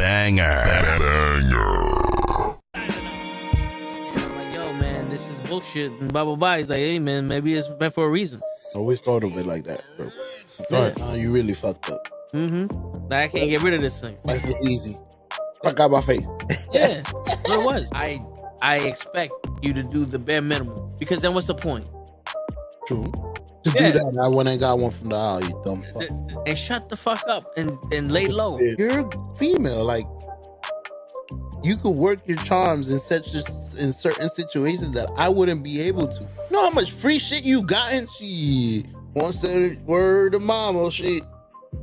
banger. I'm like, yo, man, this is bullshit. And blah, blah, blah. He's like, hey, man, maybe it's meant for a reason. I always thought of it like that, bro. Right now, you really fucked up. Mm-hmm. I can't get rid of this thing. Life was easy. Fuck out my face. Yeah, what it was. I expect you to do the bare minimum, because then what's the point? True. To do that, I went and got one from the aisle, you dumb fuck. And shut the fuck up and lay low. You're female, like you could work your charms in certain situations that I wouldn't be able to. You know how much free shit you gotten? She wants to word of mama shit.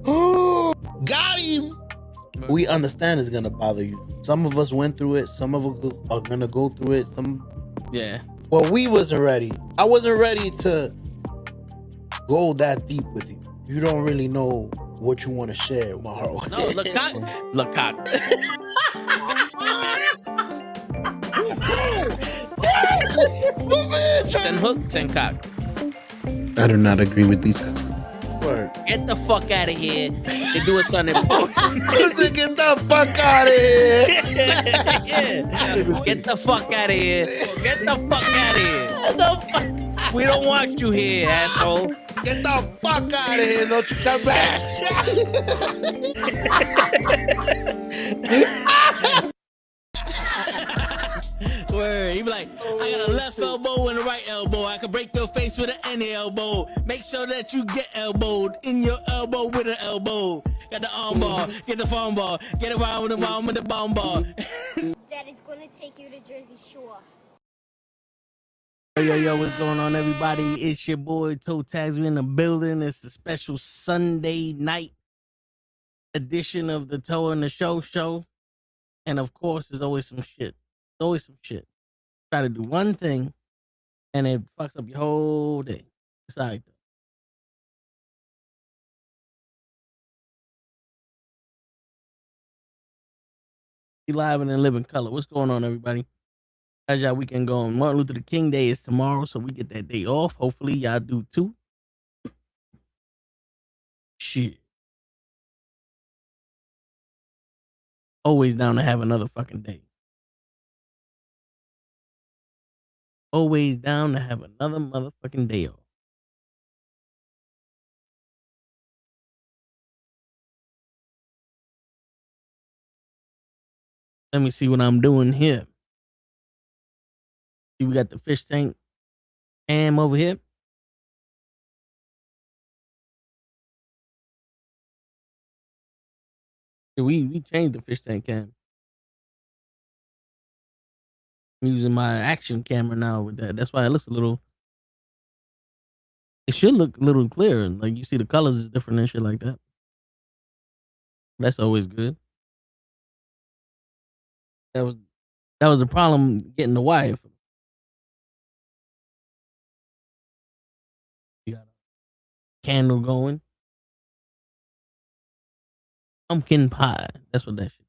Oh, got him. We understand it's gonna bother you. Some of us went through it. Some of us are gonna go through it. Well, we wasn't ready. I wasn't ready to go that deep with you. You don't really know what you want to share with my heart. No, look cock. Send hook, send cock. I do not agree with these guys. Word. Get the fuck out of here. They do it Sunday morning. Get the fuck out of here. Yeah. Get the fuck out of here. Get the fuck out of here. We don't want you here, asshole. Get the fuck out of here. Don't you come back. Word. He be like, I got a left elbow and a right elbow. I can break your face with an any elbow. Make sure that you get elbowed in your elbow with an elbow. Got the arm ball, get the phone ball, get around with the bomb with the bomb ball. Daddy's gonna take you to Jersey Shore. Yo, what's going on, everybody? It's your boy Toe Tags. We in the building. It's the special Sunday night edition of the Toe and the Show. And of course, there's always some shit. Always some shit. Try to do one thing and it fucks up your whole day. It's all right though. Be live and in living color. What's going on, everybody? How's y'all weekend going? Martin Luther King Day is tomorrow, so we get that day off. Hopefully y'all do too. Shit. Always down to have another fucking day. Always down to have another motherfucking day off. Let me see what I'm doing here. See, we got the fish tank cam over here. We changed the fish tank cam. I'm using my action camera now with that. That's why it looks a little. It should look a little clearer. Like you see the colors is different and shit like that. That's always good. That was a problem getting the wife. You got a candle going. Pumpkin pie. That's what that shit.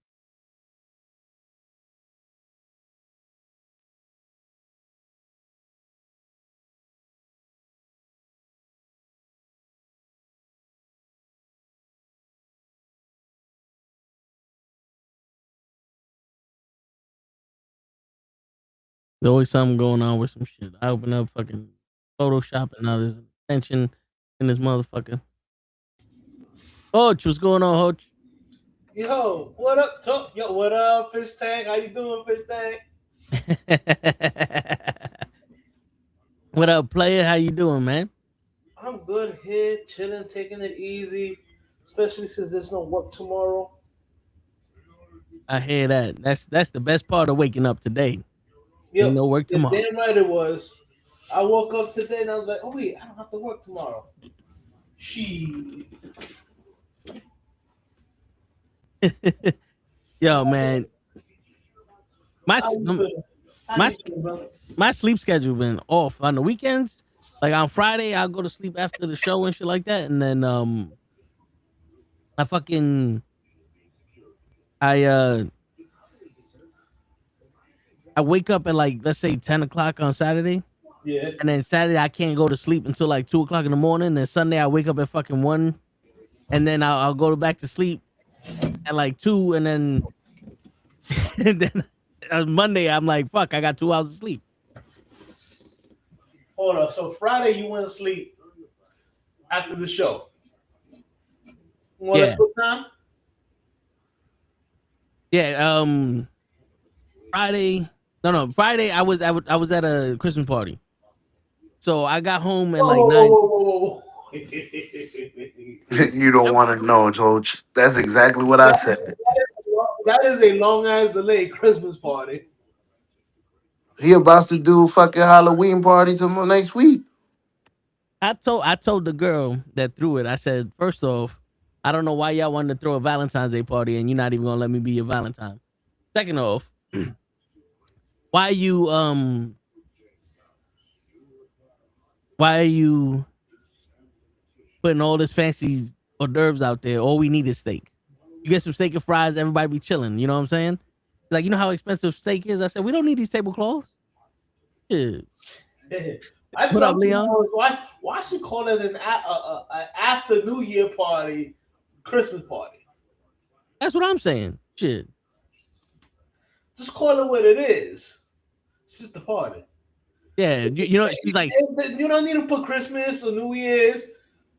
There's always something going on with some shit. I open up fucking Photoshop and now there's attention in this motherfucker. Hoach, what's going on, Hoach? Yo, what up, Yo, what up, Fish Tank? How you doing, Fish Tank? What up, player? How you doing, man? I'm good here, chilling, taking it easy, especially since there's no work tomorrow. I hear that. That's the best part of waking up today. Yo, no work tomorrow. Damn right it was. I woke up today and I was like, oh wait, I don't have to work tomorrow. She. Yo, man. My sleep schedule been off on the weekends. Like on Friday, I'll go to sleep after the show and shit like that, and then I wake up at like, let's say 10 o'clock on Saturday. Yeah. And then Saturday I can't go to sleep until like 2 o'clock in the morning. And then Sunday I wake up at fucking 1, and then I'll go back to sleep at like 2, and then And then on Monday, I'm like, fuck, I got 2 hours of sleep. Hold up. So Friday you went to sleep after the show. More or less Yeah. what time? Yeah. Friday. No. Friday, I was at a Christmas party. So I got home at Whoa, like whoa, whoa, 9. whoa, whoa, whoa. You don't want to know, George. That's exactly what I said. That is a long ass delayed Christmas party. He about to do fucking Halloween party tomorrow next week. I told the girl that threw it. I said, first off, I don't know why y'all wanted to throw a Valentine's Day party and you're not even gonna let me be your Valentine. Second off, why are you putting all this fancy hors d'oeuvres out there? All we need is steak. You get some steak and fries, everybody be chilling. You know what I'm saying? Like, you know how expensive steak is? I said, we don't need these tablecloths. Yeah. I What up, told Leon? you why she call it an after New Year party, Christmas party? That's what I'm saying. Shit. Just call it what it is. It's just a party. Yeah. You know, she's like, You don't need to put Christmas or New Year's.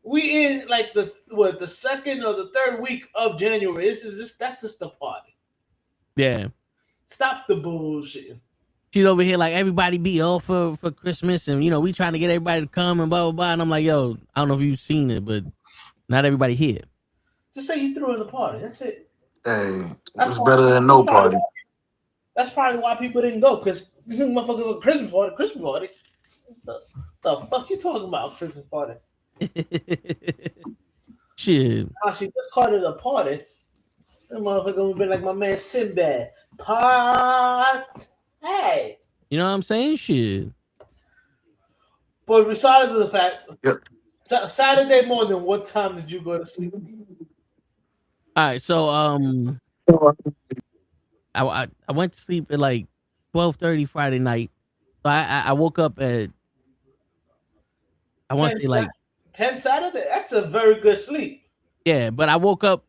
We in like the second or the third week of January. That's just a party. yeah. Stop the bullshit. She's over here like everybody be off for Christmas, and you know we trying to get everybody to come and blah blah blah. And I'm like, yo, I don't know if you've seen it, but not everybody here. Just say you threw in the party. That's it. Hey, That's it's why, better than no party. that's probably why people didn't go, because these motherfuckers on Christmas party. Christmas party. The fuck you talking about, Christmas party? Shit, How she just called it a party. That motherfucker gonna be like my man Sinbad. Pot. Hey. you know what I'm saying? Shit. But regardless of the fact, Yep. Saturday morning, what time did you go to sleep? All right, so I went to sleep at like 12:30 Friday night. So I woke up at I want to say like 10 Saturday? That's a very good sleep. yeah, but I woke up.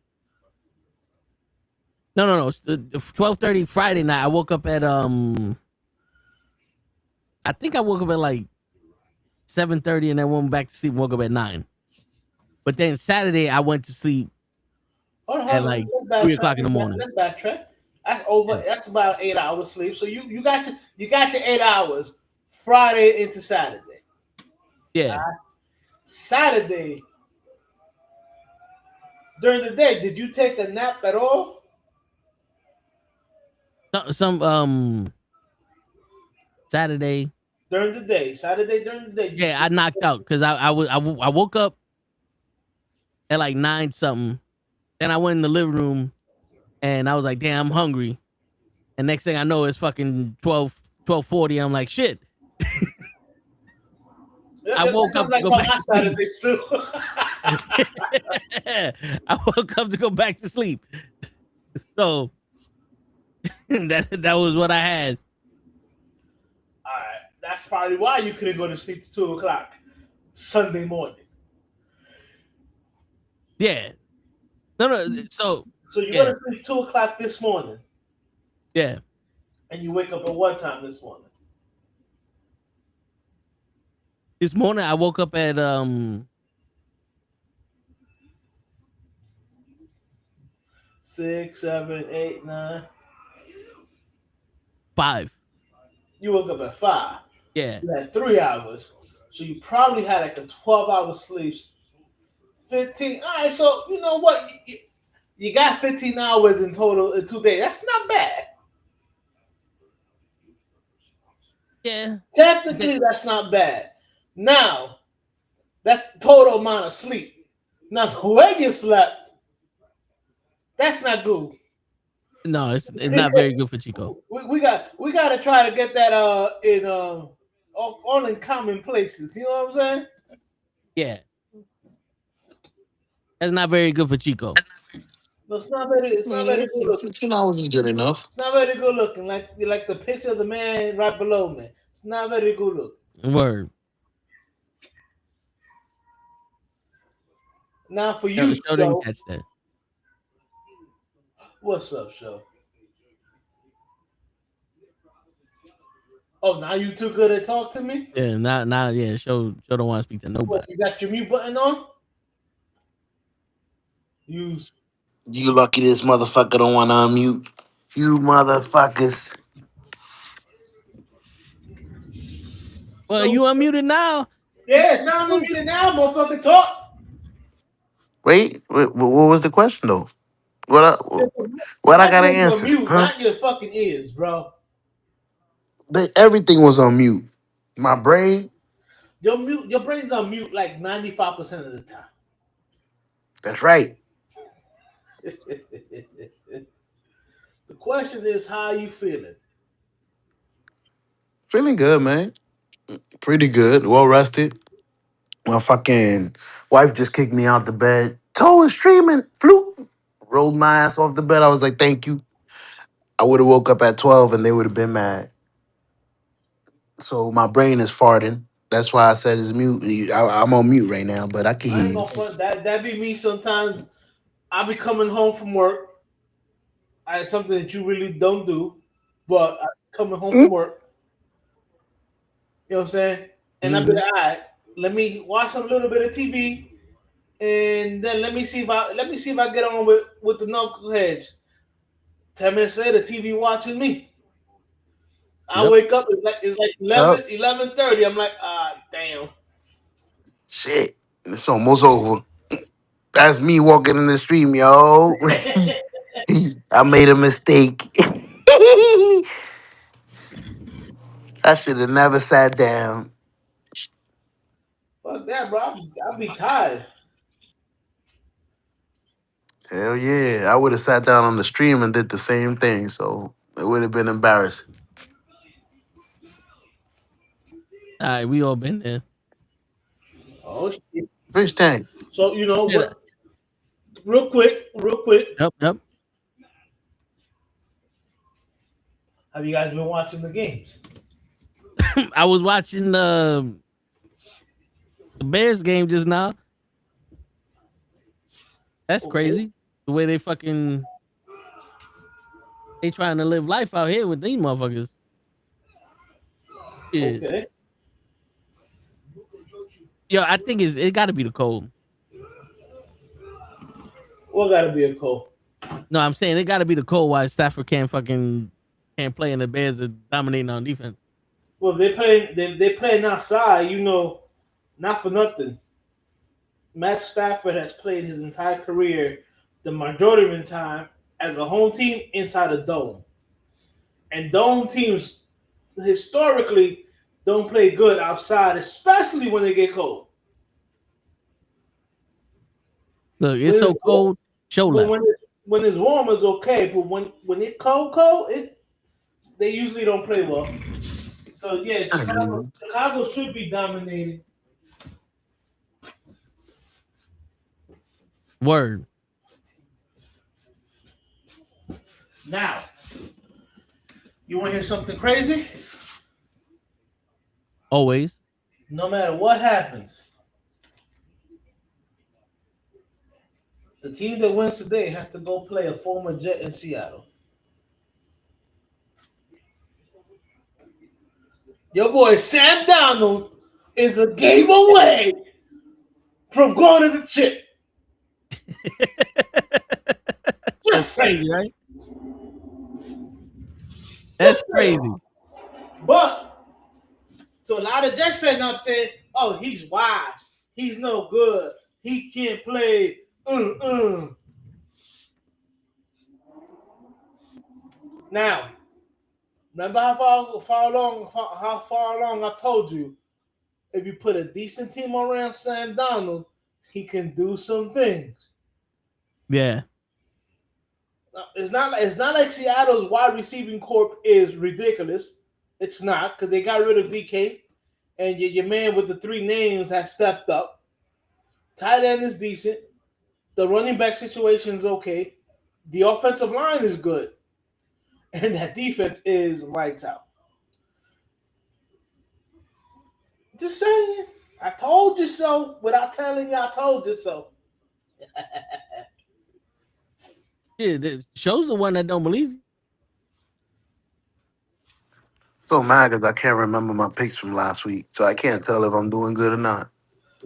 No. 12:30 Friday night. I woke up at I think I woke up at like 7:30 and then went back to sleep and woke up at 9. But then Saturday I went to sleep Hold at on, like let's 3 o'clock in the morning. Let's backtrack. That's over. Yeah. That's about 8 hours sleep. So you got your 8 hours Friday into Saturday. Yeah. Saturday during the day, did you take a nap at all? Some Saturday. During the day, Saturday during the day. Yeah, I knocked out because I woke up at like 9 something. Then I went in the living room and I was like, damn, I'm hungry. And next thing I know, it's fucking 12:40. I'm like, shit. I woke up to go back to sleep. Saturdays too. I woke up to go back to sleep. So that was what I had. All right, that's probably why you couldn't go to sleep to 2 o'clock Sunday morning. Yeah. No. So you yeah. go to sleep 2 o'clock this morning, Yeah. and you wake up at what time this morning? This morning I woke up at 6, 7, 8, 9. 5. You woke up at 5. Yeah. You had 3 hours, so you probably had like a 12-hour sleep. 15. All right, so you know what? You got 15 hours in total in 2 days. That's not bad. Yeah. Technically, that's not bad. Now, that's the total amount of sleep. Now, the way you slept, that's not good. No, it's not very good for Chico. We got to try to get that in all in common places. You know what I'm saying? Yeah. That's not very good for Chico. No, it's not very good looking. 15 hours is good enough. It's not very good looking. Like the picture of the man right below me. It's not very good looking. Word. Now for you, Show didn't catch that. what's up, show? Oh, now you too good at talk to me? Yeah, now, yeah. Show don't want to speak to What, nobody. you got your mute button on? You You lucky this motherfucker don't want to unmute. You motherfuckers. Well, so you unmuted now. yeah, sound unmuted now, motherfucker. Talk. Wait, what was the question though? What I, The what I question gotta was your answer? mute, Huh? not your fucking ears, bro. Everything was on mute. My brain. Your brain's on mute like 95% of the time. That's right. The question is, how are you feeling? Feeling good, man. Pretty good. Well rested. My fucking wife just kicked me out the bed. Toe is streaming. Floop. Rolled my ass off the bed. I was like, thank you. I would have woke up at 12 and they would have been mad. So my brain is farting. That's why I said it's mute. I'm on mute right now, but I can I hear ain't you. gonna front that be me sometimes. I be coming home from work. It's something that you really don't do, but I coming home Mm, from work. You know what I'm saying? And I be Mm-hmm. like, all right, let me watch a little bit of TV, and then let me see if I get on with the Nukkle Heads. 10 minutes later, TV watching me. I Yep. wake up, it's like yep. 11:30. I'm like, damn. Shit. It's almost over. That's me walking in the stream, yo. I made a mistake. I should have never sat down. Fuck that, bro. I'll be tired. Hell yeah. I would have sat down on the stream and did the same thing. So it would have been embarrassing. All right, we all been there. Oh shit. Fish tank. So you know Yeah. what? Real quick. Yep. Yep. Have you guys been watching the games? I was watching the Bears game just now. That's Okay. crazy. The way they trying to live life out here with these motherfuckers. Yeah. Okay. Yo, I think it got to be the cold. What gotta be a call? No, I'm saying it got to be the cold. Why Stafford can't play and the Bears are dominating on defense. Well, they playing outside. You know, not for nothing. Matt Stafford has played his entire career, the majority of the time, as a home team inside a dome. And dome teams historically don't play good outside, especially when they get cold. Look, it's When so it's cold, cold. Show but left. when it's warm, it's okay. But when it cold, they usually don't play well. So yeah, Chicago should be dominating. Word. Now, you want to hear something crazy? Always. No matter what happens, the team that wins today has to go play a former Jet in Seattle. Your boy Sam Donald is a game away from going to the chip. That's Just saying. crazy, right? That's Just saying. crazy. But to a lot of Jets fans out there, oh, he's wise. He's no good. He can't play. Now, remember how far along I've told you, if you put a decent team around Sam Donald, he can do some things. Yeah. It's not like Seattle's wide receiving corp is ridiculous. It's not, because they got rid of DK, and your man with the three names has stepped up. Tight end is decent. The running back situation is okay. The offensive line is good, and that defense is lights out. Just saying. I told you so without telling you I told you so. Yeah, shows the one that don't believe you. So mad because I can't remember my picks from last week, so I can't tell if I'm doing good or not.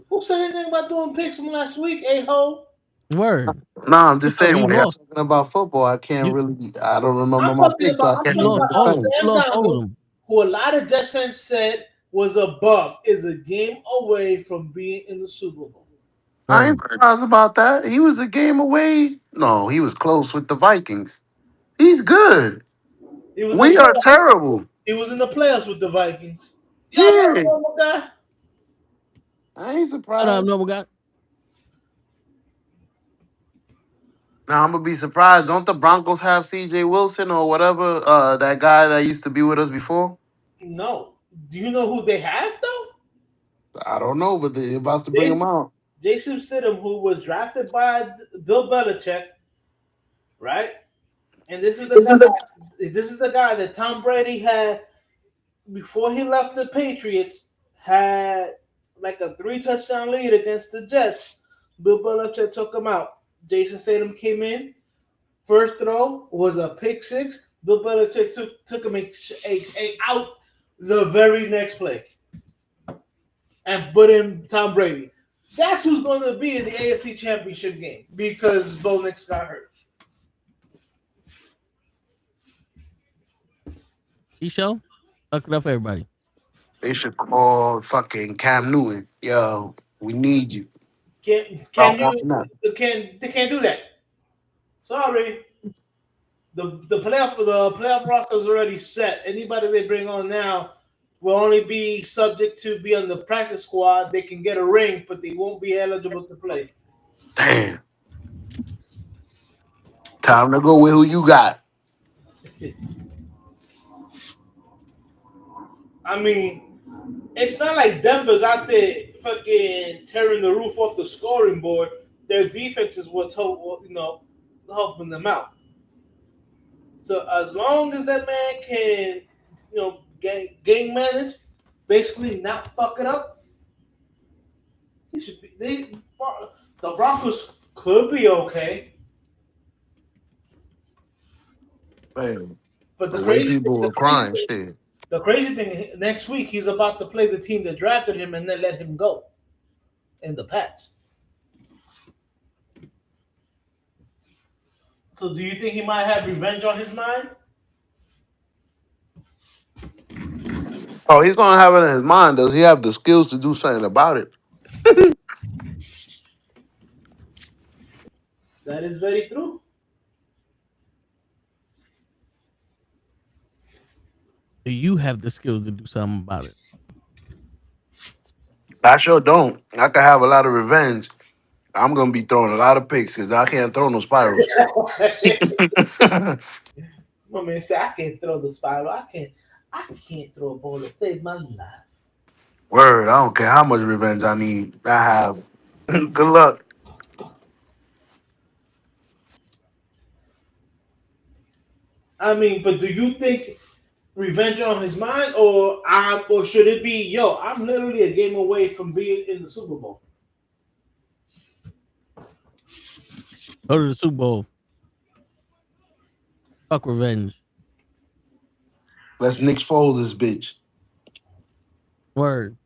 Who said anything about doing picks from last week, a-ho? Word. Nah, I'm just So saying you when you're lost. talking about football, I can't You really. I don't remember I'm my talking picks, so about I I'm can't you talking lost really about all defend. you Sam lost all of Donald, them. who a lot of Jets fans said was a bum, is a game away from being in the Super Bowl. I ain't Word. surprised about that. He was a game away. No, he was close with the Vikings. He's good. He was in We are terrible. he was in the playoffs with the Vikings. Y'all know Yeah, the normal guy? I ain't Shut up, surprised. noble guy. Now I'm gonna be surprised. Don't the Broncos have C.J. Wilson or whatever? That guy that used to be with us before. No. Do you know who they have though? I don't know, but they're about to bring Jason, him out. Jason Stidham, who was drafted by Bill Belichick, right? And this is the guy that Tom Brady had before he left the Patriots, had like a 3 touchdown lead against the Jets. Bill Belichick took him out. Jason Statham came in. First throw was a pick six. Bill Belichick took him out the very next play and put in Tom Brady. That's who's going to be in the AFC Championship game because Bo Nix got hurt. You show? Fuck it up for everybody. They should call fucking Cam Newton. Yo, we need you. Can you can they can't do that? Sorry. The playoff roster is already set. Anybody they bring on now will only be subject to be on the practice squad. They can get a ring, but they won't be eligible to play. Damn. Time to go with who you got. I mean, it's not like Denver's out there fucking tearing the roof off the scoring board. Their defense is what's helping them out. So as long as that man can, game manage, basically not fuck it up, he should be. The Broncos could be okay, Man, but the way people were crying, shit. the crazy thing, next week he's about to play the team that drafted him and then let him go in the Pats. So do you think he might have revenge on his mind? Oh, he's gonna have it in his mind. Does he have the skills to do something about it? That is very true. Do you have the skills to do something about it? I sure don't. I could have a lot of revenge. I'm gonna be throwing a lot of picks because I can't throw no spirals. My man said, I can't throw the spiral. I can't throw a ball to save my life. Word, I don't care how much revenge I need. I have. Good luck. I mean, but do you think revenge on his mind, or should it be, yo, I'm literally a game away from being in the Super Bowl? Go to the Super Bowl. Fuck revenge. Let's Nick Foles this bitch. Word.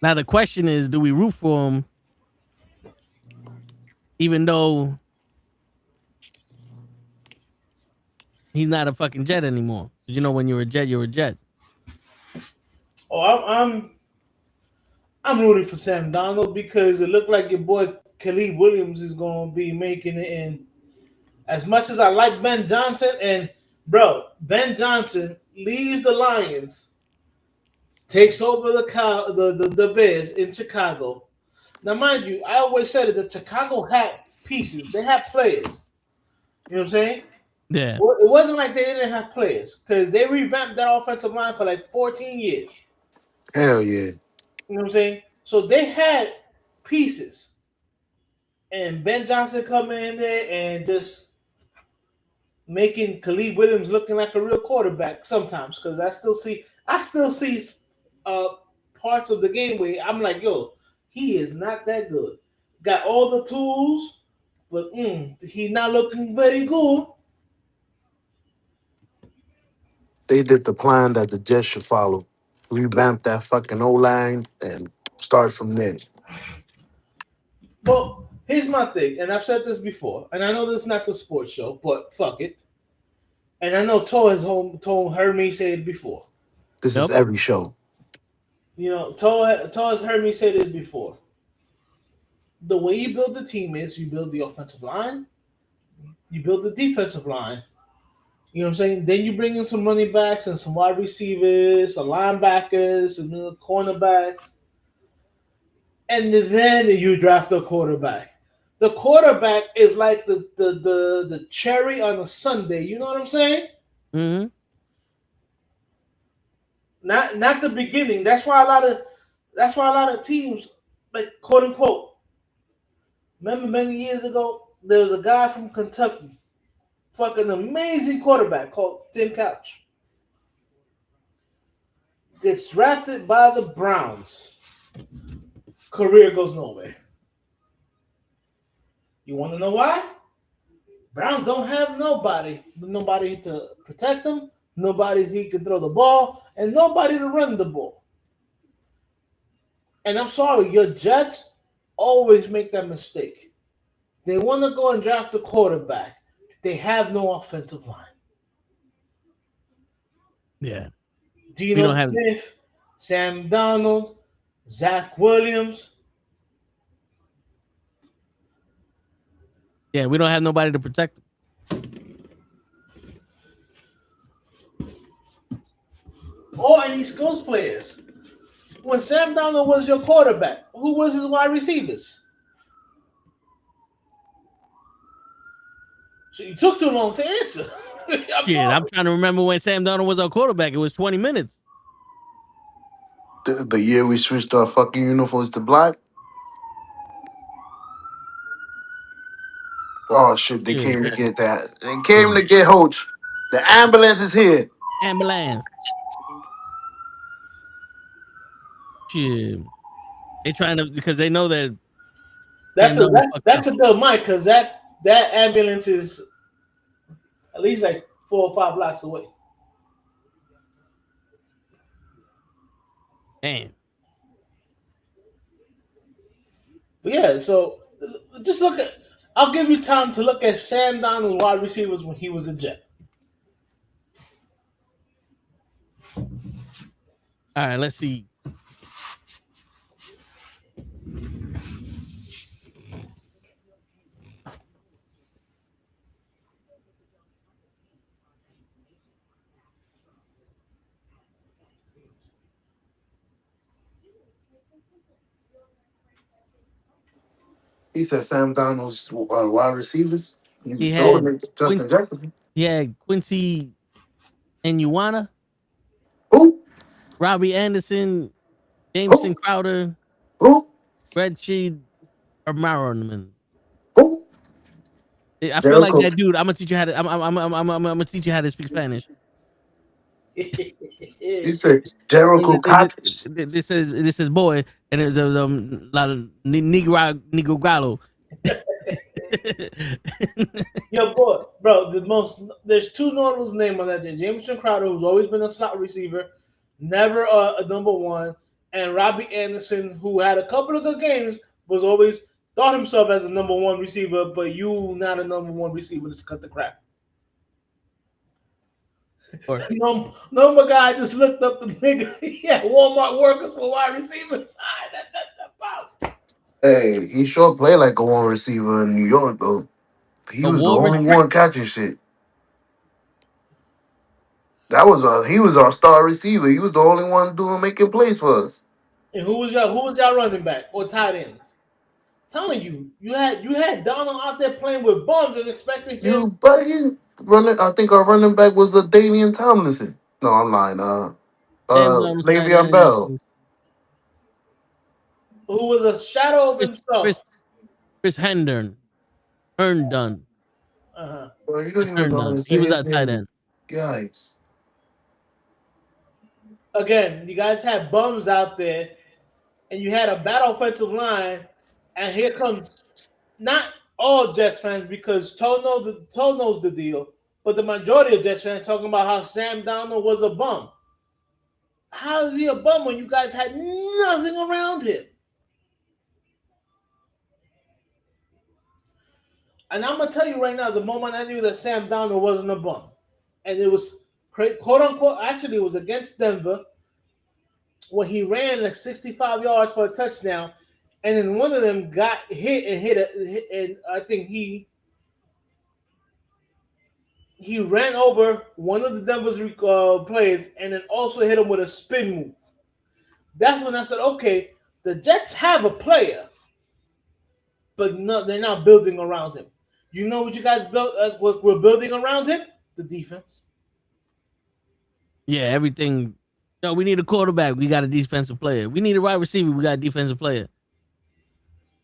Now the question is, do we root for him even though he's not a fucking Jet anymore? You know, when you're a Jet, you're a Jet. Oh, I'm rooting for Sam Donald because it looked like your boy Khalid Williams is going to be making it. And as much as I like Ben Johnson, and bro, Ben Johnson leaves the Lions, takes over the Bears in Chicago. Now, mind you, I always said that Chicago had pieces. They had players. You know what I'm saying? Yeah. Well, it wasn't like they didn't have players because they revamped that offensive line for like 14 years. Hell yeah. You know what I'm saying? So they had pieces. And Ben Johnson coming in there and just making Khalid Williams looking like a real quarterback sometimes because I still see uh, parts of the game where I'm like, yo, he is not that good. Got all the tools, but he's not looking very good. They did the plan that the Jets should follow. Revamp that fucking O-line and start from there. Well, here's my thing, and I've said this before, and I know this is not the sports show, but fuck it. And I know heard me say it before. This is Yep. every show. You know, Toe has heard me say this before. The way you build the team is you build the offensive line, you build the defensive line. You know what I'm saying? Then you bring in some running backs and some wide receivers, some linebackers, some cornerbacks. And then you draft a quarterback. The quarterback is like the cherry on a sundae. You know what I'm saying? Mm-hmm. Not the beginning. That's why a lot of teams, like quote unquote. Remember many years ago, there was a guy from Kentucky, fucking amazing quarterback called Tim Couch. Gets drafted by the Browns. Career goes nowhere. You want to know why? Browns don't have nobody to protect them, nobody he can throw the ball, and nobody to run the ball. And I'm sorry, your Jets always make that mistake. They want to go and draft a quarterback. They have no offensive line. Yeah. Geno Smith, Sam Donald, Zach Williams. Yeah, we don't have nobody to protect them. Or any skills players. When Sam Donald was your quarterback, who was his wide receivers? So you took too long to answer. I'm trying to remember when Sam Donald was our quarterback. It was 20 minutes. The year we switched our fucking uniforms to black. Oh shit! They came to get that. They came to get Hoach. The ambulance is here. Ambulance. Shit. They trying to because they know that that's a good mic because that ambulance is at least like 4 or 5 blocks away. Damn. But yeah, so just look at. I'll give you time to look at Sam Donald's wide receivers when he was a Jet. All right, let's see. He said Sam Donald's wide receivers. He throwing had Justin Jefferson. Quincy and Ioana, Who? Robbie Anderson, Jameson Crowder, Who? Reggie Merriman. Who? I feel like that dude. I'm gonna teach you how to. I'm gonna teach you how to speak Spanish. He said Jericho Cottage. This is boy, and there's a lot of Negro Gallo. Yo, bro, there's 2 notables name on that day. Jameson Crowder, who's always been a slot receiver, never a number 1, and Robbie Anderson, who had a couple of good games, was always thought himself as a number 1 receiver, but you not a number 1 receiver. Let's cut the crap. Number guy just looked up the nigga. Yeah, Walmart workers for wide receivers. Hey, he sure played like a one receiver in New York though. He was the only one catching shit. He was our star receiver. He was the only one making plays for us. And who was y'all running back or tight ends? Telling you had Donald out there playing with bums and expecting him. You bugging? I think our running back was Damian Tomlinson. No, I'm lying. Le'Veon Bell. Who was a shadow of himself. Chris Herndon. Uh-huh. Well, he was our tight end. Yikes. Again, you guys had bums out there, and you had a bad offensive line, and here comes not all Jets fans because Toe knows the deal. But the majority of Jets fans talking about how Sam Darnold was a bum. How is he a bum when you guys had nothing around him? And I'm gonna tell you right now, the moment I knew that Sam Darnold wasn't a bum, and it was quote unquote, actually, it was against Denver when he ran like 65 yards for a touchdown, and then one of them got hit, and I think he ran over one of the Denver's players, and then also hit him with a spin move. That's when I said, okay, the Jets have a player, but no, they're not building around him. You know what you guys built? What we're building around him? The defense. Yeah, everything. Yo, we need a quarterback. We got a defensive player. We need a wide receiver. We got a defensive player.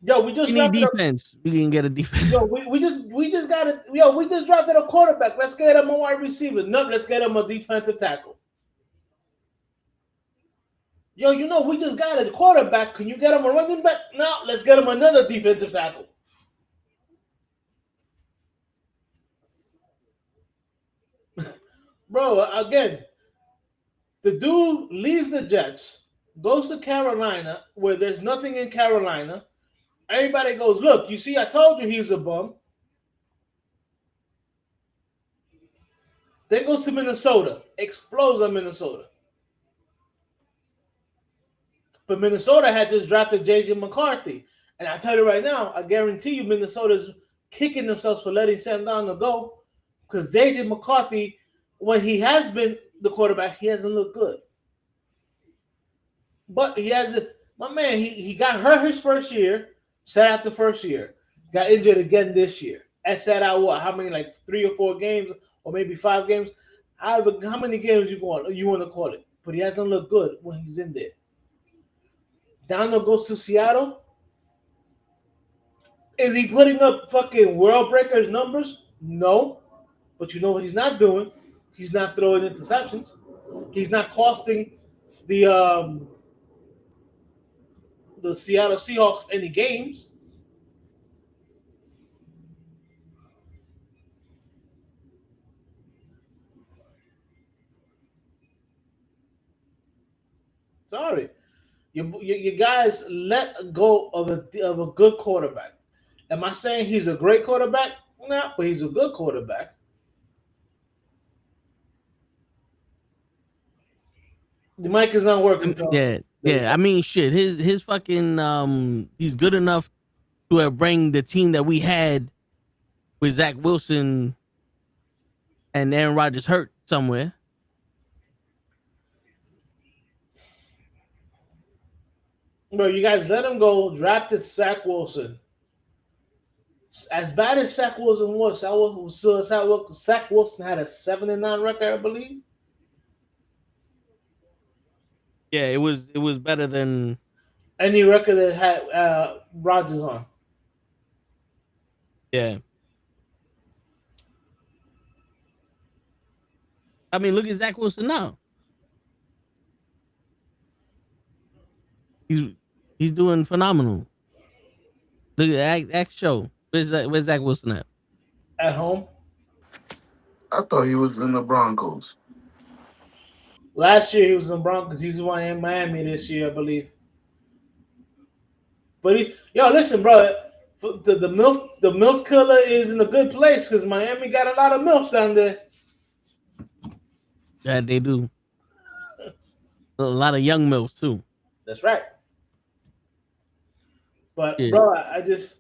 Yo, we We just need drafted a defense. We can get a defense. Yo, we just got it. Yo, we just drafted a quarterback. Let's get him a wide receiver. No, let's get him a defensive tackle. Yo, you know we just got a quarterback. Can you get him a running back? No, let's get him another defensive tackle. Bro, again, the dude leaves the Jets, goes to Carolina, where there's nothing in Carolina. Everybody goes, look, you see, I told you he's a bum. Then goes to Minnesota, explodes on Minnesota. But Minnesota had just drafted J.J. McCarthy. And I tell you right now, I guarantee you Minnesota's kicking themselves for letting Sam Darnold go. Because J.J. McCarthy, when he has been the quarterback, he hasn't looked good. But he has my man, he got hurt his first year, sat out the first year, got injured again this year. And sat out what? How many, like 3 or 4 games, or maybe 5 games? How many games you want to call it? But he hasn't looked good when he's in there. Darnold goes to Seattle. Is he putting up fucking world breakers numbers? No. But you know what he's not doing? He's not throwing interceptions. He's not costing the Seattle Seahawks any games. Sorry. You guys let go of a good quarterback. Am I saying he's a great quarterback? No, but he's a good quarterback. The mic is not working. Yeah. I mean, shit. His fucking he's good enough to bring the team that we had with Zach Wilson and Aaron Rodgers hurt somewhere. Bro, you guys let him go. Drafted Zach Wilson. As bad as Zach Wilson was, Zach Wilson had a 7-9 record, I believe. Yeah, it was better than any record that had Rodgers on. Yeah. I mean, look at Zach Wilson now. He's doing phenomenal. Look at Act Show. Where's Zach Wilson at? At home. I thought he was in the Broncos. Last year he was in the Broncos. He's in Miami this year, I believe. But listen, bro. The milk killer is in a good place because Miami got a lot of milfs down there. Yeah, they do. A lot of young milfs too. That's right. But bro, I just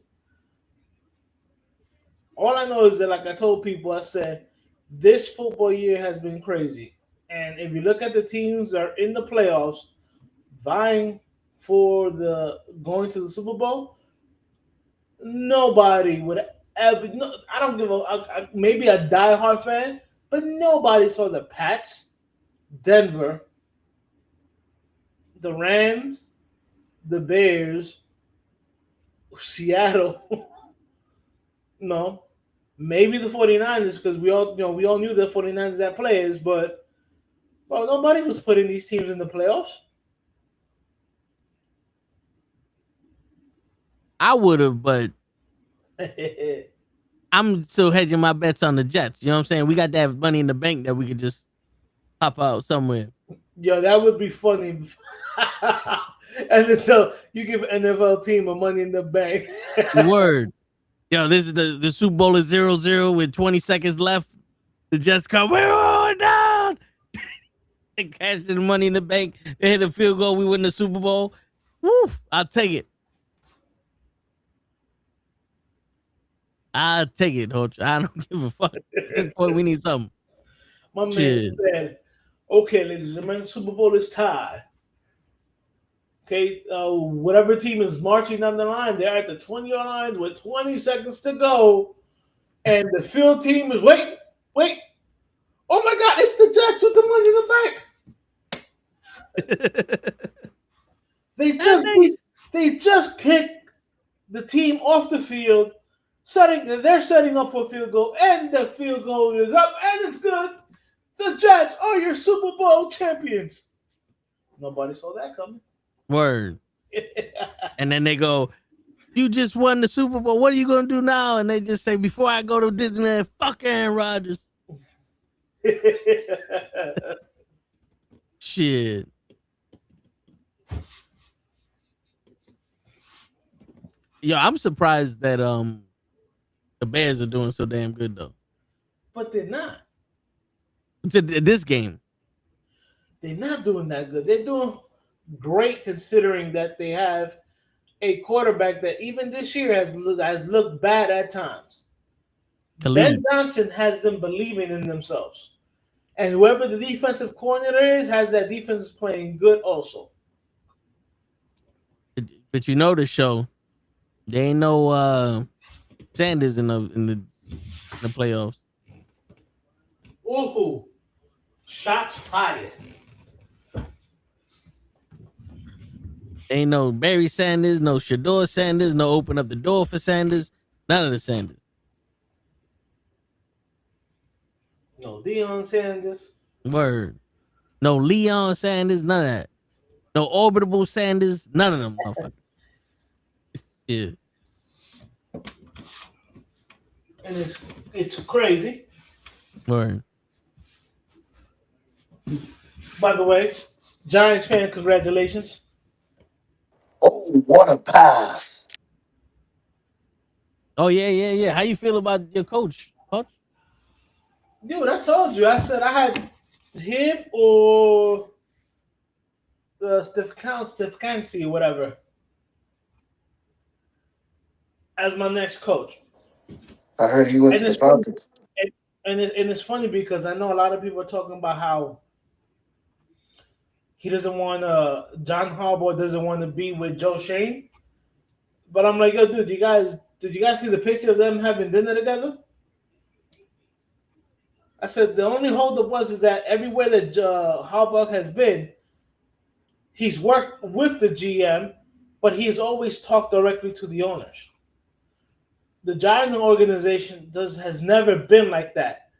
all I know is that, like I told people, I said this football year has been crazy. And if you look at the teams that are in the playoffs, vying for going to the Super Bowl, nobody would ever. No, I don't give maybe a diehard fan, but nobody saw the Pats, Denver, the Rams, the Bears, Seattle. No, maybe the 49ers, because we all knew the 49ers had players, but well, nobody was putting these teams in the playoffs. I would have, but I'm still hedging my bets on the Jets. You know what I'm saying? We got that money in the bank that we could just pop out somewhere. Yo, that would be funny. And until you give an NFL team a money in the bank. Word. Yo, this is the Super Bowl is 0-0 with 20 seconds left. The Jets come, we're going down. They cash the money in the bank. They hit a field goal. We win the Super Bowl. Woo, I'll take it. I'll take it, Hoach. I don't give a fuck. At this point, we need something. My man Shit. said, okay, ladies and gentlemen, Super Bowl is tied. Okay, whatever team is marching down the line, they're at the 20-yard line with 20 seconds to go. And the field team is, wait. Oh my God, it's the Jets with the money in the bank. They just kicked the team off the field. They're setting up for a field goal, and the field goal is up, and it's good. The Jets are your Super Bowl champions. Nobody saw that coming. Word. And then they go, you just won the Super Bowl. What are you going to do now? And they just say, before I go to Disneyland, fuck Aaron Rodgers. Shit. Yo, I'm surprised that the Bears are doing so damn good though. But they're not. To this game, They're not doing that good. They're doing great considering that they have a quarterback that even this year has looked bad at times. Khalid. Ben Johnson has them believing in themselves. And whoever the defensive coordinator is has that defense playing good also. But you know the show, there ain't no Sanders in the playoffs. Ooh, shots fired. Ain't no Barry Sanders, no Shador Sanders, no open up the door for Sanders. None of the Sanders. No Deion Sanders. Word. No Leon Sanders, none of that. No orbitable Sanders, none of them motherfuckers. Yeah. And it's crazy. Word. By the way, Giants fan, congratulations. Oh, what a pass. Oh, yeah. How you feel about your coach? Dude, I told you. I said I had him or Stefanski or whatever as my next coach. I heard he went to the Falcons. And it's funny because I know a lot of people are talking about how he doesn't want John Harbaugh doesn't want to be with Joe Shane. But I'm like, yo, dude, did you guys see the picture of them having dinner together? I said the only holdup was that everywhere that Harbaugh has been, he's worked with the GM, but he's always talked directly to the owners. The Giants organization has never been like that.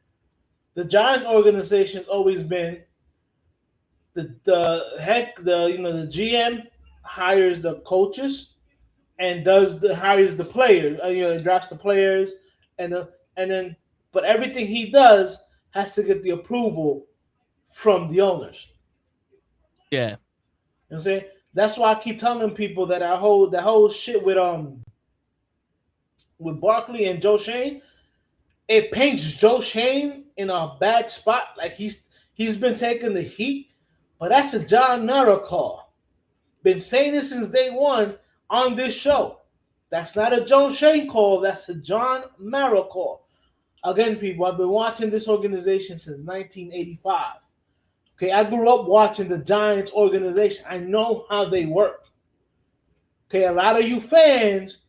The Giants organization has always been the GM hires the coaches and hires the players, drafts the players, but everything he does has to get the approval from the owners. Yeah. You know what I'm saying? That's why I keep telling people that that whole shit with Barkley and Joe Shane, it paints Joe Shane in a bad spot. Like he's been taking the heat, but that's a John Mara call. Been saying this since day one on this show. That's not a Joe Shane call. That's a John Mara call. Again, people, I've been watching this organization since 1985. Okay, I grew up watching the Giants organization. I know how they work. Okay, a lot of you fans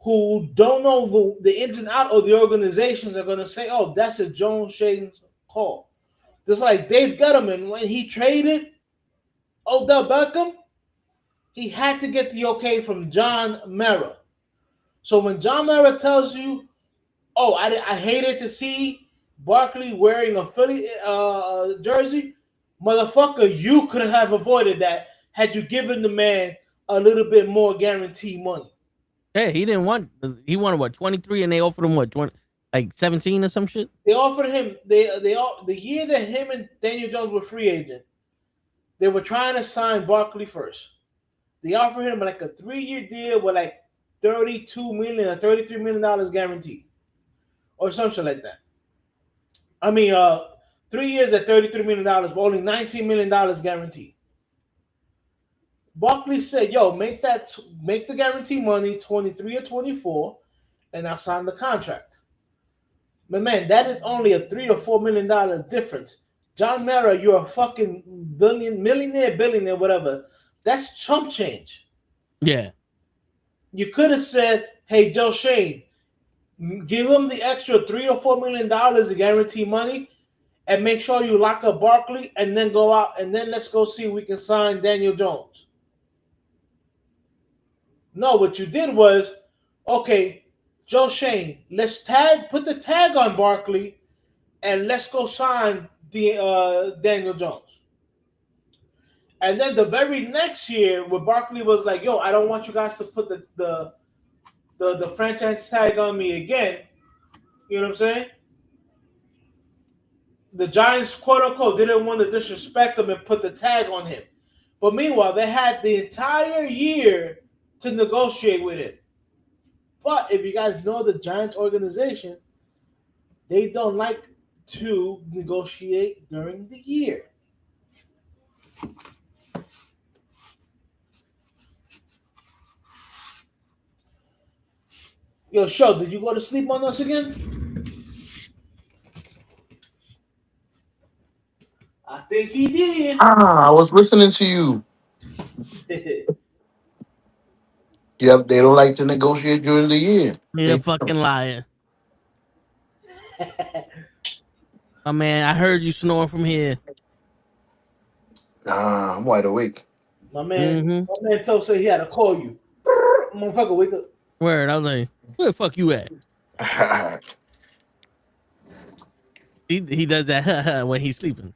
who don't know the ins and out of the organizations are going to say, oh, that's a Joe Shane call. Just like Dave Gettleman, when he traded Odell Beckham, he had to get the okay from John Mara. So when John Mara tells you, oh, I hated to see Barkley wearing a Philly jersey, motherfucker, you could have avoided that had you given the man a little bit more guaranteed money. Hey, he wanted what, 23, and they offered him what, Like 17 or some shit. They offered him the year that him and Daniel Jones were free agent. They were trying to sign Barkley first. They offered him like a 3-year deal with like $32 million or $33 million guaranteed, or something like that. I mean, 3 years at $33 million, but only $19 million guaranteed. Barkley said, "Yo, make the guarantee money 23 or 24, and I'll sign the contract." But man, that is only a $3 or $4 million difference. John Mara, you're a fucking billionaire, whatever. That's chump change. Yeah. You could have said, "Hey, Joe Shane, give him the extra $3 or $4 million in guarantee money, and make sure you lock up Barkley, and then go out and then let's go see if we can sign Daniel Jones." No, what you did was, okay, Joe Shane, let's put the tag on Barkley, and let's go sign the Daniel Jones. And then the very next year, where Barkley was like, "Yo, I don't want you guys to put the franchise tag on me again." You know what I'm saying? The Giants, quote unquote, didn't want to disrespect him and put the tag on him. But meanwhile, they had the entire year to negotiate with him. But if you guys know the Giants organization, they don't like to negotiate during the year. Yo, Show, did you go to sleep on us again? I think he did. I was listening to you. Yep, they don't like to negotiate during the year. You're a fucking liar. My man, I heard you snoring from here. Nah, I'm wide awake. My man told said he had to call you. Motherfucker, wake up. Word, I was like, where the fuck you at? He does that when he's sleeping.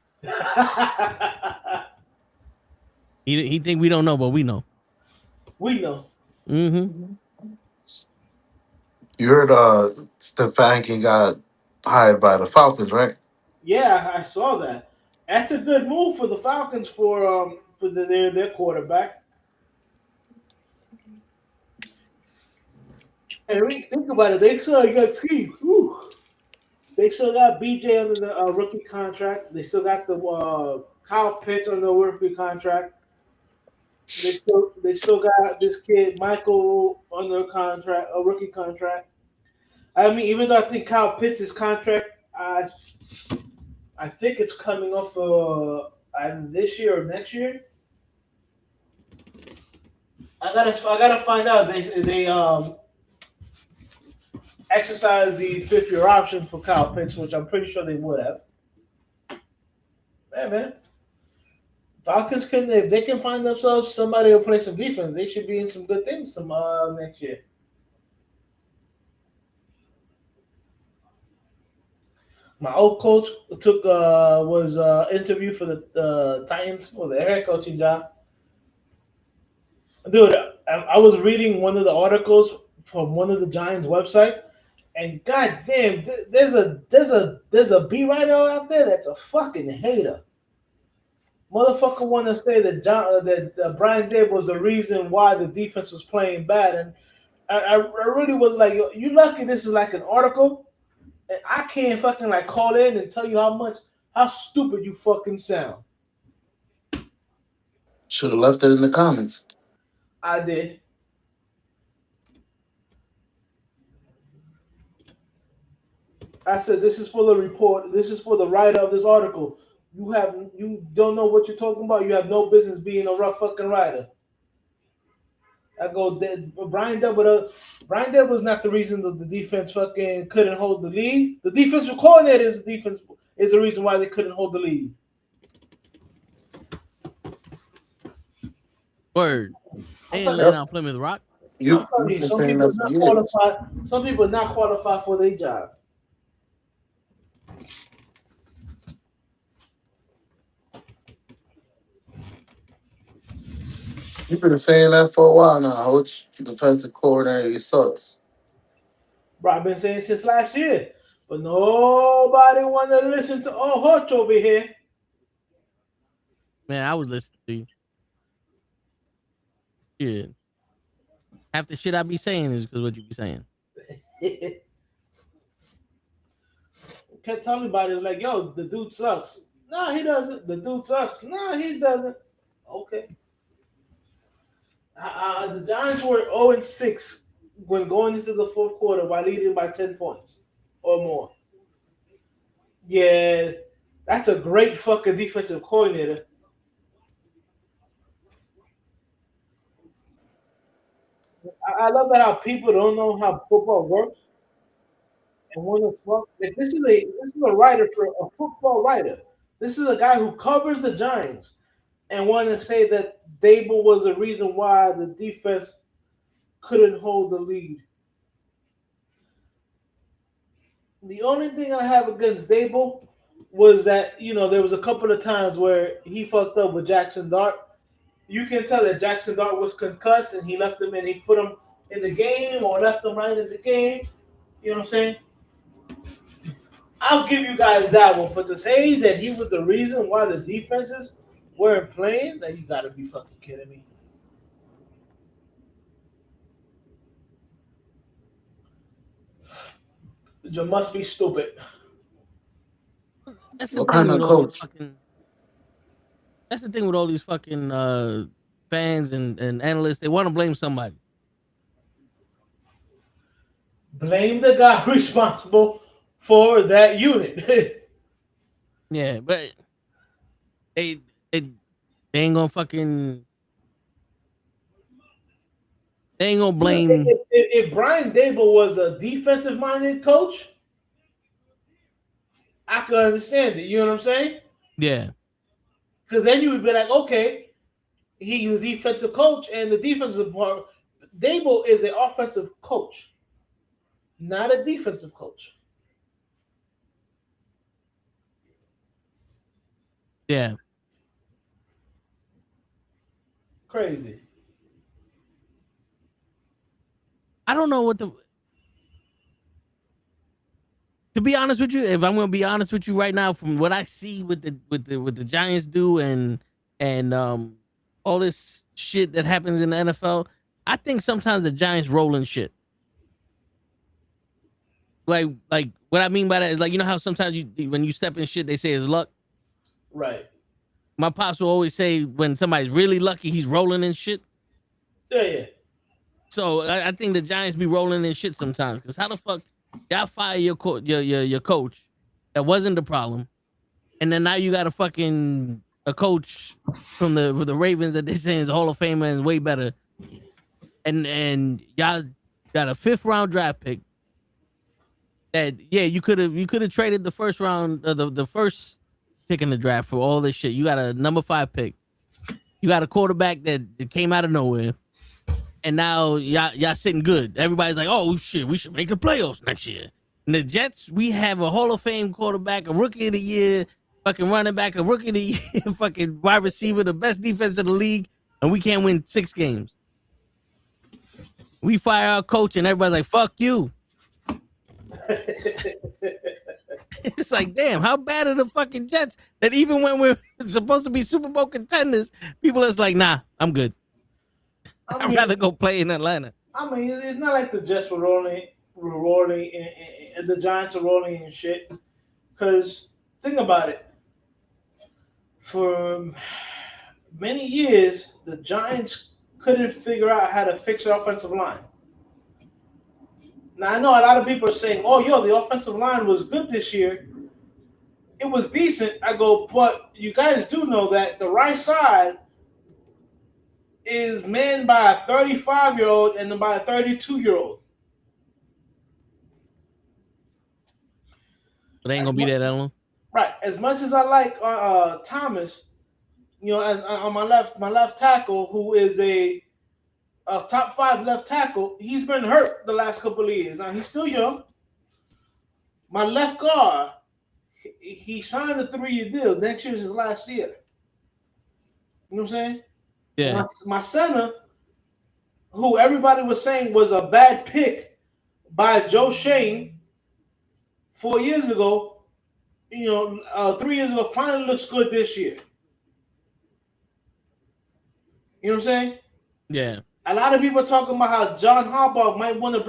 He think we don't know, but we know. We know. Mm-hmm. You heard Stefanski got hired by the Falcons, right? Yeah, I saw that. That's a good move for the Falcons for their quarterback. And when you think about it, they still got team. They still got BJ under the rookie contract. They still got the Kyle Pitts on the rookie contract. They still got this kid Michael under a rookie contract. I mean, even though I think Kyle Pitts' contract, I think it's coming off either this year or next year. I gotta find out if they exercise the 5th-year option for Kyle Pitts, which I'm pretty sure they would have. Man. Falcons if they can find themselves somebody who play some defense, they should be in some good things next year. My old coach was interviewed for the Titans for the head coaching job. Dude, I was reading one of the articles from one of the Giants website, and goddamn, there's a beat writer out there that's a fucking hater. Motherfucker want to say that Brian Daboll was the reason why the defense was playing bad, and I really was like, you lucky this is like an article, and I can't fucking like call in and tell you how stupid you fucking sound. Should have left it in the comments. I did. I said, this is for the report. This is for the writer of this article. You don't know what you're talking about. You have no business being a rough fucking writer. I go, Brian Daboll was not the reason that the defense fucking couldn't hold the lead. The defensive coordinator is the reason why they couldn't hold the lead. Word. They ain't letting out Plymouth Rock. Some people are not qualified for their job. You've been saying that for a while now. Coach, defensive coordinator sucks. Bro, I've been saying since last year. But nobody want to listen to old Hutch over here. Man, I was listening to you. Yeah. Half the shit I be saying is because what you be saying. Kept telling everybody, like, yo, the dude sucks. No, he doesn't. The dude sucks. No, he doesn't. Okay. The Giants were 0-6 when going into the fourth quarter while leading by 10 points or more. Yeah, that's a great fucking defensive coordinator. I love that how people don't know how football works and want to fuck. Like, this is a writer for a football writer. This is a guy who covers the Giants and want to say that Dable was the reason why the defense couldn't hold the lead. The only thing I have against Dable was that there was a couple of times where he fucked up with Jackson Dart. You can tell that Jackson Dart was concussed and he left him and he put him in the game or left him right in the game. You know what I'm saying? I'll give you guys that one, but to say that he was the reason why the defenses weren't playing, then you gotta be fucking kidding me. You must be stupid. That's the What thing kind of with all these coach? fucking. That's the thing with all these fucking fans and analysts. They want to blame somebody. Blame the guy responsible for that unit. Yeah, but they they ain't gonna fucking. They ain't gonna blame. If Brian Dable was a defensive-minded coach, I could understand it. You know what I'm saying? Yeah, Because then you would be like, okay, he's a defensive coach, and the defensive part, Dable is an offensive coach, not a defensive coach. yeah. Crazy. I don't know what the. To be honest with you, if I'm gonna be honest with you right now, from what I see with the Giants do and all this shit that happens in the NFL, I think sometimes the Giants roll in shit. Like what I mean by that is, like, you know how sometimes when you step in shit they say is luck. Right. My pops will always say when somebody's really lucky, he's rolling in shit. Yeah. So I think the Giants be rolling in shit sometimes. Because how the fuck y'all fire your coach that wasn't the problem, and then now you got a coach from the Ravens that they're saying is a Hall of Famer and way better, and y'all got a 5th round draft pick. That you could have traded the first round, the first pick in the draft for all this shit. You got a number 5 pick. You got a quarterback that came out of nowhere. And now y'all sitting good. Everybody's like, oh shit, we should make the playoffs next year. And the Jets, we have a Hall of Fame quarterback, a rookie of the year, fucking running back, a rookie of the year, fucking wide receiver, the best defense in the league, and we can't win 6 games. We fire our coach and everybody's like, fuck you. It's like, damn, how bad are the fucking Jets that even when we're supposed to be Super Bowl contenders, people is like, nah, I'm good. I'd rather go play in Atlanta. I mean, it's not like the Jets were rolling, and the Giants are rolling and shit. Because think about it. For many years, the Giants couldn't figure out how to fix their offensive line. Now, I know a lot of people are saying, oh, yo, the offensive line was good this year. It was decent. I go, but you guys do know that the right side is manned by a 35-year-old and by a 32-year-old. But they ain't gonna be there that long. Right. As much as I like Thomas, as on my left tackle, who is a top 5 left tackle, he's been hurt the last couple of years. Now he's still young. My left guard, he signed a 3-year deal. Next year is his last year. You know what I'm saying? Yeah. My center, who everybody was saying was a bad pick by Joe Shane, 4 years ago, 3 years ago, finally looks good this year. You know what I'm saying? Yeah. A lot of people are talking about how John Harbaugh might want to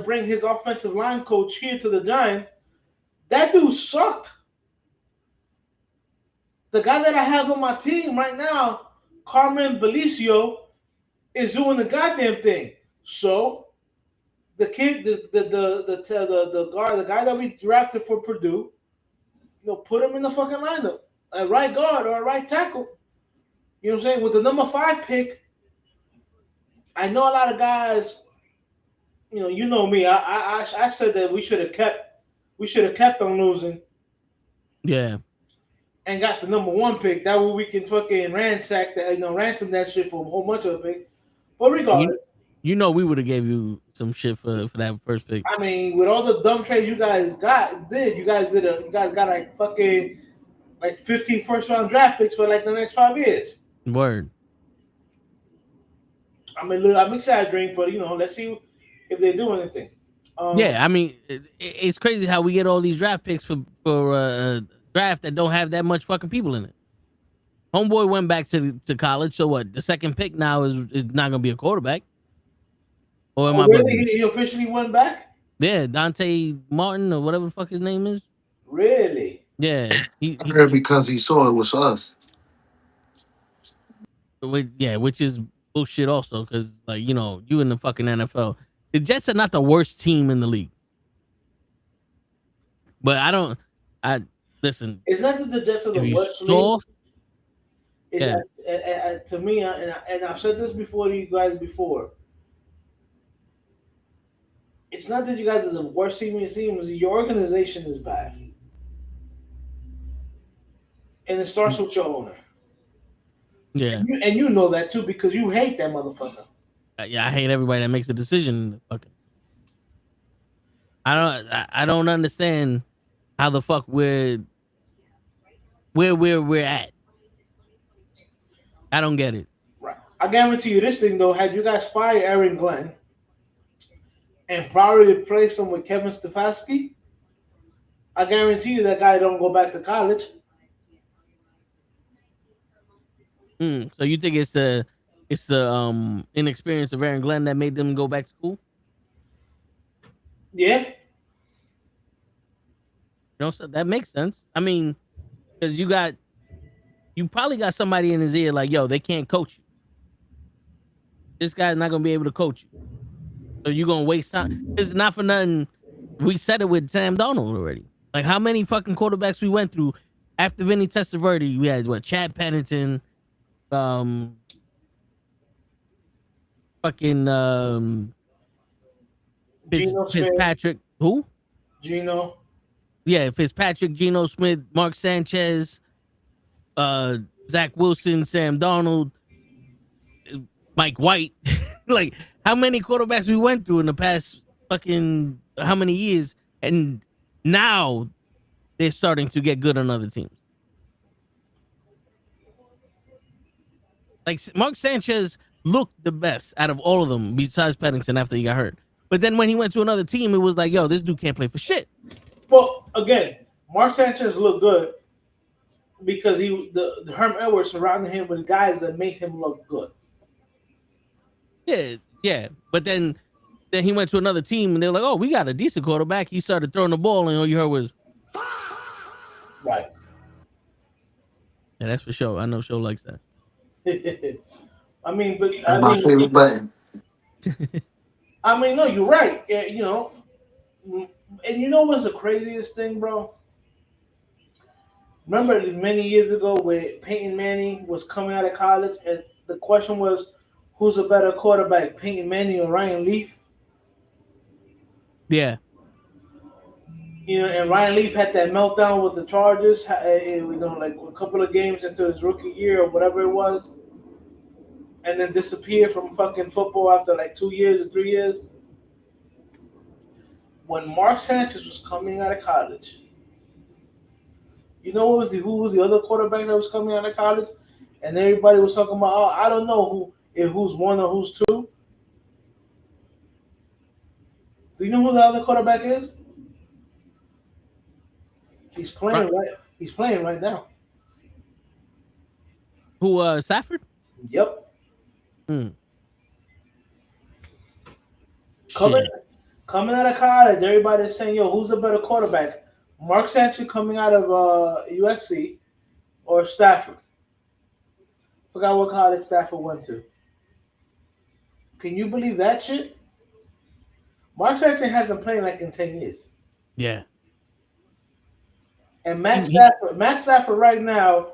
bring his offensive line coach here to the Giants. That dude sucked. The guy that I have on my team right now, Carmen Belicio, is doing the goddamn thing. So the kid, the guy that we drafted for Purdue, put him in the fucking lineup, a right guard or a right tackle. You know what I'm saying? With the number 5 pick, I know a lot of guys. You know me. I said that we should have kept on losing. Yeah. And got the number 1 pick. That way we can fucking ransack that, ransom that shit for a whole bunch of pick. But regardless, we would have gave you some shit for that first pick. I mean, with all the dumb trades you guys you guys got like fucking like 15 first round draft picks for like the next 5 years. Word. I'm exaggerating, but let's see if they do anything. Yeah, I mean, it's crazy how we get all these draft picks for draft that don't have that much fucking people in it. Homeboy went back to college, so what? The second pick now is not gonna be a quarterback. Or am I really? He officially went back? Yeah, Dante Martin or whatever the fuck his name is. Really? Yeah, I heard because he saw it was us. Which is bullshit also, because you in the fucking NFL. The Jets are not the worst team in the league, but I listen. It's not that the Jets are the worst soft, yeah. To me, and I've said this before to you guys before. It's not that you guys are the worst team in the team. Your organization is bad, and it starts with your owner. Yeah, and you know that too because you hate that motherfucker. Yeah, I hate everybody that makes a decision. Fucking, I don't understand how the fuck we're at. I don't get it. Right. I guarantee you this thing though. Had you guys fired Aaron Glenn and probably replaced him with Kevin Stefanski, I guarantee you that guy don't go back to college. So you think it's the inexperience of Aaron Glenn that made them go back to school? Yeah. So that makes sense. I mean, because you probably got somebody in his ear like, yo, they can't coach you. This guy's not gonna be able to coach you. So you're gonna waste time. It's not for nothing. We said it with Sam Darnold already. Like how many fucking quarterbacks we went through after Vinny Testaverde? We had Chad Pennington, Fitzpatrick. Who? Geno. Yeah, Fitzpatrick, Geno Smith, Mark Sanchez, Zach Wilson, Sam Darnold, Mike White. Like how many quarterbacks we went through in the past fucking how many years, and now they're starting to get good on other teams. Like Mark Sanchez looked the best out of all of them besides Pennington after he got hurt. But then when he went to another team, it was like, yo, this dude can't play for shit. Well, again, Mark Sanchez looked good because the Herm Edwards surrounded him with guys that made him look good. Yeah. But then he went to another team and they were like, oh, we got a decent quarterback. He started throwing the ball and all you heard was right. Yeah, that's for sure. I know Show likes that. I mean, but My favorite button. I mean, no, you're right. Yeah, and you know what's the craziest thing, bro? Remember many years ago when Peyton Manning was coming out of college and the question was, who's a better quarterback, Peyton Manning or Ryan Leaf? Yeah. And Ryan Leaf had that meltdown with the Chargers, like a couple of games into his rookie year or whatever it was, and then disappeared from fucking football after like 2 years or 3 years. When Mark Sanchez was coming out of college, you know who was the other quarterback that was coming out of college? And everybody was talking about, oh, I don't know who's one or who's two. Do you know who the other quarterback is? He's playing right. He's playing right now. Who? Safford? Yep. Hmm. Coming, Shit. coming out of college, everybody's saying, "Yo, who's a better quarterback? Mark Sanchez coming out of USC or Stafford?" Forgot what college Stafford went to. Can you believe that shit? Mark Sanchez hasn't played like in 10 years. Yeah. And He- Matt Stafford right now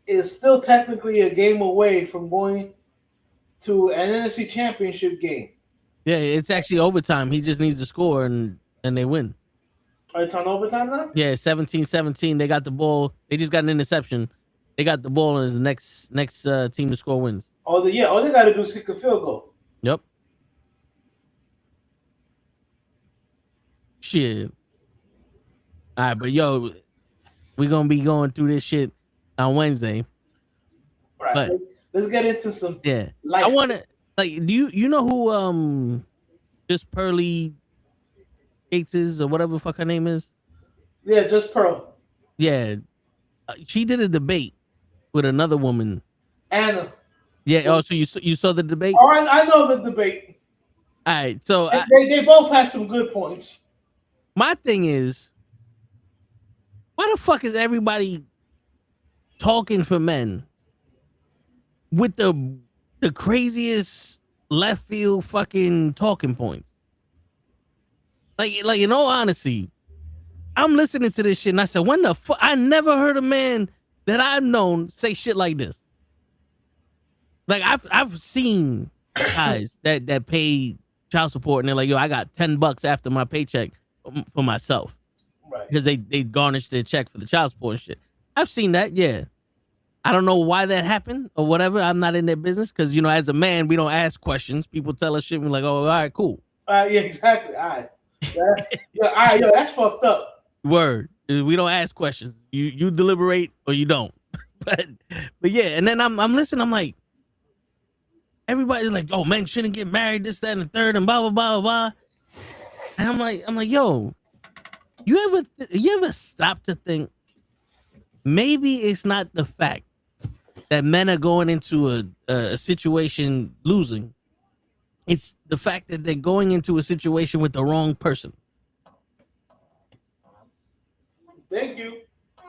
is still technically a game away from going to an NFC Championship game. yeah, it's actually overtime. He just needs to score and they win. It's on overtime now? Yeah, 17-17. They got the ball. They just got an interception. They got the ball, and the next team to score wins. All they got to do is kick a field goal. Yep. Shit. All right, but yo, we're gonna be going through this shit on Wednesday. Right. But Let's get into some. yeah, life. I wanna like. Do you know who just Pearly Gates is or whatever the fuck her name is? Yeah, just Pearl. Yeah, she did a debate with another woman. Anna. Yeah. Oh, so you saw the debate? Oh, I know the debate. All right. So They both had some good points. my thing is, why the fuck is everybody talking for men with the craziest left field fucking talking points? Like in all honesty, I'm listening to this shit and I said, when the fuck? I never heard a man that I've known say shit like this. Like I've seen guys that pay child support and they're like, yo, I got $10 after my paycheck for myself. Right. Because they garnished their check for the child support and shit. I've seen that, yeah. I don't know why that happened or whatever. I'm not in their business because, you know, as a man, we don't ask questions. People tell us shit and we're like, oh, all right, cool. Yeah, exactly. All right. All right, yo, that's fucked up. Word. We don't ask questions. You deliberate or you don't. but yeah, and then I'm listening. I'm like, everybody's like, oh, men shouldn't get married, this, that, and the third, and blah, blah, blah, blah. And I'm like, yo, you ever stop to think maybe it's not the fact that men are going into a situation losing. It's the fact that they're going into a situation with the wrong person. Thank you.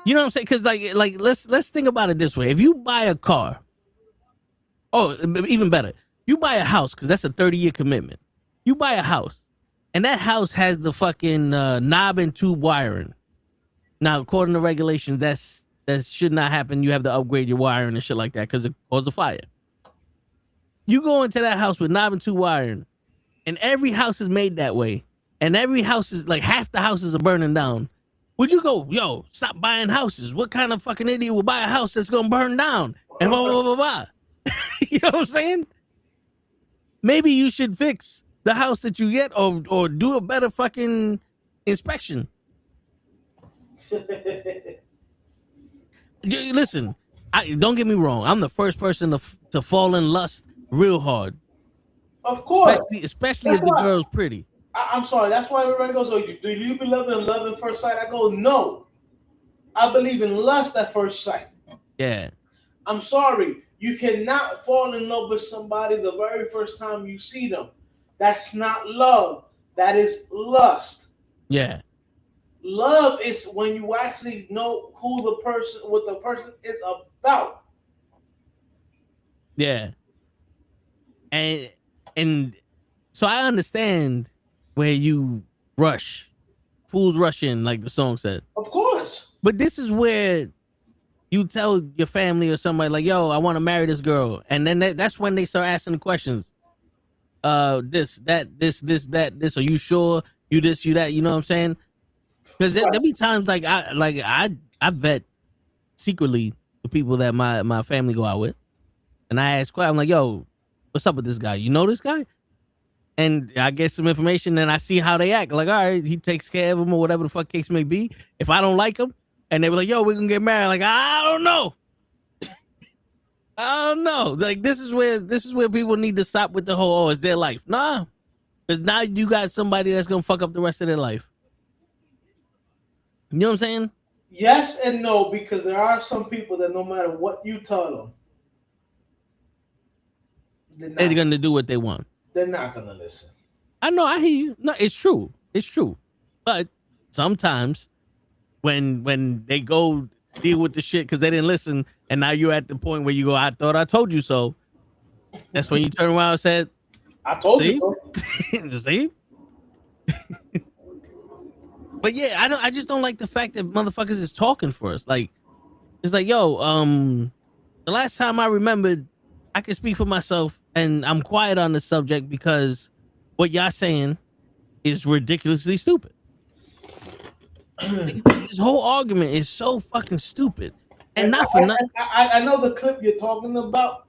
You know what I'm saying? Because like let's think about it this way. If you buy a car, oh, even better, you buy a house because that's a 30-year commitment. You buy a house, and that house has the fucking knob and tube wiring. Now, according to regulations, that should not happen. You have to upgrade your wiring and shit like that because it causes a fire. You go into that house with knob and tube wiring, and every house is made that way, and every house is like half the houses are burning down. Would you go, yo, stop buying houses? What kind of fucking idiot would buy a house that's gonna burn down? And blah, blah, blah, blah, blah. You know what I'm saying? Maybe you should fix the house that you get or do a better fucking inspection. Listen, don't get me wrong. I'm the first person to fall in lust real hard. Of course. Especially if the girl's pretty. I'm sorry. That's why everybody goes, oh, do you believe in love at first sight? I go, no. I believe in lust at first sight. Yeah. I'm sorry. You cannot fall in love with somebody the very first time you see them. That's not love. That is lust. Yeah. Love is when you actually know what the person is about. Yeah. And so I understand where you rush. Fools rush in, like the song said. Of course. But this is where you tell your family or somebody like, yo, I want to marry this girl. And then that's when they start asking the questions. This, are you sure? You this, you that, you know what I'm saying? Because there'll be times like I vet secretly the people that my family go out with. And I ask, I'm like, yo, what's up with this guy? You know this guy? And I get some information and I see how they act. Like, all right, he takes care of them or whatever the fuck case may be. If I don't like him and they were like, yo, we're going to get married. Like, I don't know. I don't know. Like, this is where people need to stop with the whole, oh, it's their life. Nah. Because now you got somebody that's going to fuck up the rest of their life. You know what I'm saying? Yes and no, because there are some people that no matter what you tell them, They're gonna do what they want. they're not gonna listen. I know. I hear you. No, it's true. It's true. But sometimes when they go deal with the shit because they didn't listen, and now you're at the point where you go, "I thought I told you so." That's when you turn around and said, I told "See, you so. see." But yeah, I just don't like the fact that motherfuckers is talking for us. Like, it's like, yo, the last time I remembered, I can speak for myself, and I'm quiet on the subject because what y'all saying is ridiculously stupid. Like, this whole argument is so fucking stupid, and not for nothing. I know the clip you're talking about,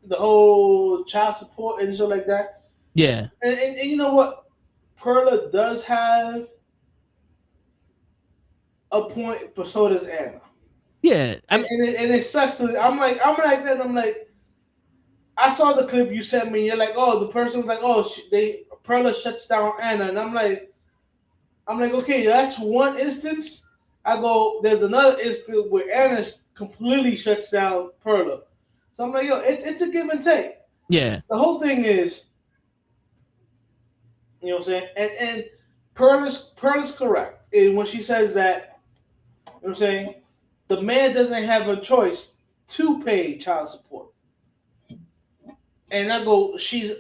the whole child support and shit like that. Yeah, And you know what? Perla does have a point, but so does Anna. yeah. And it sucks. I'm like that. I'm like, I saw the clip you sent me. You're like, oh, the person's like, oh, Perla shuts down Anna, and I'm like, okay, that's one instance. I go, there's another instance where Anna completely shuts down Perla. So I'm like, yo, it's a give and take. Yeah. The whole thing is, you know what I'm saying? And Perla's correct when she says that, you know what I'm saying? The man doesn't have a choice to pay child support. And I go, she's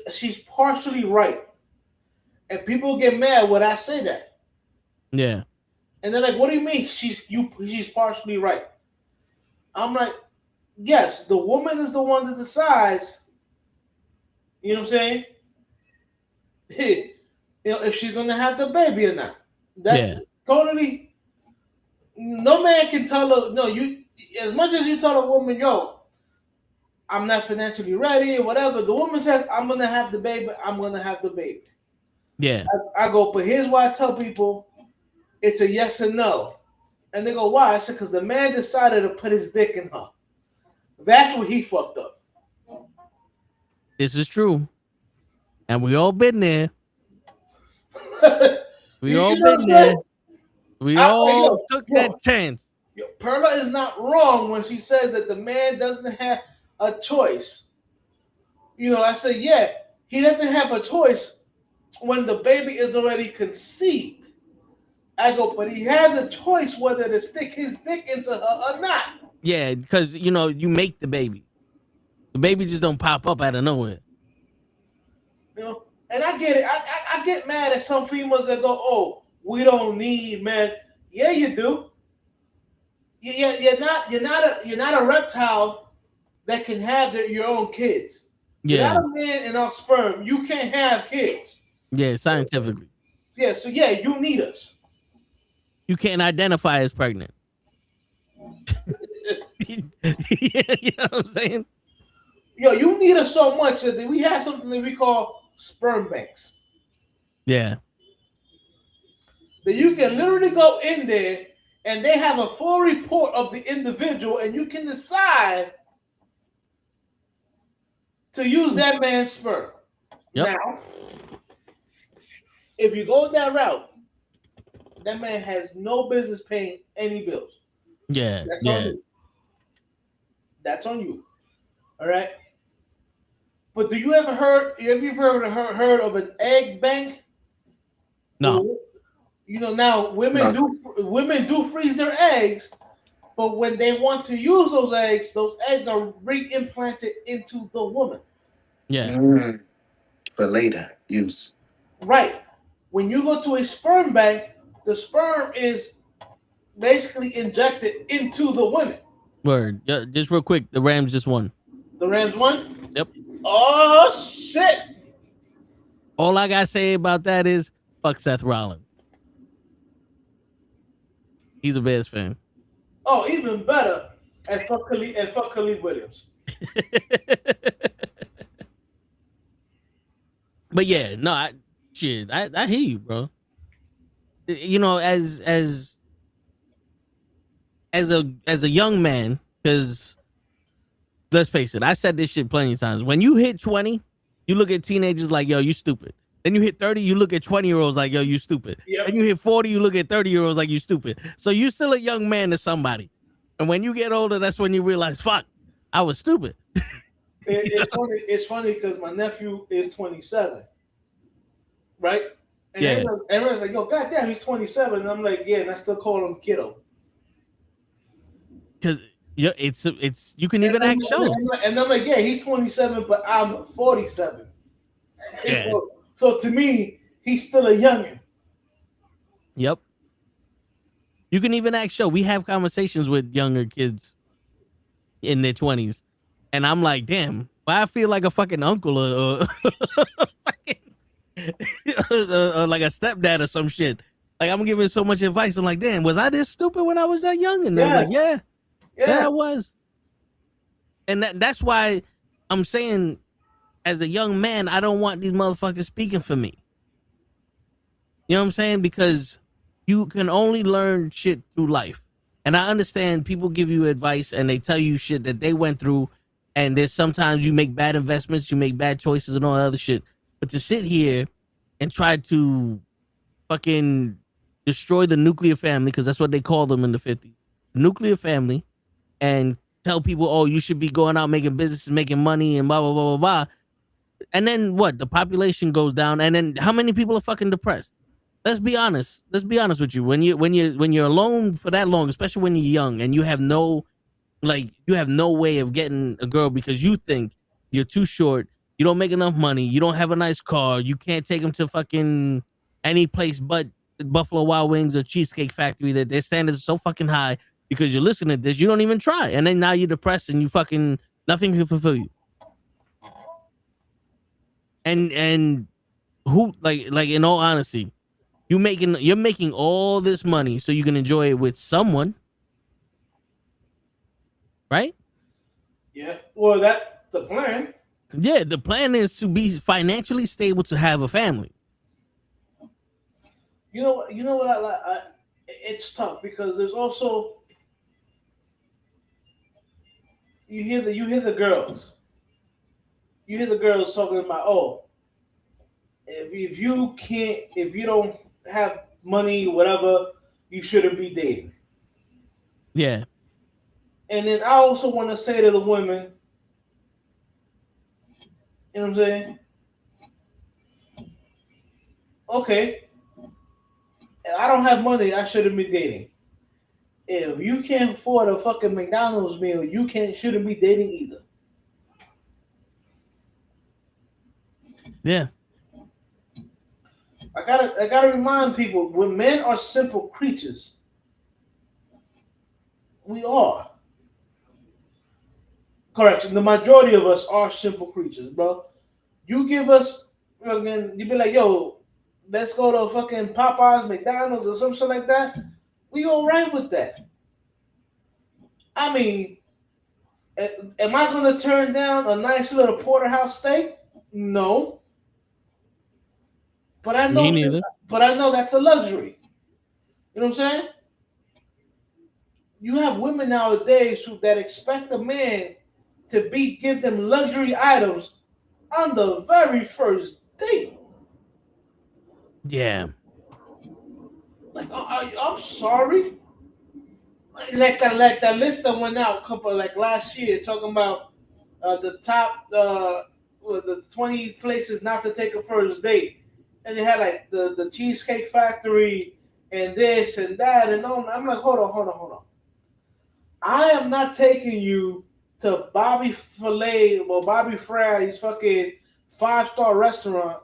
partially right. And people get mad when I say that. Yeah. And they're like, what do you mean she's partially right? I'm like, yes, the woman is the one that decides, you know what I'm saying? If she's gonna have the baby or not. That's totally, no man can tell her, no, you, as much as you tell a woman, yo, I'm not financially ready or whatever, the woman says, I'm gonna have the baby, I'm gonna have the baby. Yeah. I go, but here's why I tell people it's a yes or no. And they go, why? I said, because the man decided to put his dick in her. That's where he fucked up. This is true. And we all been there. We all been there. We all took that chance. Perla is not wrong when she says that the man doesn't have a choice. You know, I say, yeah, he doesn't have a choice when the baby is already conceived. I go, but he has a choice whether to stick his dick into her or not. Yeah, because, you know, you make the baby. The baby just don't pop up out of nowhere. You know, and I get it. I get mad at some females that go, oh, we don't need men. Yeah, you do. You're not a reptile that can have your own kids. Yeah. You're not a man in our sperm. You can't have kids. Yeah, scientifically. Yeah, so yeah, you need us. You can't identify as pregnant. You know what I'm saying? Yo, you need us so much that we have something that we call sperm banks. Yeah. That you can literally go in there and they have a full report of the individual and you can decide to use that man's sperm. Yep. Now, if you go that route, that man has no business paying any bills. Yeah. That's on you. That's on you. All right. But have you ever heard of an egg bank? No. You know, now women do freeze their eggs, but when they want to use those eggs are re-implanted into the woman. Yeah. For later use. Right. When you go to a sperm bank, the sperm is basically injected into the woman. Word. Yeah, just real quick, the Rams just won. The Rams won? Yep. Oh, shit. All I got to say about that is fuck Seth Rollins. He's a Bears fan. Oh, even better. And fuck Khalid Williams. But yeah, no, I hear you, bro. You know, as a young man, because let's face it, I said this shit plenty of times. When you hit 20, you look at teenagers like, yo, you stupid. Then you hit 30, you look at 20-year-olds like, yo, you stupid. Yep. Then you hit 40, you look at 30-year-olds like you stupid. So you still a young man to somebody. And when you get older, that's when you realize, fuck, I was stupid. It's funny because my nephew is 27, right? And Yeah. everyone's like, yo, goddamn, he's 27. And I'm like, yeah, and I still call him kiddo. Because it's you can even act show. And I'm like, yeah, he's 27, but I'm 47. Yeah. So to me, he's still a youngin. Yep. You can even act show. We have conversations with younger kids in their 20s. And I'm like, damn, why I feel like a fucking uncle or like a stepdad or some shit. Like I'm giving so much advice. I'm like, damn, was I this stupid when I was that young? And they're like, yeah, I was. And that's why I'm saying, as a young man, I don't want these motherfuckers speaking for me. You know what I'm saying? Because you can only learn shit through life. And I understand people give you advice and they tell you shit that they went through. And there's sometimes you make bad investments, you make bad choices and all that other shit. But to sit here and try to fucking destroy the nuclear family, because that's what they called them in the 50s, nuclear family, and tell people, oh, you should be going out making businesses, making money, and blah, blah, blah, blah, blah. And then what? The population goes down, and then how many people are fucking depressed? Let's be honest. Let's be honest with you. When you're alone for that long, especially when you're young, and you have no way of getting a girl because you think you're too short, you don't make enough money, you don't have a nice car, you can't take them to fucking any place but Buffalo Wild Wings or Cheesecake Factory, that their standards are so fucking high because you're listening to this, you don't even try. And then now you're depressed and you fucking, nothing can fulfill you. And who, like in all honesty, you're making all this money so you can enjoy it with someone, right? Yeah. Well, that's the plan. Yeah, the plan is to be financially stable to have a family. You know what? It's tough because there's also you hear the girls. You hear the girls talking about, oh, if you don't have money, whatever, you shouldn't be dating. Yeah. And then I also want to say to the women, you know what I'm saying? Okay, I don't have money, I shouldn't be dating. If you can't afford a fucking McDonald's meal, you shouldn't be dating either. Yeah. I gotta remind people, when men are simple creatures, we are. Correction, the majority of us are simple creatures, bro. You give us, again, you be like, yo, let's go to fucking Popeyes, McDonald's, or some shit like that. We all right with that. I mean, am I gonna turn down a nice little porterhouse steak? No. But I know, Me neither. but I know that's a luxury. You know what I'm saying? You have women nowadays that expect a man to give them luxury items on the very first date. Yeah. Like, I'm sorry. Like that list that went out a couple like last year talking about the top the 20 places not to take a first date, and they had like the Cheesecake Factory and this and that and all. I'm like, hold on. I am not taking you to Bobby Fry's fucking 5-star restaurant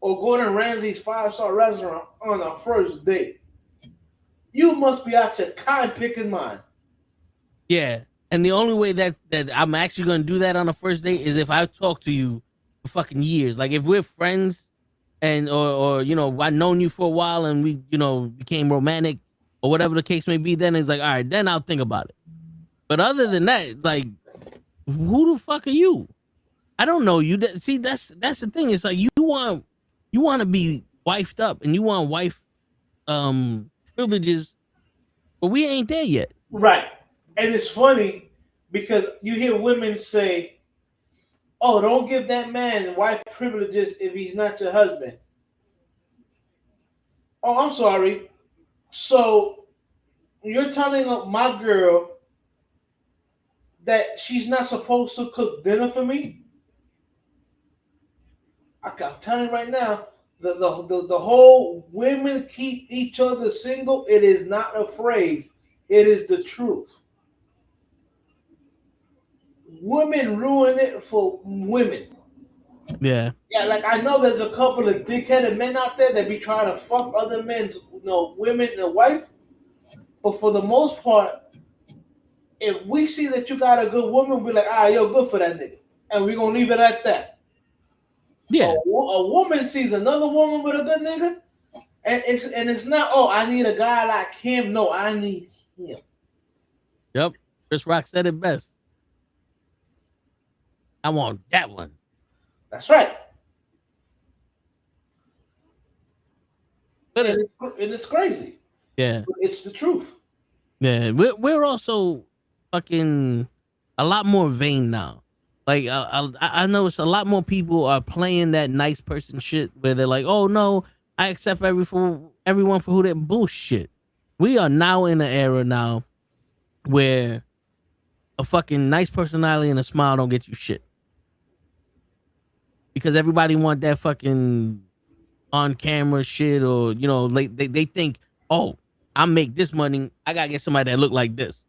or Gordon Ramsay's 5-star restaurant on a first date. You must be out your kind picking mind. Yeah. And the only way that I'm actually going to do that on a first date is if I talk to you for fucking years. Like if we're friends and or you know, I've known you for a while and we, you know, became romantic or whatever the case may be, then it's like, all right, then I'll think about it. But other than that, like, who the fuck are you? I don't know you. See, that's the thing. It's like you want to be wifed up and you want wife privileges, but we ain't there yet. Right. And it's funny because you hear women say, oh, don't give that man wife privileges if he's not your husband. Oh, I'm sorry. So you're telling my girl that she's not supposed to cook dinner for me? I'm telling you right now, the whole women keep each other single. It is not a phrase. It is the truth. Women ruin it for women. Yeah. Yeah, like I know there's a couple of dickheaded men out there that be trying to fuck other men's, women and wife. But for the most part, if we see that you got a good woman, we're like, yo, good for that nigga. And we're going to leave it at that. Yeah. A woman sees another woman with a good nigga, and it's not, I need a guy like him. No, I need him. Yep. Chris Rock said it best. I want that one. That's right. But And it's crazy. Yeah. But it's the truth. Yeah. We're also fucking a lot more vain now. Like I noticed a lot more people are playing that nice person shit where they're like, oh no, I accept everyone for who they're. Bullshit. We are now in an era now where a fucking nice personality and a smile don't get you shit. Because everybody want that fucking on camera shit, or like they think, oh, I make this money, I gotta get somebody that look like this.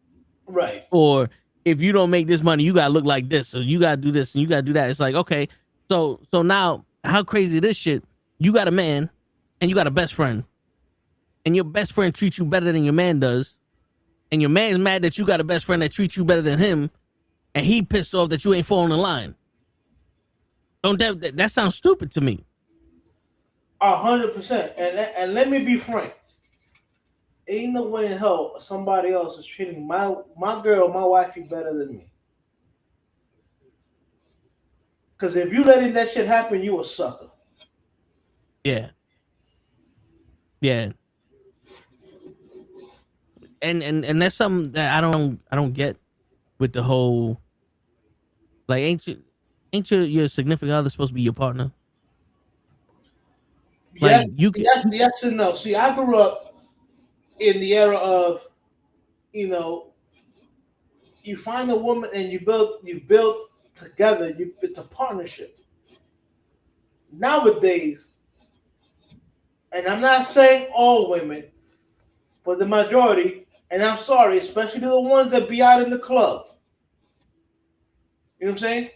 Right. Or if you don't make this money, you gotta look like this, or you gotta do this and you gotta do that. It's like, okay, so now how crazy this shit? You got a man and you got a best friend, and your best friend treats you better than your man does, and your man's mad that you got a best friend that treats you better than him, and he pissed off that you ain't falling in line. Don't that sounds stupid to me. 100%. And let me be frank. Ain't no way in hell somebody else is treating my girl, my wifey better than me. Because if you letting that shit happen, you a sucker. Yeah. Yeah. And that's something that I don't get with the whole, like, ain't your significant other supposed to be your partner? Like, Yes, you can. yes and no. See, I grew up in the era of, you find a woman and you build together. It's a partnership. Nowadays, and I'm not saying all women, but the majority, and I'm sorry, especially the ones that be out in the club. You know what I'm saying?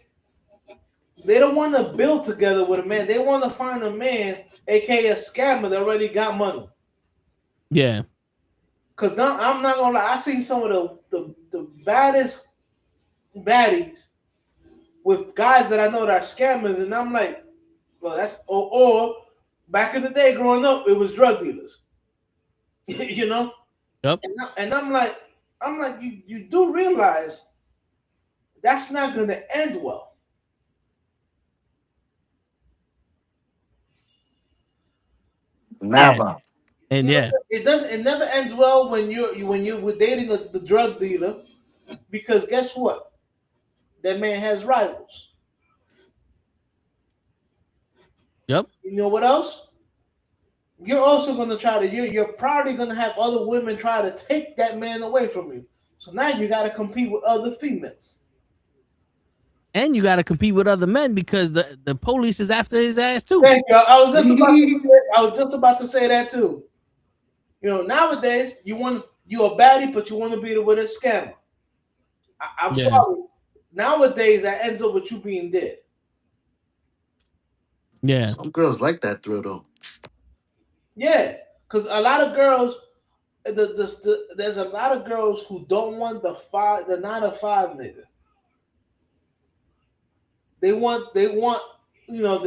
They don't want to build together with a man. They want to find a man, aka a scammer, that already got money. Yeah. Cause now I'm not gonna lie, I seen some of the baddest baddies with guys that I know that are scammers, and I'm like, well, that's or back in the day growing up, it was drug dealers. you know? Yep. And I'm like, you do realize that's not gonna end well. Never. And yeah. It doesn't. It never ends well when you're dating the drug dealer, because guess what? That man has rivals. Yep. You know what else? You're also gonna try to. You're probably gonna have other women try to take that man away from you. So now you got to compete with other females. And you got to compete with other men because the police is after his ass too. Thank you. I was just about to say that too. Nowadays you're a baddie, but you want to be with a scammer. I'm sorry. Nowadays that ends up with you being dead. Yeah. Some girls like that thrill though. Yeah, because a lot of girls, there's a lot of girls who don't want the 9 to 5 nigga. They want the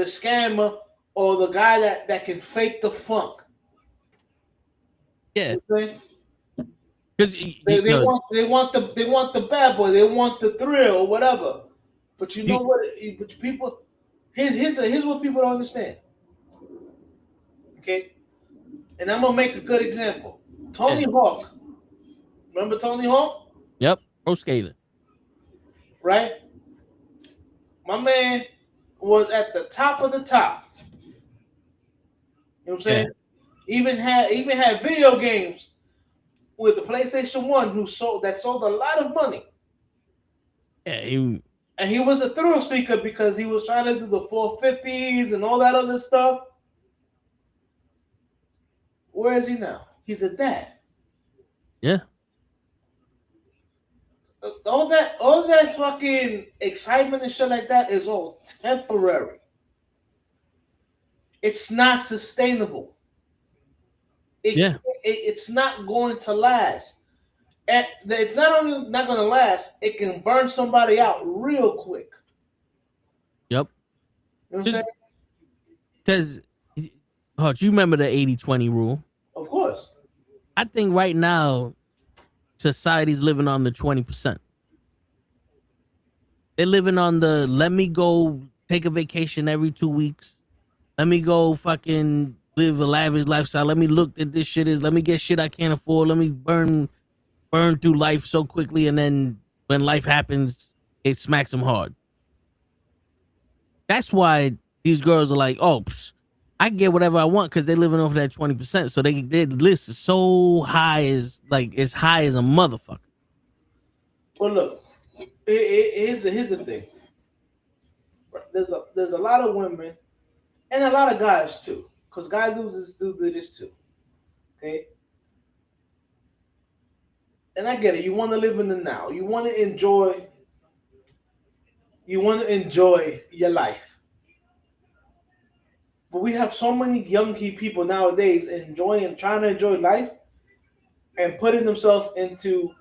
scammer or the guy that can fake the funk. Yeah. Okay? Because they want the bad boy. They want the thrill or whatever. But you know what? But people, here's what people don't understand. Okay, and I'm gonna make a good example. Tony Hawk. Remember Tony Hawk? Yep. Pro skater. Right. My man was at the top of the top. You know what I'm saying? Even had video games with the PlayStation 1 sold a lot of money. Yeah, and he was a thrill seeker because he was trying to do the 450s and all that other stuff. Where is he now? He's a dad. Yeah. All that fucking excitement and shit like that is all temporary. It's not sustainable. It's not going to last. And it's not only not going to last, it can burn somebody out real quick. Yep. You know what I'm saying? Because, Hutch, you remember the 80-20 rule? Of course. I think right now, society's living on the 20%. They're living on the let me go take a vacation every 2 weeks. Let me go fucking live a lavish lifestyle. Let me look at this shit is. Let me get shit I can't afford. Let me burn through life so quickly, and then when life happens, it smacks them hard. That's why these girls are like, oh, I can get whatever I want because they're living off that 20%. So their list is so high as high as a motherfucker. Well, look, here's the thing. There's a lot of women and a lot of guys too, because guys do this too. Okay. And I get it. You want to live in the now. You want to enjoy your life. But we have so many young people nowadays trying to enjoy life and putting themselves into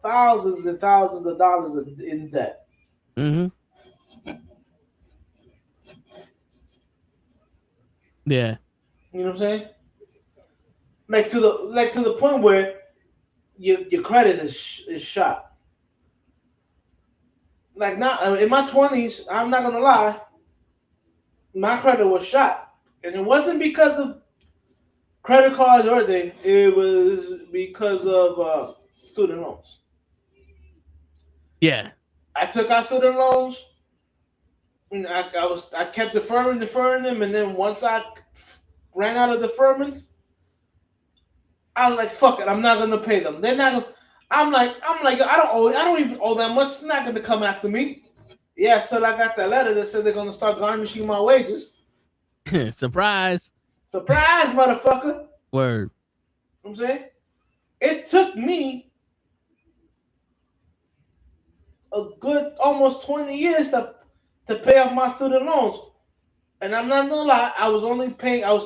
thousands and thousands of dollars in debt. Mm-hmm. Yeah. You know what I'm saying? Like to the point where your credit is shot. Like now in my 20s, I'm not gonna lie, my credit was shot, and it wasn't because of credit cards or anything. It was because of student loans. Yeah. I took out student loans. And I kept deferring them, and then once I ran out of deferments, I was like, "Fuck it, I'm not gonna pay them. They're not gonna." I'm like, I don't even owe that much. It's not gonna come after me. Yeah, till I got that letter that said they're gonna start garnishing my wages. Surprise, motherfucker. Word. You know what I'm saying? It took me a good almost 20 years to pay off my student loans. And I'm not gonna lie, I was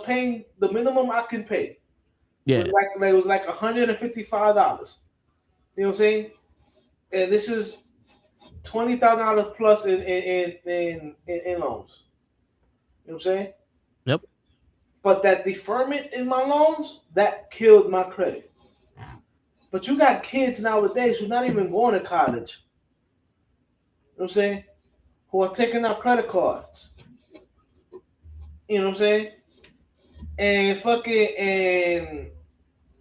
paying the minimum I can pay. Yeah. It was like $155. You know what I'm saying? And this is $20,000 plus in loans. You know what I'm saying? Yep. But that deferment in my loans, that killed my credit. But you got kids nowadays who're not even going to college. You know what I'm saying? Who are taking out credit cards. You know what I'm saying? And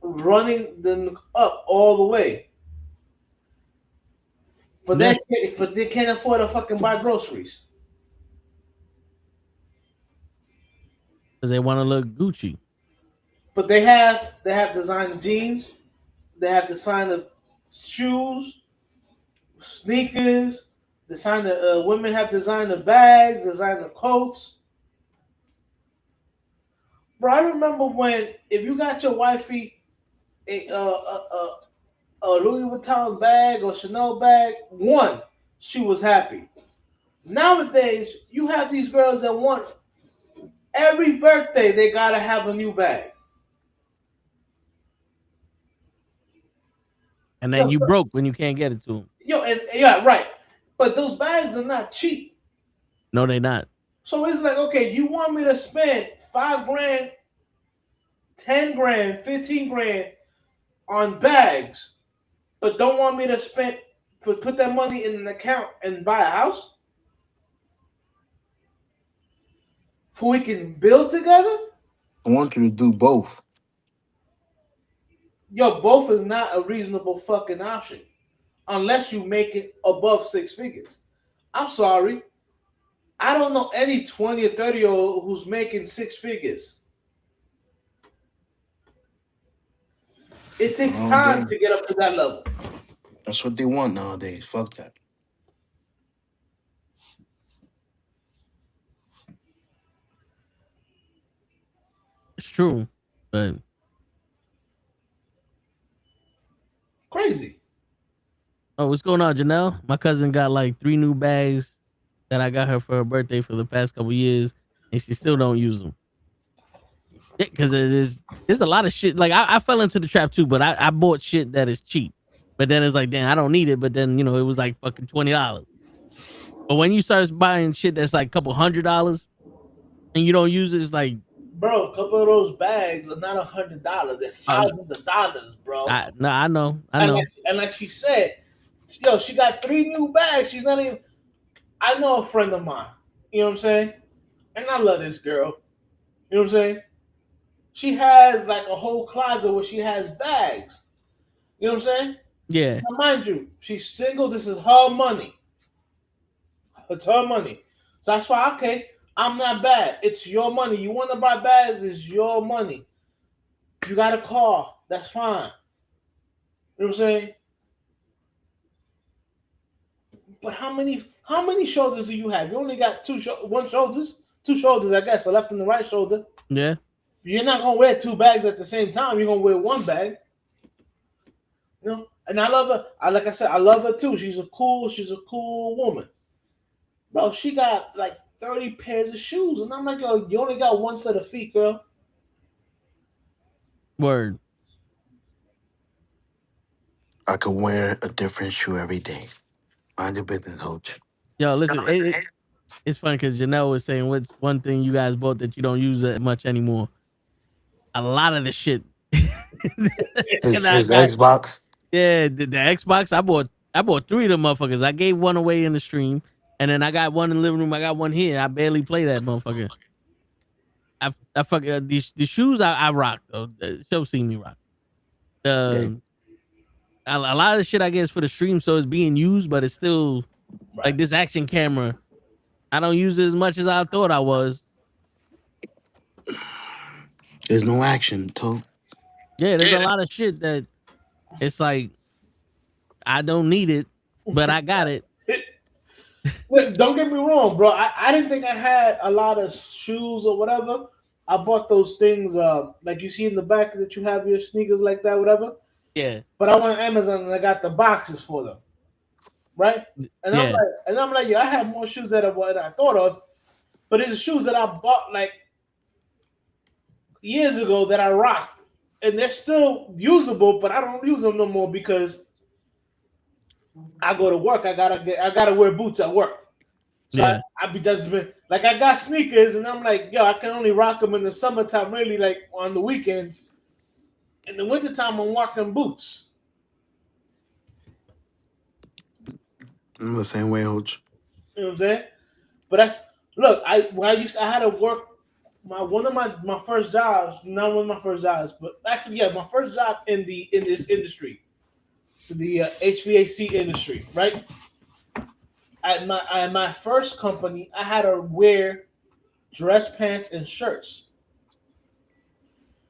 running them up all the way. But they can't afford to fucking buy groceries. Because they want to look Gucci. But they have designer jeans, they have designer shoes, sneakers, designer women have designer bags, designer coats. Bro, I remember when if you got your wifey a Louis Vuitton bag or Chanel bag, one, she was happy. Nowadays, you have these girls that want every birthday they gotta have a new bag. And then you broke when you can't get it to them. Yeah, right. But those bags are not cheap. No, they're not. So it's like, okay, you want me to spend $5,000, $10,000, $15,000 on bags, but don't want me to put that money in an account and buy a house? So we can build together? I want you to do both. Yo, both is not a reasonable fucking option. Unless you make it above 6 figures. I'm sorry. I don't know any 20 or 30-year-old who's making 6 figures. It takes Oh, time damn. to get up to that level. That's what they want nowadays. Fuck that. It's true, but Crazy. oh, what's going on, Janelle? My cousin got like 3 new bags that I got her for her birthday for the past couple years, and she still don't use them. Yeah, because there's a lot of shit. Like I fell into the trap too, but I bought shit that is cheap. But then it's like, damn, I don't need it. But then it was like fucking $20. But when you start buying shit that's like a couple $100 and you don't use it, it's like, Bro, a couple of those bags are not $100. They're thousands of dollars, bro. I know. And like she said, yo, she got 3 new bags. She's not even. I know a friend of mine. You know what I'm saying? And I love this girl. You know what I'm saying? She has like a whole closet where she has bags. You know what I'm saying? Yeah, Now, mind you, she's single. This is her money. It's her money. So that's why, okay, I'm not bad. It's your money. You want to buy bags, it's your money. You got a car. That's fine. You know what I'm saying? But how many shoulders do you have? You only got two shoulders, I guess, a left and the right shoulder. yeah. You're not gonna wear 2 bags at the same time. You're gonna wear 1 bag. You know, and I love her. Like I said, I love her too. She's a cool woman. Bro, she got like 30 pairs of shoes, and I'm like, yo, you only got 1 set of feet, girl. Word. I could wear a different shoe every day. Mind your business, Hoach. Yo, listen, it's funny because Janelle was saying what's one thing you guys bought that you don't use that much anymore. A lot of the shit. His Xbox. Yeah, the Xbox. I bought 3 of them motherfuckers. I gave one away in the stream, and then I got one in the living room. I got one here. I barely play that motherfucker. I fuck the shoes I rock though. The show seen me rock. A lot of the shit I get is for the stream, so it's being used, but it's still like this action camera. I don't use it as much as I thought I was. There's no action, Toe. Yeah, there's a lot of shit that it's like I don't need it, but I got it. Look, don't get me wrong, bro. I didn't think I had a lot of shoes or whatever. I bought those things like you see in the back that you have your sneakers like that, whatever. Yeah. But I went on Amazon and I got the boxes for them. Right? And Yeah. I'm like, yeah, I have more shoes than what I thought of. But it's shoes that I bought like years ago that I rocked. And they're still usable, but I don't use them no more because I go to work. I gotta wear boots at work. So Yeah. I be just been like I got sneakers, and I'm like, yo, I can only rock them in the summertime, really, like on the weekends. In the wintertime, I'm rocking boots. I'm the same way, Hoach. You know what I'm saying? But that's look. I had to work one of my first jobs, not one of my first jobs, but actually, yeah, my first job in this industry, the HVAC industry, right? At my first company, I had to wear dress pants and shirts.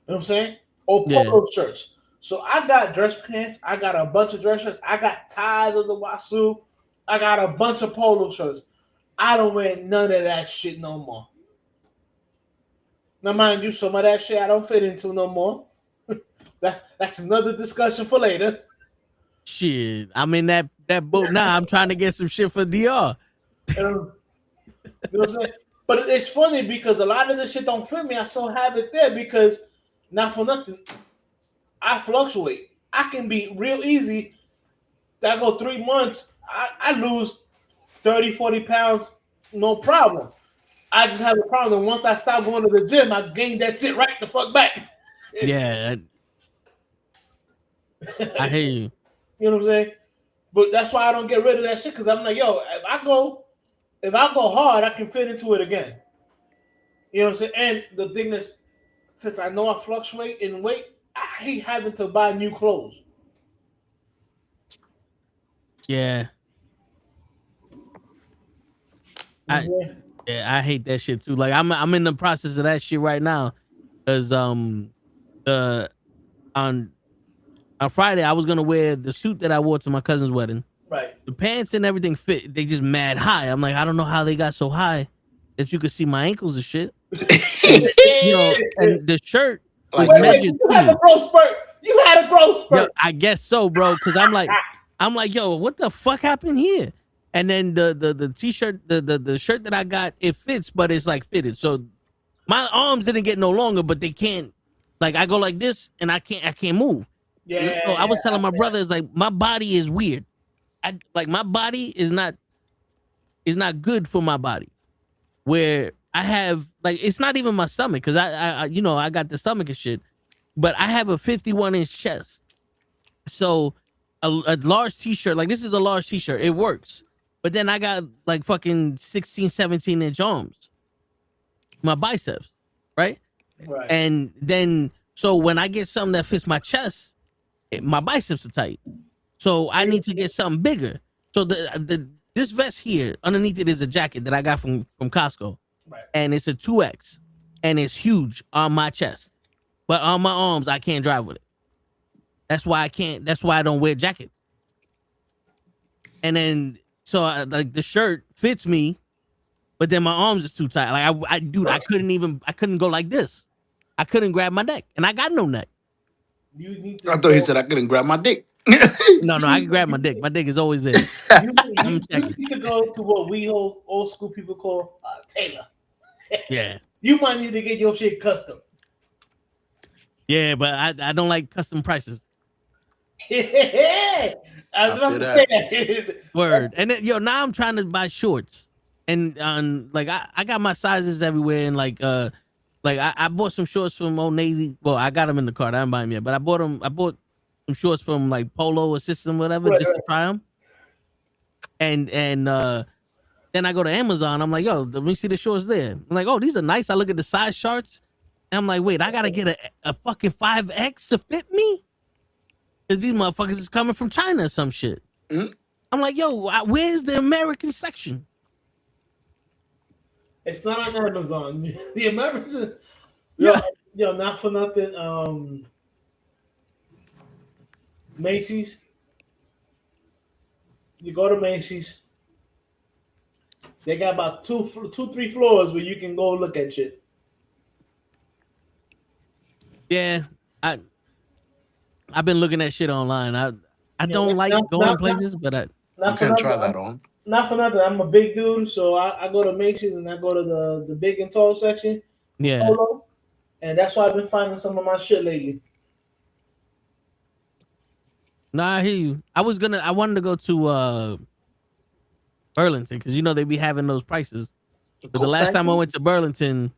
You know what I'm saying? Or polo shirts. So I got dress pants. I got a bunch of dress shirts. I got ties of the Wasu. I got a bunch of polo shirts. I don't wear none of that shit no more. Now, mind you, some of that shit I don't fit into no more. That's another discussion for later. Shit, I'm in that boat now. I'm trying to get some shit for DR. You know what I'm saying? But it's funny because a lot of this shit don't fit me. I still have it there because, not for nothing, I fluctuate. I can be real easy. I go 3 months, I lose 30, 40 pounds, no problem. I just have a problem. Once I stop going to the gym, I gain that shit right the fuck back. Yeah, I hear you. You know what I'm saying? But that's why I don't get rid of that shit because I'm like, yo, if I go hard, I can fit into it again. You know what I'm saying? And the thing is, since I know I fluctuate in weight, I hate having to buy new clothes. Yeah. I hate that shit too. Like I'm in the process of that shit right now, because the on On Friday, I was gonna wear the suit that I wore to my cousin's wedding. Right. The pants and everything fit. They just mad high. I'm like, I don't know how they got so high that you could see my ankles and shit. And the shirt was Like, Wait, measured. you had a growth spurt. You had a growth spurt. Yo, I guess so, bro. Because I'm like, yo, what the fuck happened here? And then the t-shirt, the shirt that I got, it fits, but it's like fitted. So my arms didn't get no longer, but they can't. Like I go like this, and I can't move. Yeah. So I was telling my brother, it's like my body is weird. My body is not good for my body. Where I have like it's not even my stomach because I got the stomach and shit, but I have a 51-inch chest. So a large t-shirt, like this is a large t-shirt, it works. But then I got like fucking 16, 17-inch arms. My biceps, right? Right. And then so when I get something that fits my chest, my biceps are tight. So I need to get something bigger. So this vest here, underneath it is a jacket that I got from Costco. Right. And it's a 2X. And it's huge on my chest. But on my arms, I can't drive with it. That's why I don't wear jackets. And then so like the shirt fits me, but then my arms is too tight. Like I couldn't go like this. I couldn't grab my neck. And I got no neck. You need to I thought he said I couldn't grab my dick. No, I can grab my dick. My dick is always there. You need to go to what we old school people call tailor. Yeah. You might need to get your shit custom. Yeah, but I don't like custom prices. I was about to say that. Word. And then, now I'm trying to buy shorts. And like I got my sizes everywhere, and like I bought some shorts from Old Navy. Well, I got them in the cart. I didn't buy them yet, but I bought some shorts from like Polo or System, whatever, just to try them. And then I go to Amazon. I'm like, yo, let me see the shorts there. I'm like, oh, these are nice. I look at the size charts. And I'm like, wait, I gotta get a fucking 5X to fit me? Because these motherfuckers is coming from China or some shit. Mm-hmm. I'm like, yo, where's the American section? It's not on Amazon. The Americans, Yeah. yo, not for nothing. Macy's. You go to Macy's. They got about 3 floors where you can go look at shit. Yeah, I've been looking at shit online. I don't like going places, but You can try that on. Not for nothing. I'm a big dude, so I go to Macy's and I go to the big and tall section. Yeah. Polo, and that's why I've been finding some of my shit lately. Nah, I hear you. I wanted to go to Burlington because they be having those prices. But the last time I went to Burlington,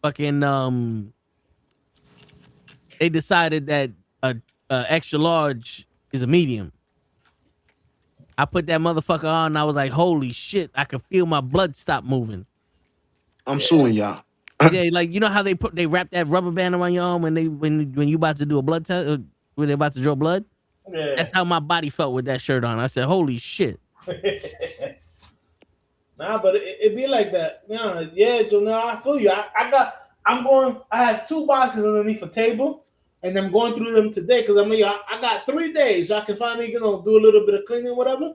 fucking they decided that a extra large is a medium. I put that motherfucker on and I was like, holy shit, I could feel my blood stop moving. I'm suing y'all. Yeah, like how they wrap that rubber band around your arm when you about to do a blood test, when they're about to draw blood. Yeah. That's how my body felt with that shirt on. I said, holy shit. Nah, but it be like that. Nah, yeah, Joe, no, I feel you. I have 2 boxes underneath a table, and I'm going through them today because I got 3 days, so I can finally, do a little bit of cleaning, whatever.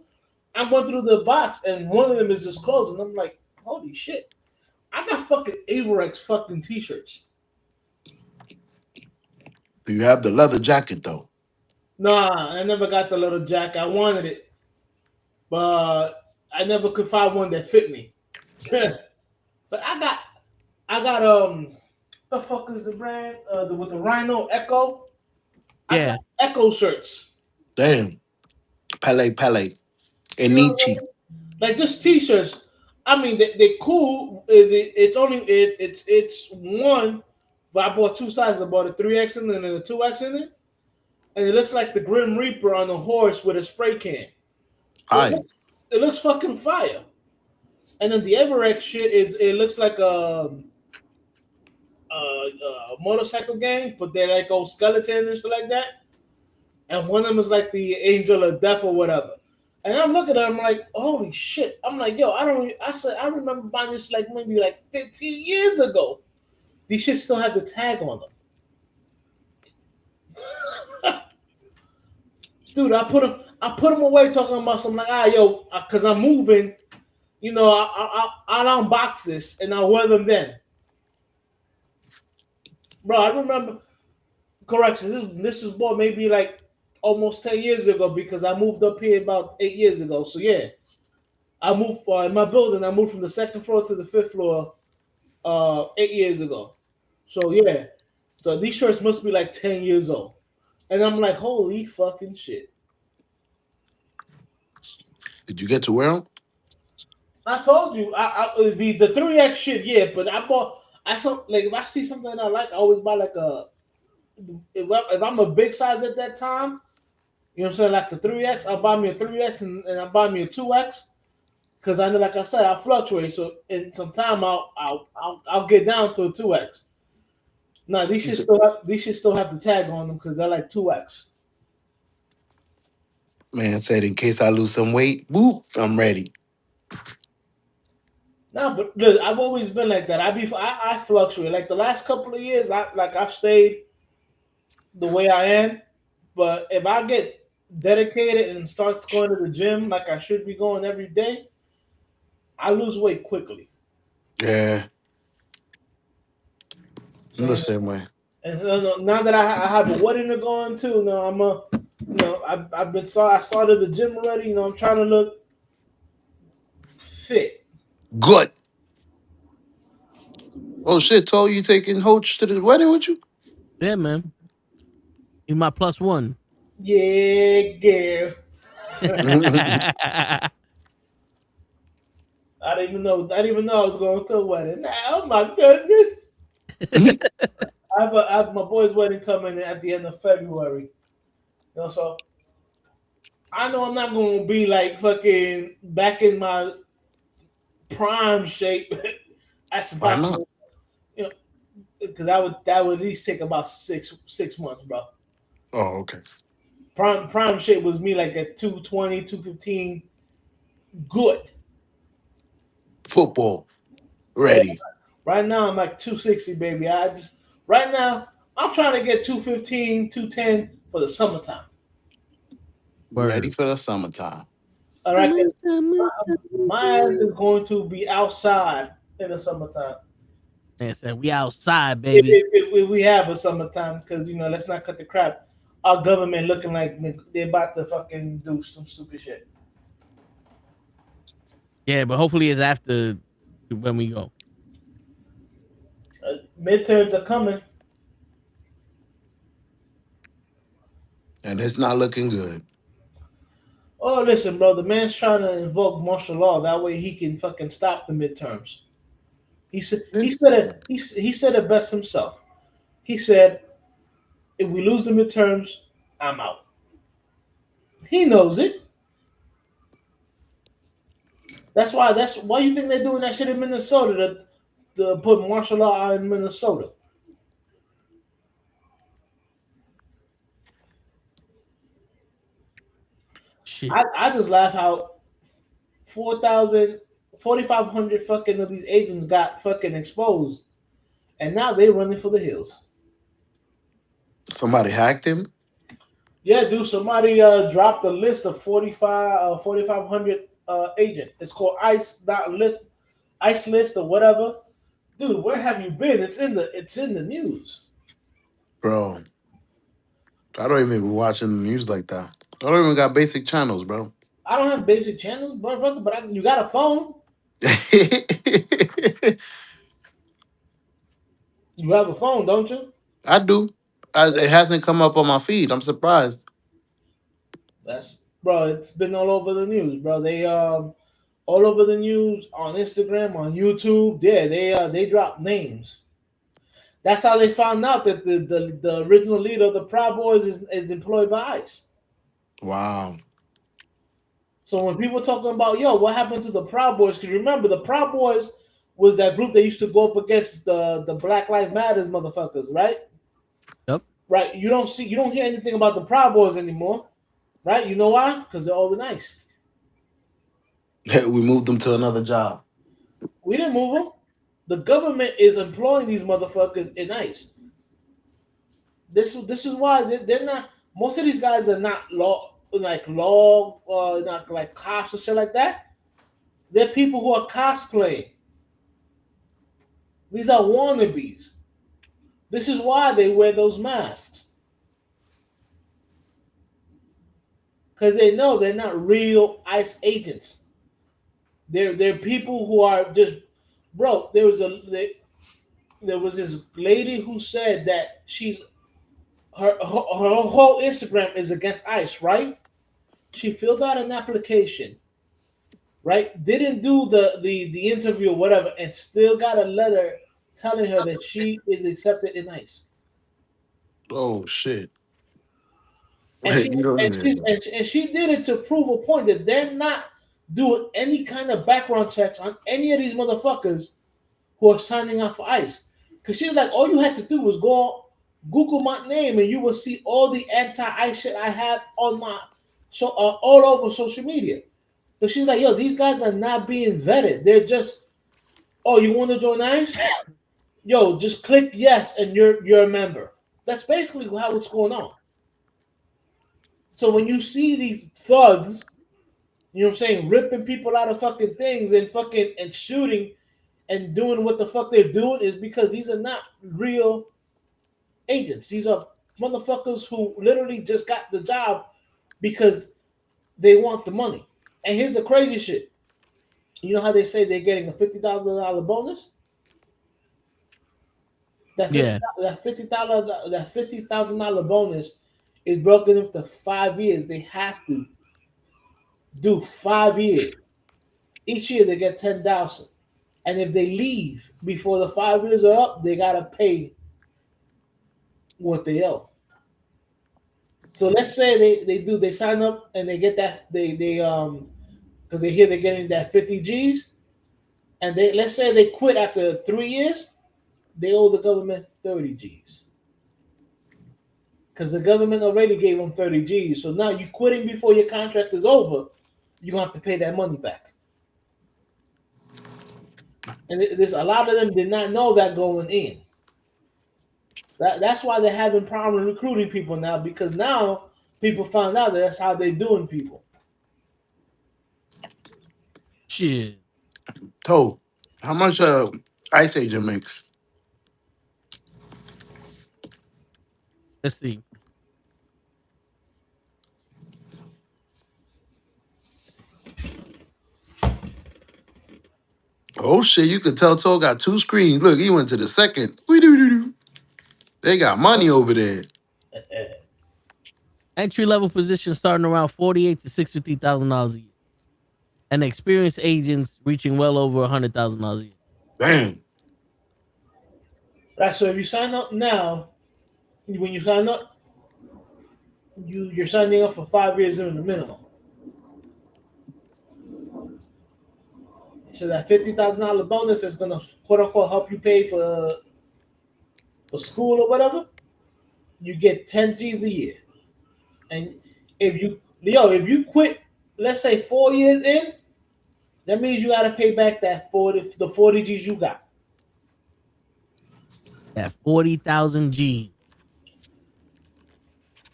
I'm going through the box, and one of them is just closed, and I'm like, holy shit. I got fucking Averex fucking t-shirts. Do you have the leather jacket though? Nah, I never got the little jacket. I wanted it, but I never could find one that fit me. But I got the fuck is the brand? With the Rhino Echo. Yeah. I got Echo shirts. Damn. Pele and Nietzsche. Like just t-shirts. I mean, they cool. It's one, but I bought 2 sizes. I bought a 3X in it and a 2X in it, and it looks like the Grim Reaper on a horse with a spray can. It looks fucking fire. And then the Everex shit it looks like a motorcycle gang, but they're like old skeletons and shit like that. And one of them is like the Angel of Death or whatever. And I'm looking at it, I'm like, holy shit. I'm like, yo, I remember buying this maybe 15 years ago. These shit still have the tag on them. Dude, I put them away talking about something like, yo, because I'm moving. You know, I'll unbox this and I'll wear them then. Bro, I remember. Correction. This was bought maybe like almost 10 years ago because I moved up here about 8 years ago. So yeah, I moved in my building. I moved from the second floor to the fifth floor 8 years ago. So yeah, so these shirts must be like 10 years old, and I'm like, holy fucking shit. Did you get to wear them? I told you, the 3X shit, yeah, but I saw like if I see something that I like, I always buy like if I'm a big size at that time, you know what I'm saying, like the 3X, I'll buy me a 3X and I'll buy me a 2X because I know, like I said, I fluctuate. So in some time, I'll get down to a 2X. No, these should still have the tag on them because they're like 2X. Man said, in case I lose some weight, boop, I'm ready. No, but look, I've always been like that. I fluctuate. Like the last couple of years, I've stayed the way I am. But if I get dedicated and start going to the gym like I should be going every day, I lose weight quickly. Yeah. So, I'm the same way. and now that I have a wedding to go into, I started the gym already. You know, I'm trying to look fit. Good. Oh shit, told you taking Hoach to the wedding with you? Yeah, man. You my plus one. Yeah, girl. I didn't even know I was going to a wedding. Oh my goodness. I have my boy's wedding coming at the end of February. You know, so I know I'm not going to be like fucking back in my prime shape as Why not? possible. You know, because that would at least take about 6 months, bro. Oh, okay. Prime shape was me like at 220, 215. Good. Football. Ready. Yeah. Right now I'm like 260, baby. Right now I'm trying to get 215, 210 for the summertime. Ready for the summertime. All right, my ass is going to be outside in the summertime. Man said we outside, baby. If we have a summertime, because let's not cut the crap. Our government looking like they're about to fucking do some stupid shit. Yeah, but hopefully it's after when we go. Midterms are coming. And it's not looking good. Oh, listen, bro. The man's trying to invoke martial law. That way he can fucking stop the midterms. He said it best himself. He said, if we lose the midterms, I'm out. He knows it. That's why you think they're doing that shit in Minnesota to put martial law out in Minnesota. Shit. I just laugh how 4,500 fucking of these agents got fucking exposed, and now they're running for the hills. Somebody hacked him? Yeah, dude. Somebody dropped a list of 4,500 agent. It's called ICE list or whatever. Dude, where have you been? It's in the news. Bro. I don't even be watching the news like that. I don't even got basic channels, bro. I don't have basic channels, motherfucker, but you got a phone. You have a phone, don't you? I do. It hasn't come up on my feed. I'm surprised. Bro, it's been all over the news, bro. They all over the news on Instagram, on YouTube. Yeah, they drop names. That's how they found out that the original leader of the Proud Boys is employed by ICE. Wow. So when people talking about, yo, what happened to the Proud Boys? Because remember, the Proud Boys was that group that used to go up against the Black Lives Matters motherfuckers, right? Yep. Right. You don't hear anything about the Proud Boys anymore, right? You know why? Because they're all in ICE. We moved them to another job. We didn't move them. The government is employing these motherfuckers in ICE. This is why they're not. Most of these guys are not law like law, not like cops and shit like that. They're people who are cosplaying. These are wannabes. This is why they wear those masks. Because they know they're not real ICE agents. They're people who are just, bro. There was this lady who said that her whole Instagram is against ICE, right? She filled out an application, right? Didn't do the interview or whatever, and still got a letter telling her that she is accepted in ICE. Oh shit. And Wait, you don't even. and she did it to prove a point that they're not doing any kind of background checks on any of these motherfuckers who are signing up for ICE. Because she's like, all you had to do was go Google my name and you will see all the anti-ICE shit I have on my all over social media. So she's like, yo, these guys are not being vetted. They're just, oh, you want to join ICE? Yo, just click yes and you're a member. That's basically how it's going on. So when you see these thugs, you know what I'm saying, ripping people out of fucking things and fucking and shooting and doing what the fuck they're doing, is because these are not real agents. These are motherfuckers who literally just got the job because they want the money. And here's the crazy shit. You know how they say they're getting a $50,000 bonus? That $50,000 bonus is broken up to 5 years. They have to do 5 years. Each year they get $10,000. And if they leave before the 5 years are up, they gotta pay what they owe. So let's say they sign up and they get that because they hear they're getting that 50 G's, and let's say they quit after 3 years, they owe the government 30 G's. Because the government already gave them 30 G's. So now you quitting before your contract is over, you're gonna have to pay that money back. And there's a lot of them did not know that going in. That's why they're having problem recruiting people now, because now people found out that's how they're doing people. Shit. Toe, how much Ice Agent makes? Let's see. Oh shit, you could tell Toe got two screens. Look, he went to the second. They got money over there. Entry level position starting around $48,000 to $63,000 a year, and experienced agents reaching well over $100,000 a year. Damn. Right. So if you sign up now, when you sign up, you're signing up for 5 years in the minimum. So that $50,000 bonus is gonna quote unquote help you pay for school or whatever. You get 10 G's a year, and if you quit, let's say 4 years in, that means you got to pay back the 40 G's you got. At 40,000 G.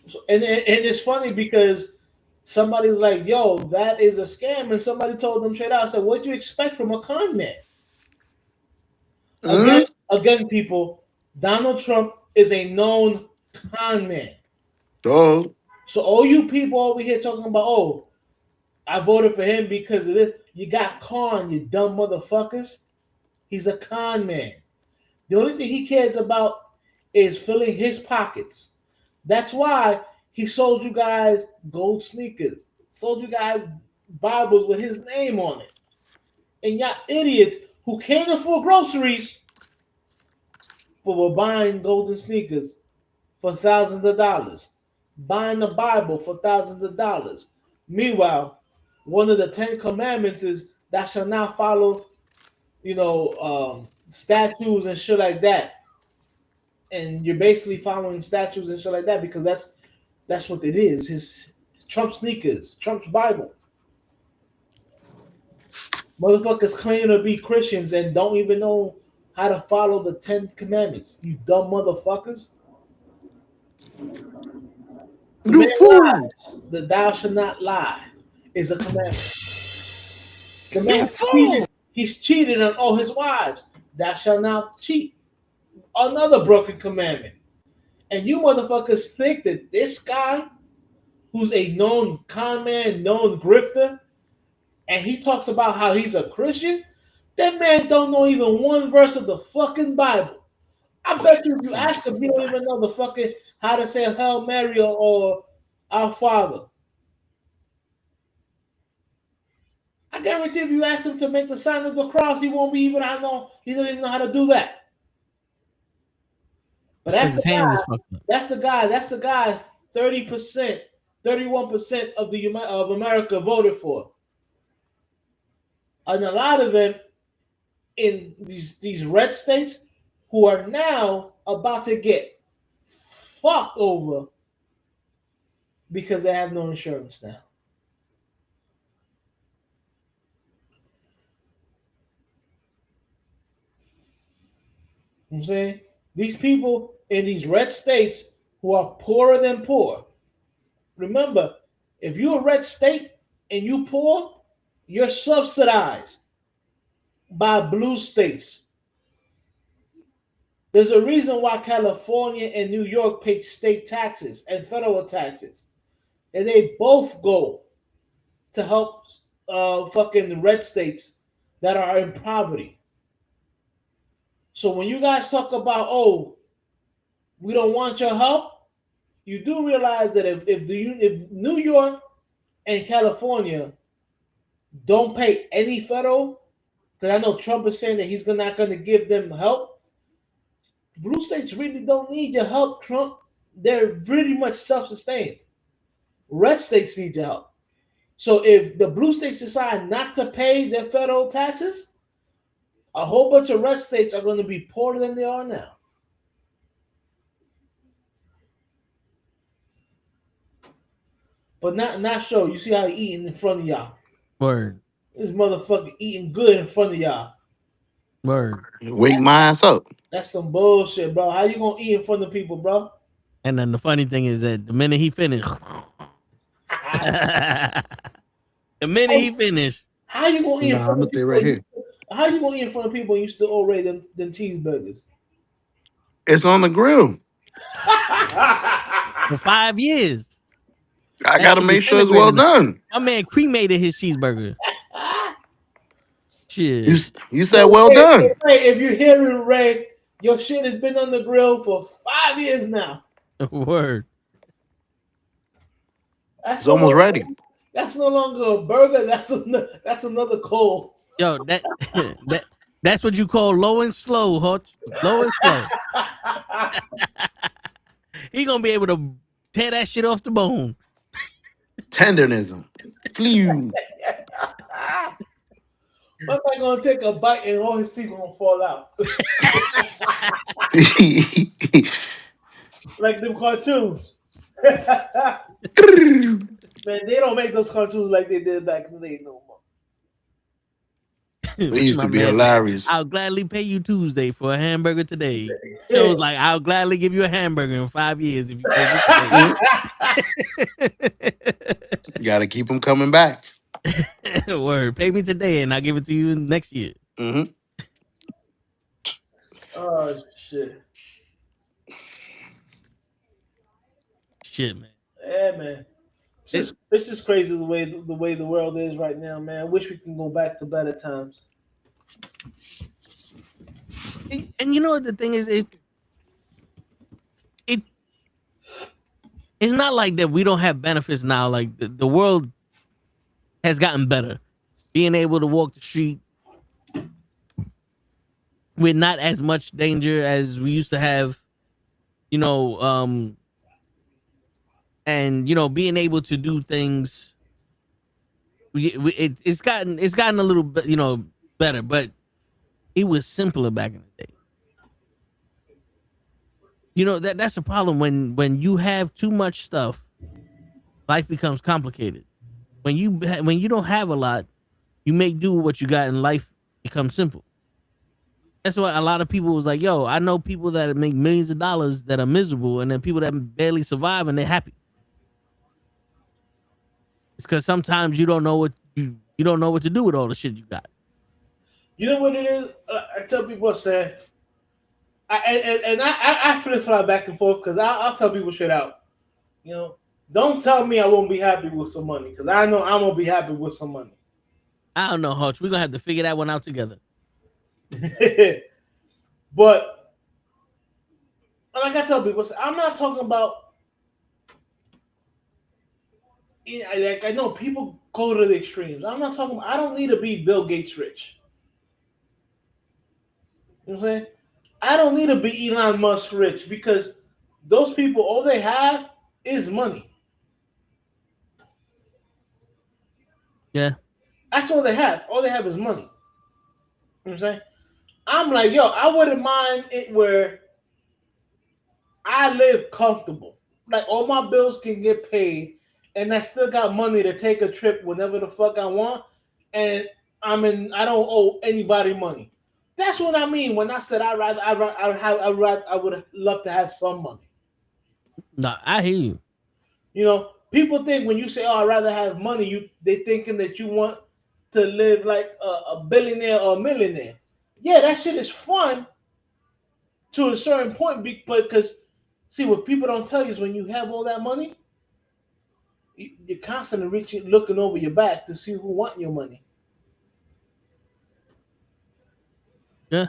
So, and it's funny because somebody's like, yo, that is a scam. And somebody told them straight out, I said, what do you expect from a con man? Again, people, Donald Trump is a known con man. Oh. So all you people over here talking about, oh, I voted for him because of this. You got con, you dumb motherfuckers. He's a con man. The only thing he cares about is filling his pockets. That's why he sold you guys gold sneakers, sold you guys Bibles with his name on it. And y'all idiots who can't afford groceries but were buying golden sneakers for thousands of dollars, buying the Bible for thousands of dollars. Meanwhile, one of the 10 commandments is thou shalt not follow, statues and shit like that. And you're basically following statues and shit like that because that's what it is. His Trump sneakers, Trump's Bible. Motherfuckers claim to be Christians and don't even know how to follow the 10 commandments. You dumb motherfuckers. The You man fool. lies. The thou shall not lie is a commandment. The You man fool. he's cheated on all his wives. Thou shalt not cheat. Another broken commandment. And you motherfuckers think that this guy, who's a known con man, known grifter, and he talks about how he's a Christian, that man don't know even one verse of the fucking Bible. I bet you if you ask him, he don't even know the fucking how to say Hail Mary or Our Father. I guarantee if you ask him to make the sign of the cross, he won't be even. I know he doesn't even know how to do that. But Because his hands is fucked up. That's the guy. That's the guy. 30%, 31% of America voted for, and a lot of them in these red states who are now about to get fucked over because they have no insurance now. You know what I'm saying? These people in these red states who are poorer than poor. Remember, if you're a red state and you poor, you're subsidized by blue states. There's a reason why California and New York pay state taxes and federal taxes. And they both go to help fucking red states that are in poverty. So when you guys talk about, oh, we don't want your help, you do realize that if New York and California don't pay any federal, because I know Trump is saying that he's not going to give them help. Blue states really don't need your help, Trump. They're pretty much self-sustained. Red states need your help. So if the blue states decide not to pay their federal taxes, a whole bunch of red states are going to be poorer than they are now. But not sure. You see how he eating in front of y'all. Word. This motherfucker eating good in front of y'all. Word. Wake my ass up. That's some bullshit, bro. How you gonna eat in front of people, bro? And then the funny thing is that the minute he finished, How you gonna eat in Nah, I'm front gonna of stay people? right here. How you gonna eat in front of people and you still already them cheeseburgers? It's on the grill. for 5 years. I That gotta shit make sure it's well disintegrated. done. My man cremated his cheeseburger. Shit. You said well done. Ray, if you're hearing Ray, your shit has been on the grill for 5 years now. Word. It's almost ready. That's no longer a burger. That's another coal. Yo, that's what you call low and slow, Hutch. Low and slow. He gonna be able to tear that shit off the bone. Tendernism. Phew. My man gonna take a bite and all his teeth gonna fall out. Like them cartoons. Man, they don't make those cartoons like they did back in the day no more. It used to be hilarious. I'll gladly pay you Tuesday for a hamburger today. It was like, I'll gladly give you a hamburger in 5 years if you pay me today. You gotta keep them coming back. Word. Pay me today and I'll give it to you next year. Mm-hmm. Oh shit. Shit, man. Yeah, man. This is crazy the way the world is right now, man. I wish we can go back to better times. And you know what the thing is? It's not like that we don't have benefits now. Like the world has gotten better. Being able to walk the street with not as much danger as we used to have, you know, and you know, being able to do things, it's gotten a little bit, you know, better, but it was simpler back in the day. You know, that's a problem when you have too much stuff, life becomes complicated. When you don't have a lot, you make do with what you got, and life becomes simple. That's why a lot of people was like, "Yo, I know people that make millions of dollars that are miserable, and then people that barely survive and they're happy." It's because sometimes you don't know what you don't know what to do with all the shit you got. You know what it is? I tell people, I say, I flip flop back and forth because I'll tell people straight out. You know, don't tell me I won't be happy with some money because I know I'm gonna be happy with some money. I don't know, Hutch. We're gonna have to figure that one out together. But like I tell people, I'm not talking about. Like I know people go to the extremes. I'm not talking about. I don't need to be Bill Gates rich. You know what I'm saying? I don't need to be Elon Musk rich because those people, all they have is money. Yeah. That's all they have. All they have is money. You know what I'm saying? I'm like, yo, I wouldn't mind it where I live comfortable. Like all my bills can get paid and I still got money to take a trip whenever the fuck I want. And I don't owe anybody money. That's what I mean when I said I would love to have some money. No, I hear you. You know, people think when you say, "Oh, I'd rather have money," they thinking that you want to live like a billionaire or a millionaire. Yeah, that shit is fun to a certain point, but because see what people don't tell you is when you have all that money, you're constantly looking over your back to see who want your money. Yeah. You know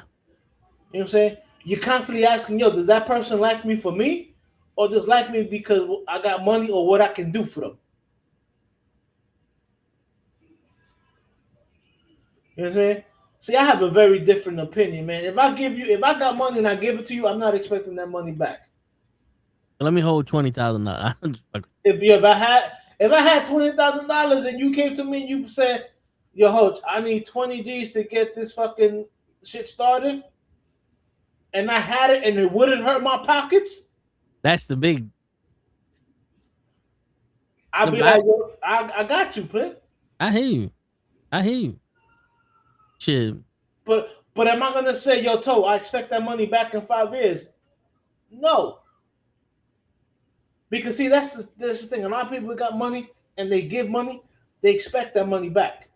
what I'm saying? You're constantly asking, yo, does that person like me for me? Or just like me because I got money or what I can do for them? You know what I'm saying? See, I have a very different opinion, man. If I got money and I give it to you, I'm not expecting that money back. Let me hold $20,000. If I had $20,000 and you came to me and you said, yo, Hoach, I need 20 G's to get this fucking shit started, and I had it and it wouldn't hurt my pockets, That's the big. I'd be like, yo, I got you, Clint. I hear you. Shit. But am I gonna say, yo, Toe, I expect that money back in 5 years? No. Because see, that's the thing. A lot of people got money and they give money, they expect that money back.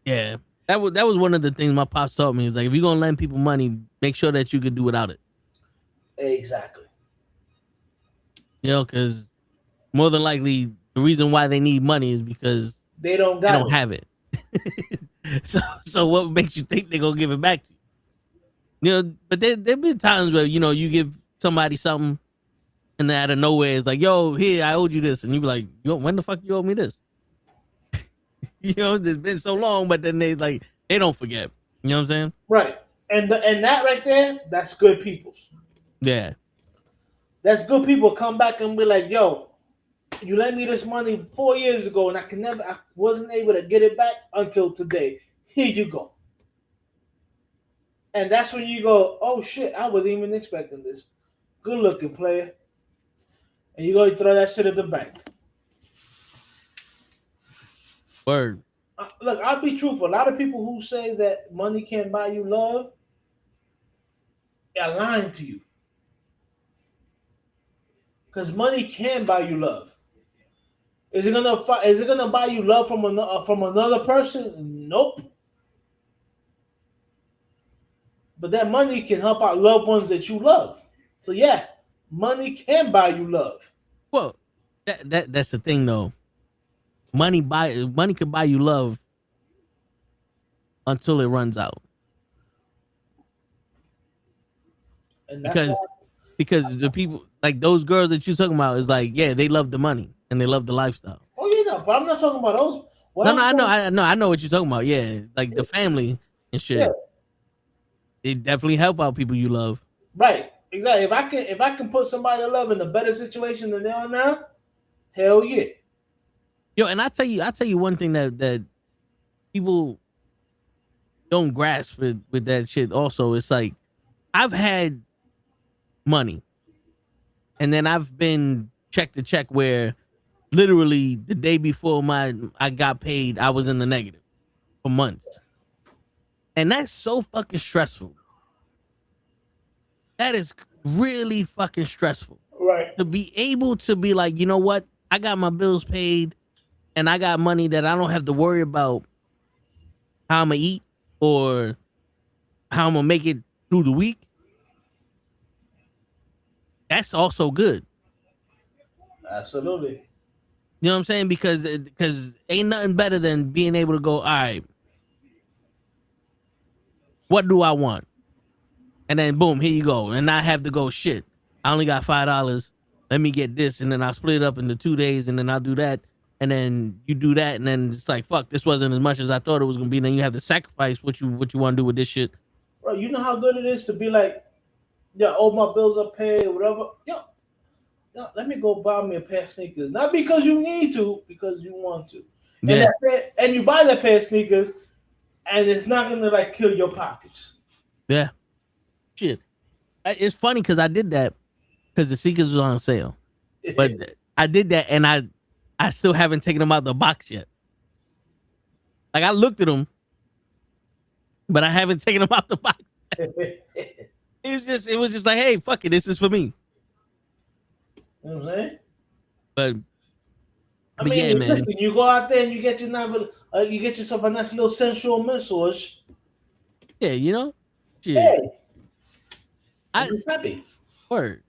Yeah. That was one of the things my pops taught me. Is like, if you're gonna lend people money, make sure that you could do without it. Exactly. You know, because more than likely the reason why they need money is because they don't have it. So what makes you think they're gonna give it back to you? You know, but there've been times where, you know, you give somebody something and then out of nowhere it's like, yo, here, I owed you this, and you be like, yo, when the fuck you owe me this? You know, it's been so long, but then they don't forget. You know what I'm saying? Right. And that right there, that's good people. Yeah. That's good people come back and be like, yo, you lent me this money 4 years ago and I wasn't able to get it back until today. Here you go. And that's when you go, oh shit, I wasn't even expecting this. Good looking player. And you go throw that shit at the bank. Word. Look, I'll be truthful. A lot of people who say that money can't buy you love are lying to you. Because money can buy you love. Is it gonna buy you love from another person? Nope. But that money can help out loved ones that you love. So yeah, money can buy you love. Well, that's the thing though. Money can buy you love until it runs out. And because the people like those girls that you're talking about is like, yeah, they love the money and they love the lifestyle. Oh yeah, no, but I'm not talking about those. I know what you're talking about. Yeah, like the family and shit. Yeah. They definitely help out people you love. Right, exactly. If I can put somebody I love in a better situation than they are now, hell yeah. Yo, and I tell you one thing that people don't grasp with that shit. Also, it's like I've had money, and then I've been check to check where literally the day before I got paid, I was in the negative for months, and that's so fucking stressful. That is really fucking stressful. Right. To be able to be like, you know what, I got my bills paid. and I got money that I don't have to worry about how I'm gonna eat or how I'm gonna make it through the week, that's also good. Absolutely. You know what I'm saying? Because ain't nothing better than being able to go, all right, what do I want? And then boom, here you go. And I have to go, shit, I only got $5. Let me get this. And then I'll split it up into 2 days and then I'll do that. And then you do that. And then it's like, fuck, this wasn't as much as I thought it was going to be. And then you have to sacrifice what you want to do with this shit. Bro, you know how good it is to be like, yeah, all my bills are paid, whatever. Yo, let me go buy me a pair of sneakers. Not because you need to, because you want to. Yeah. And you buy that pair of sneakers, and it's not going to like kill your pockets. Yeah. Shit. It's funny because I did that because the sneakers was on sale. But I did that and I still haven't taken them out the box yet. Like I looked at them, but I haven't taken them out the box. It was just like, hey, fuck it, this is for me. You know what I'm saying? But I mean, yeah, man. listen, you go out there and you get you get yourself a nice little sensual massage. Yeah, you know? Shit. Hey, I'm happy. Word.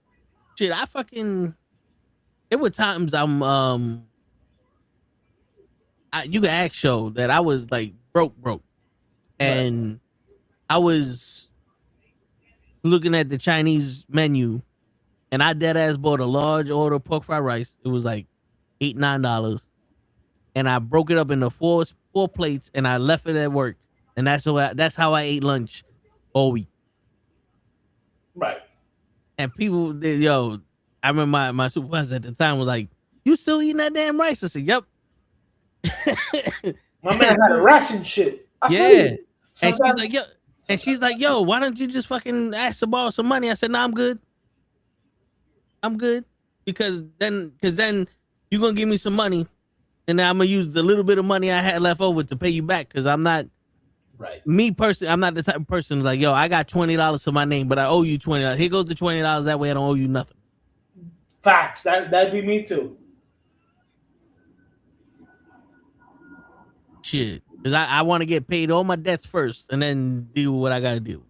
Shit, I fucking there were times you can ask show that I was like broke. And right. I was looking at the Chinese menu and I dead ass bought a large order of pork fried rice. It was like $8-9. And I broke it up into four plates and I left it at work. And that's how I ate lunch all week. Right. And people, I remember my supervisor at the time was like, "You still eating that damn rice?" I said, "Yep." My man had a ration shit. Yeah. And she's like, yo, why don't you just fucking ask to borrow some money? I said, "No, I'm good. I'm good." Because then you're gonna give me some money, and then I'm gonna use the little bit of money I had left over to pay you back. Because I'm not, right. Me personally, I'm not the type of person who's like, yo, I got $20 to my name, but I owe you $20. Here goes the $20. That way, I don't owe you nothing. Facts. That'd be me too. Shit, because I want to get paid all my debts first, and then do what I gotta do.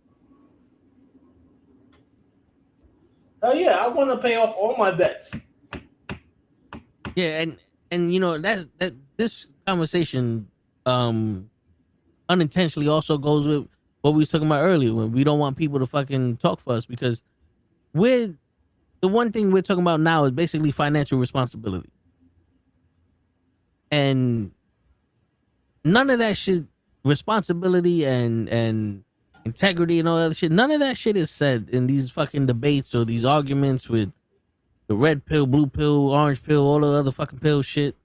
Oh yeah, I want to pay off all my debts. Yeah, and you know that this conversation unintentionally also goes with what we was talking about earlier when we don't want people to fucking talk for us because the one thing we're talking about now is basically financial responsibility. And none of that shit, responsibility and integrity and all that shit, none of that shit is said in these fucking debates or these arguments with the red pill, blue pill, orange pill, all the other fucking pill shit.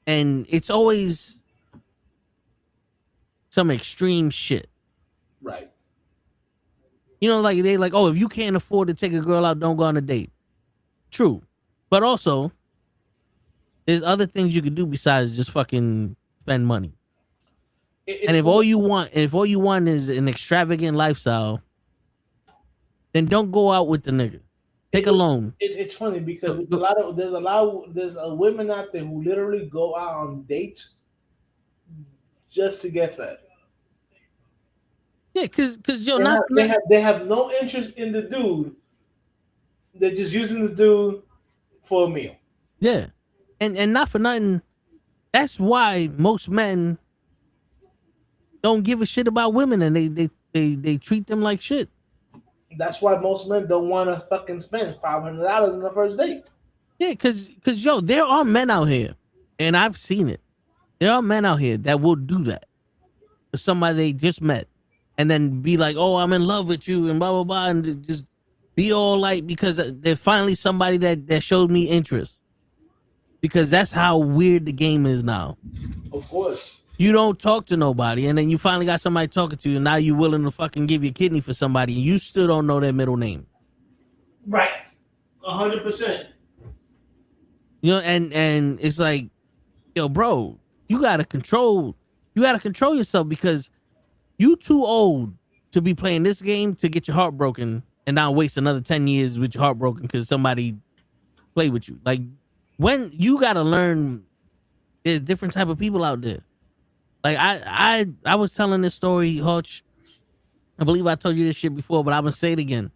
And it's always some extreme shit. Right. You know, like they like, oh, if you can't afford to take a girl out, don't go on a date. True. But also, there's other things you could do besides just fucking spend money. And if all you want is an extravagant lifestyle, then don't go out with the nigga. Take a loan. It's funny because there's a women out there who literally go out on dates just to get fed. Yeah, because they have no interest in the dude. They're just using the dude for a meal. Yeah, and not for nothing. That's why most men don't give a shit about women, and they treat them like shit. That's why most men don't want to fucking spend $500 on the first date. Yeah, because there are men out here, and I've seen it. There are men out here that will do that for somebody they just met, and then be like, "Oh, I'm in love with you," and blah blah blah, and just be all like because they're finally somebody that showed me interest. Because that's how weird the game is now. Of course. You don't talk to nobody, and then you finally got somebody talking to you, and now you're willing to fucking give your kidney for somebody, and you still don't know their middle name. Right. 100%. You know, and it's like, yo, bro, you gotta control yourself because you too old to be playing this game to get your heart broken and now waste another 10 years with your heart broken because somebody played with you. Like, when you gotta learn there's different type of people out there. Like I was telling this story, Hutch. I believe I told you this shit before, but I'm gonna say it again.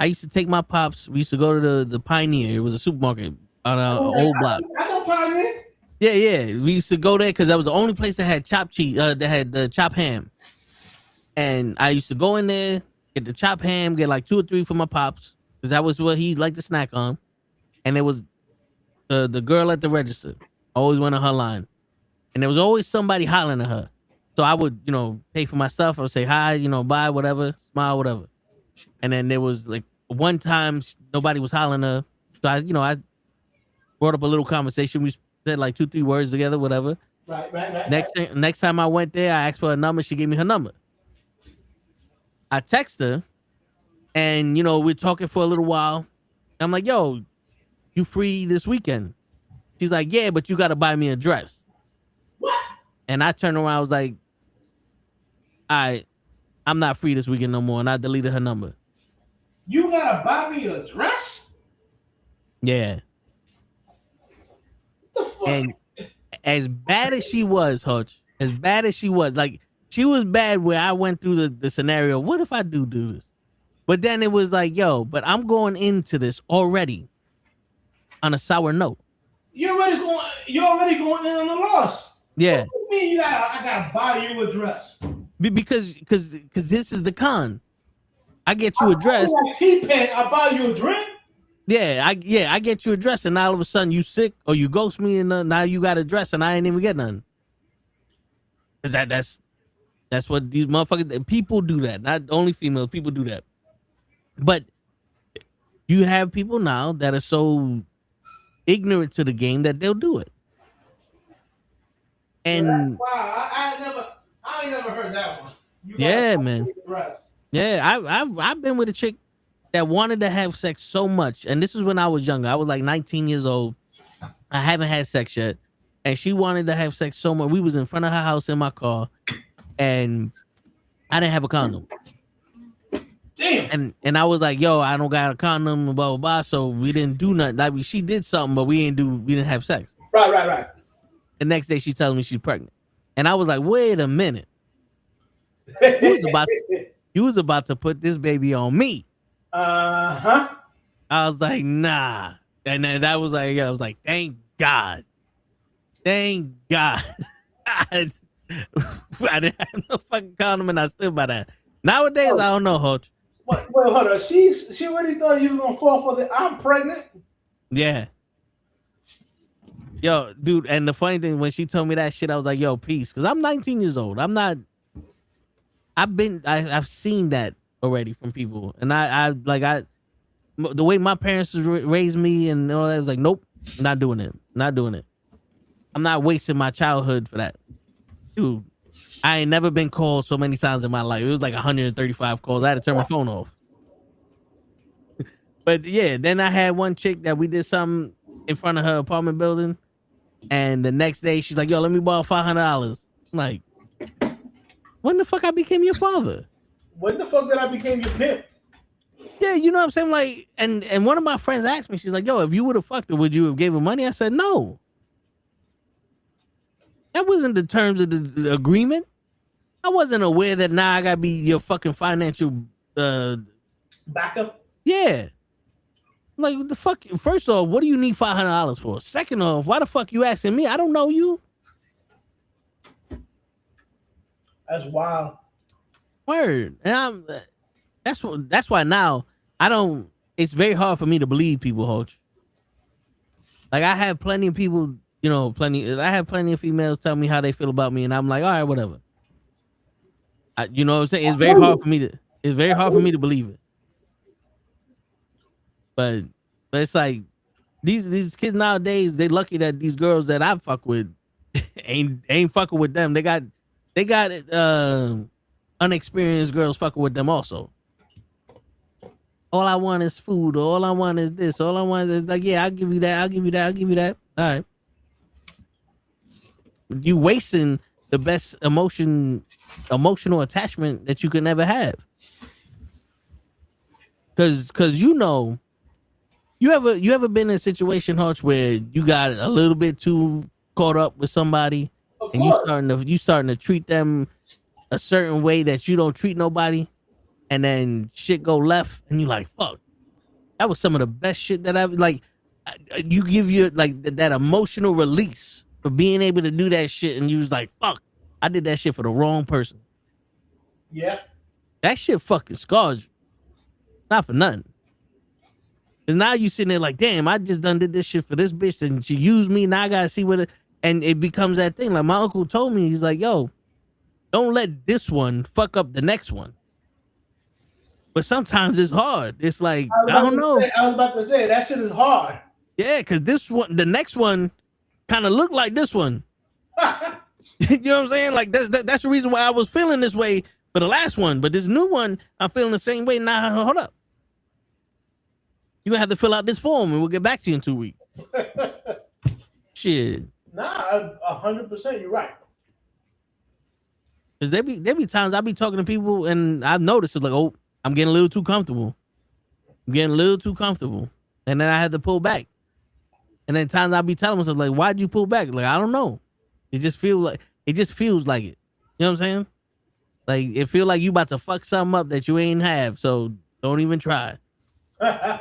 I used to take my pops. We used to go to the Pioneer. It was a supermarket on an old block. I know Pioneer. Yeah. We used to go there because that was the only place that had chopped cheese. That had the chopped ham. And I used to go in there, get the chopped ham, get like 2 or 3 for my pops, because that was what he liked to snack on. And there was the girl at the register. I always went on her line. And there was always somebody hollering at her. So I would, pay for my stuff. I would say hi, bye, whatever, smile, whatever. And then there was like one time nobody was hollering at her. So I brought up a little conversation. We said like 2, 3 words together, whatever. Right. Next time I went there, I asked for her number. She gave me her number. I text her, and we're talking for a little while. I'm like, "Yo, you free this weekend?" She's like, "Yeah, but you got to buy me a dress." What? And I turned around. I was like, I'm not free this weekend no more," and I deleted her number. You gotta buy me a dress? Yeah. What the fuck? And as bad as she was, Hutch, like she was bad where I went through the scenario. What if I do this? But then it was like, yo, but I'm going into this already on a sour note. You're already going in on the loss. Yeah. What do you mean I gotta buy you a dress? Because this is the con. I get you a dress. Like T-Pain, I buy you a drink? Yeah, I get you a dress, and now all of a sudden you sick or you ghost me, and now you got a dress, and I ain't even get nothing. Cause that's what these motherfuckers, people do that. Not only females, people do that. But you have people now that are so ignorant to the game that they'll do it. And wow, I ain't never heard that one. Yeah, man. Yeah, I've been with a chick that wanted to have sex so much, and this was when I was younger. I was like 19 years old. I haven't had sex yet, and she wanted to have sex so much. We was in front of her house in my car, and I didn't have a condom. Damn. And I was like, yo, I don't got a condom, blah blah blah. So we didn't do nothing. Like she did something, but we didn't have sex. Right. The next day she tells me she's pregnant, and I was like, wait a minute, you was about to put this baby on me. Uh-huh. I was like, nah. And then I was like, thank God. I didn't have no fucking condom, and I stood by that. Nowadays, I don't know, Hutch. Wait, hold on. She really thought you were gonna fall for the I'm pregnant? Yeah. Yo, dude, and the funny thing, when she told me that shit, I was like, yo, peace. Because I'm 19 years old. I've seen that already from people. And the way my parents raised me and all that, I was like, nope, not doing it. I'm not wasting my childhood for that. Dude, I ain't never been called so many times in my life. It was like 135 calls. I had to turn my phone off. But yeah, then I had one chick that we did something in front of her apartment building. And the next day she's like, yo, let me borrow $500. I'm like, when the fuck I became your father? When the fuck did I became your pimp? Yeah, you know what I'm saying? Like, and one of my friends asked me, she's like, yo, if you would have fucked her, would you have gave her money? I said, no. That wasn't the terms of the agreement. I wasn't aware that now I gotta be your fucking financial backup. Yeah. Like, what the fuck? First off, what do you need $500 for? Second off, why the fuck you asking me? I don't know you. That's wild. Word. And that's why now I don't. It's very hard for me to believe people, Hodge. Like I have plenty of people, I have plenty of females tell me how they feel about me, and I'm like, all right, whatever. You know what I'm saying? It's very hard for me to believe it. But it's like these kids nowadays, they lucky that these girls that I fuck with ain't fucking with them. They got unexperienced girls fucking with them also. All I want is food, or all I want is this, all I want is like, yeah, I'll give you that. All right. You wasting the best emotional attachment that you can ever have. Cause you ever been in a situation, Hutch, where you got a little bit too caught up with somebody Of and course. you starting to treat them a certain way that you don't treat nobody, and then shit go left, and you like, fuck, that was some of the best shit that I've like. You give you like that emotional release for being able to do that shit, and you was like, fuck, I did that shit for the wrong person. Yeah. That shit fucking scars you, not for nothing. Cause now you sitting there like, damn, I just done did this shit for this bitch, and she used me. Now I gotta see what it, and it becomes that thing. Like my uncle told me, he's like, yo, don't let this one fuck up the next one. But sometimes it's hard. It's like, I don't know. I was about to say that shit is hard. Yeah, because this one, the next one, kind of looked like this one. You know what I'm saying? Like that's the reason why I was feeling this way for the last one. But this new one, I'm feeling the same way now. Hold up, you gonna have to fill out this form, and we'll get back to you in 2 weeks. Shit. Nah, 100%. You're right. Cause there be times I be talking to people, and I've noticed it's like, oh, I'm getting a little too comfortable. I'm getting a little too comfortable, and then I had to pull back. And then times I be telling myself like, why'd you pull back? Like, I don't know. It just feels like it. You know what I'm saying? Like it feel like you about to fuck something up that you ain't have. So don't even try. You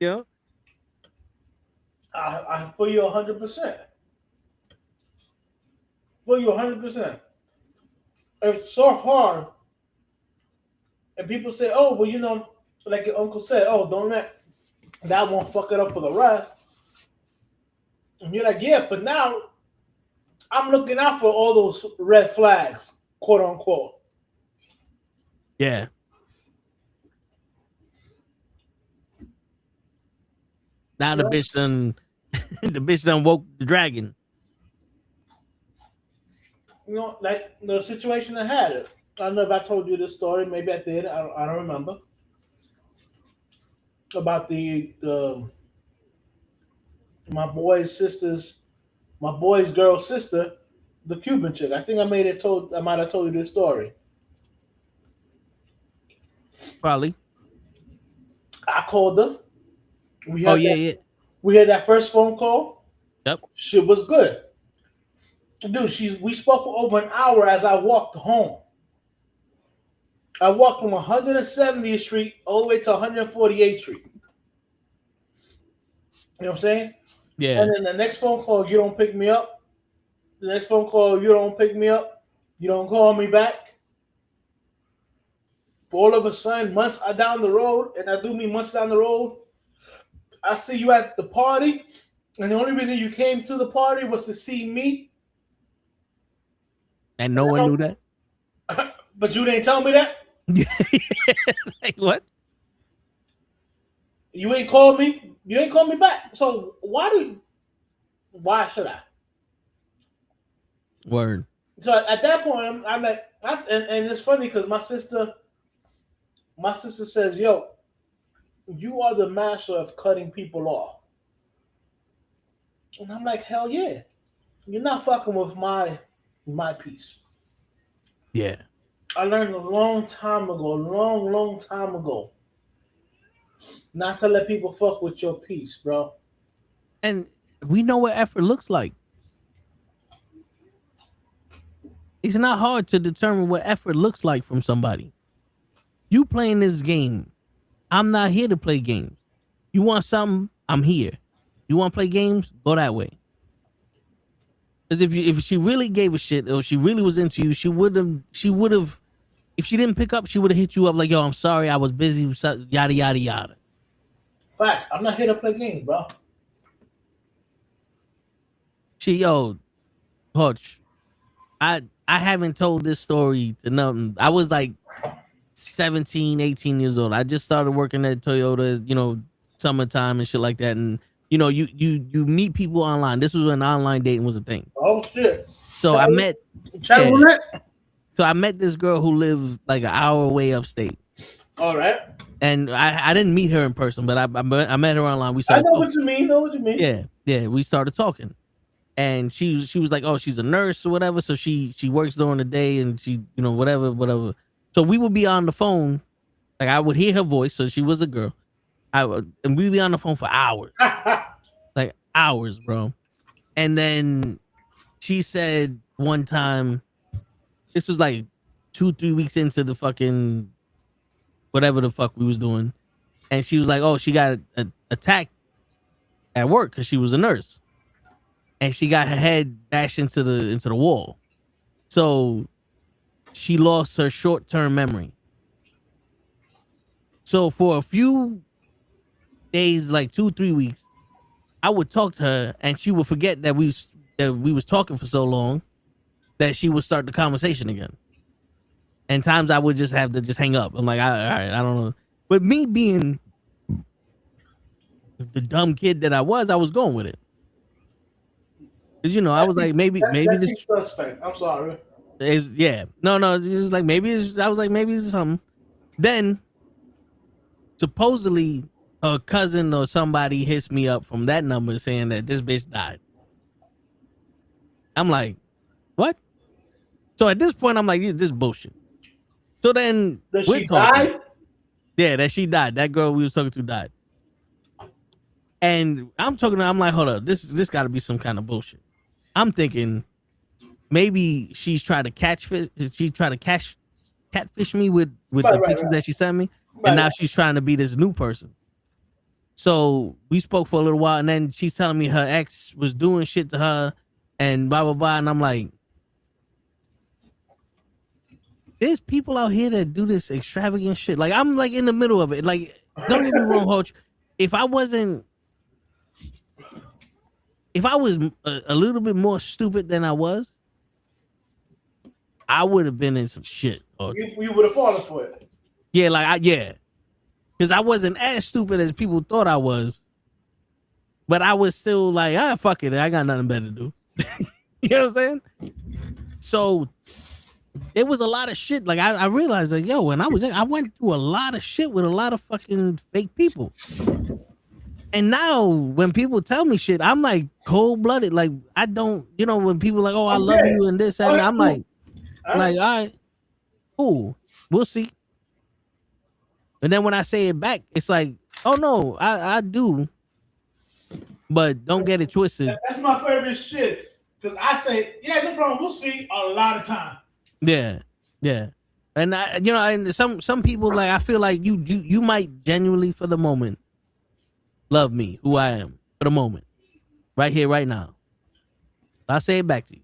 know? I feel you 100%. Feel you 100%. It's so hard. And people say, oh, well, you know, like your uncle said, oh, don't let that one fuck it up for the rest. And you're like, yeah, but now I'm looking out for all those red flags, quote unquote. Yeah. Now the bitch done woke the dragon. You know, like the situation I had. I don't know if I told you this story. Maybe I did. I don't remember. About the my boy's girl's sister, the Cuban chick. I think I might have told you this story. Probably. I called her. We had yeah. We had that first phone call. Yep. Shit was good. Dude, we spoke for over an hour as I walked home. I walked from 170th Street all the way to 148th Street. You know what I'm saying? Yeah. And then the next phone call, you don't pick me up. The next phone call, you don't pick me up. You don't call me back. All of a sudden, months are down the road, and I do mean months down the road, I see you at the party, and the only reason you came to the party was to see me. And no one knew that? But you didn't tell me that? Like what? You ain't called me. You ain't called me back. So why should I? Word. So at that point, I'm like, and it's funny because my sister says, yo, you are the master of cutting people off. And I'm like, hell yeah. You're not fucking with my piece. Yeah. I learned a long time ago, not to let people fuck with your piece, bro. And we know what effort looks like. It's not hard to determine what effort looks like from somebody. You playing this game. I'm not here to play games. You want something? I'm here. You want to play games? Go that way. Because if she really gave a shit or she really was into you, she would have. If she didn't pick up, she would have hit you up like, yo, I'm sorry, I was busy, yada, yada, yada. Facts. I'm not here to play games, bro. Hutch, I haven't told this story to nothing. I was like 17, 18 years old. I just started working at Toyota, summertime and shit like that. And, you meet people online. This was when online dating was a thing. Oh, shit. So I met... So I met this girl who lived like an hour away upstate. All right. And I didn't meet her in person, but I met her online. We I started. know what you mean. Yeah. We started talking, and she was like, "Oh, she's a nurse or whatever." So she works during the day, and she whatever. So we would be on the phone, like I would hear her voice. So she was a girl. And we'd be on the phone for hours, like hours, bro. And then she said one time, this was like 2-3 weeks into the fucking whatever the fuck we was doing, and she was like, "Oh, she got attacked at work because she was a nurse, and she got her head bashed into the wall, so she lost her short-term memory. So for a few days, like 2-3 weeks, I would talk to her, and she would forget that we was talking for so long that she would start the conversation again. And times I would just have to just hang up. I'm like, all right, I don't know. But me being the dumb kid that I was going with it. Cause I was like, maybe this suspect. I'm sorry. is no. It was like maybe it's. I was like maybe it's something. Then supposedly a cousin or somebody hits me up from that number saying that this bitch died. I'm like, what? So at this point, I'm like, this bullshit. So then she died? Yeah, that she died. That girl we was talking to died. And I'm talking to her, I'm like, hold up, this gotta be some kind of bullshit. I'm thinking maybe she's trying to catfish me with the pictures that she sent me. And now she's trying to be this new person. So we spoke for a little while, and then she's telling me her ex was doing shit to her and blah blah blah. And I'm like, there's people out here that do this extravagant shit. Like, I'm like in the middle of it. Like, don't get me wrong, Hoach. If I was a little bit more stupid than I was, I would have been in some shit. You would have fallen for it. Yeah, because I wasn't as stupid as people thought I was, but I was still like, fuck it, I got nothing better to do. You know what I'm saying? So it was a lot of shit. Like, I realized, like, yo, when I went through a lot of shit with a lot of fucking fake people. And now when people tell me shit, I'm like cold-blooded. Like, I don't, when people like, oh, I love you and this and that, I'm like, all right, cool, we'll see. And then when I say it back, it's like, oh no, I do, but don't get it twisted. That's my favorite shit. Because I say, yeah, no problem, we'll see a lot of time. Yeah. And and some people, like, I feel like you might genuinely for the moment love me, who I am, for the moment, right here, right now. I'll say it back to you,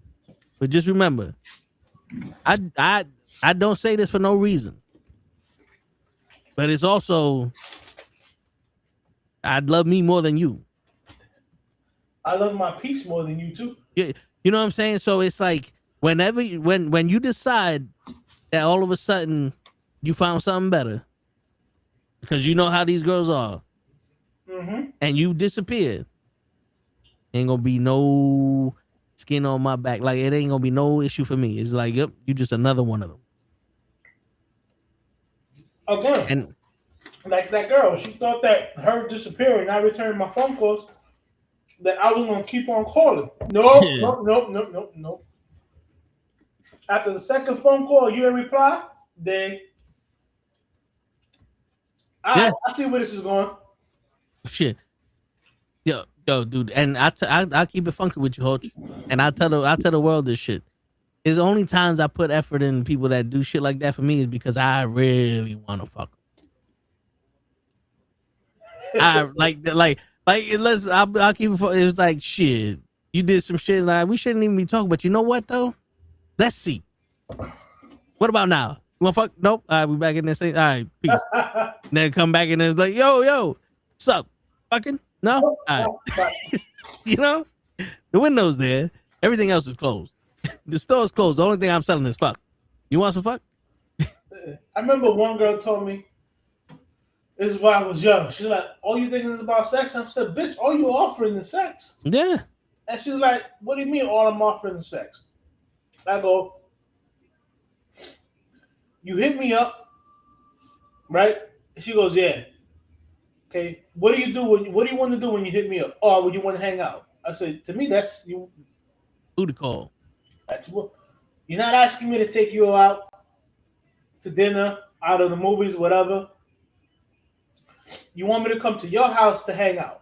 but just remember, I don't say this for no reason, but it's also, I'd love me more than you. I love my peace more than you too. Yeah, you know what I'm saying? So it's like whenever when you decide that all of a sudden you found something better, because you know how these girls are, and you disappeared, ain't gonna be no skin on my back. Like, it ain't gonna be no issue for me. It's like, yep, you just another one of them. Again, and like that girl, she thought that her disappearing, not returning my phone calls, that I was gonna keep on calling. No. After the second phone call, you didn't reply. I see where this is going. Shit, yo, dude, and I keep it funky with you, Hoach, and I tell the world this shit. It's the only times I put effort in people that do shit like that for me is because I really want to fuck them. I'll keep it. It was like, shit, you did some shit like we shouldn't even be talking. But you know what though? Let's see. What about now? You want fuck? Nope. All right, we back in there. All right, peace. Then come back in there like, yo, what's up? Fucking? No? All right. The window's there. Everything else is closed. The store's closed. The only thing I'm selling is fuck. You want some fuck? I remember one girl told me, this is why I was young. She's like, all you thinking is about sex? I said, bitch, all you offering is sex. Yeah. And she's like, what do you mean all I'm offering is sex? I go, you hit me up, right? And she goes, yeah. Okay, what do you want to do when you hit me up? Oh, when you want to hang out? I said, to me, that's you. Who to call? That's what. You're not asking me to take you out to dinner, out of the movies, whatever. You want me to come to your house to hang out?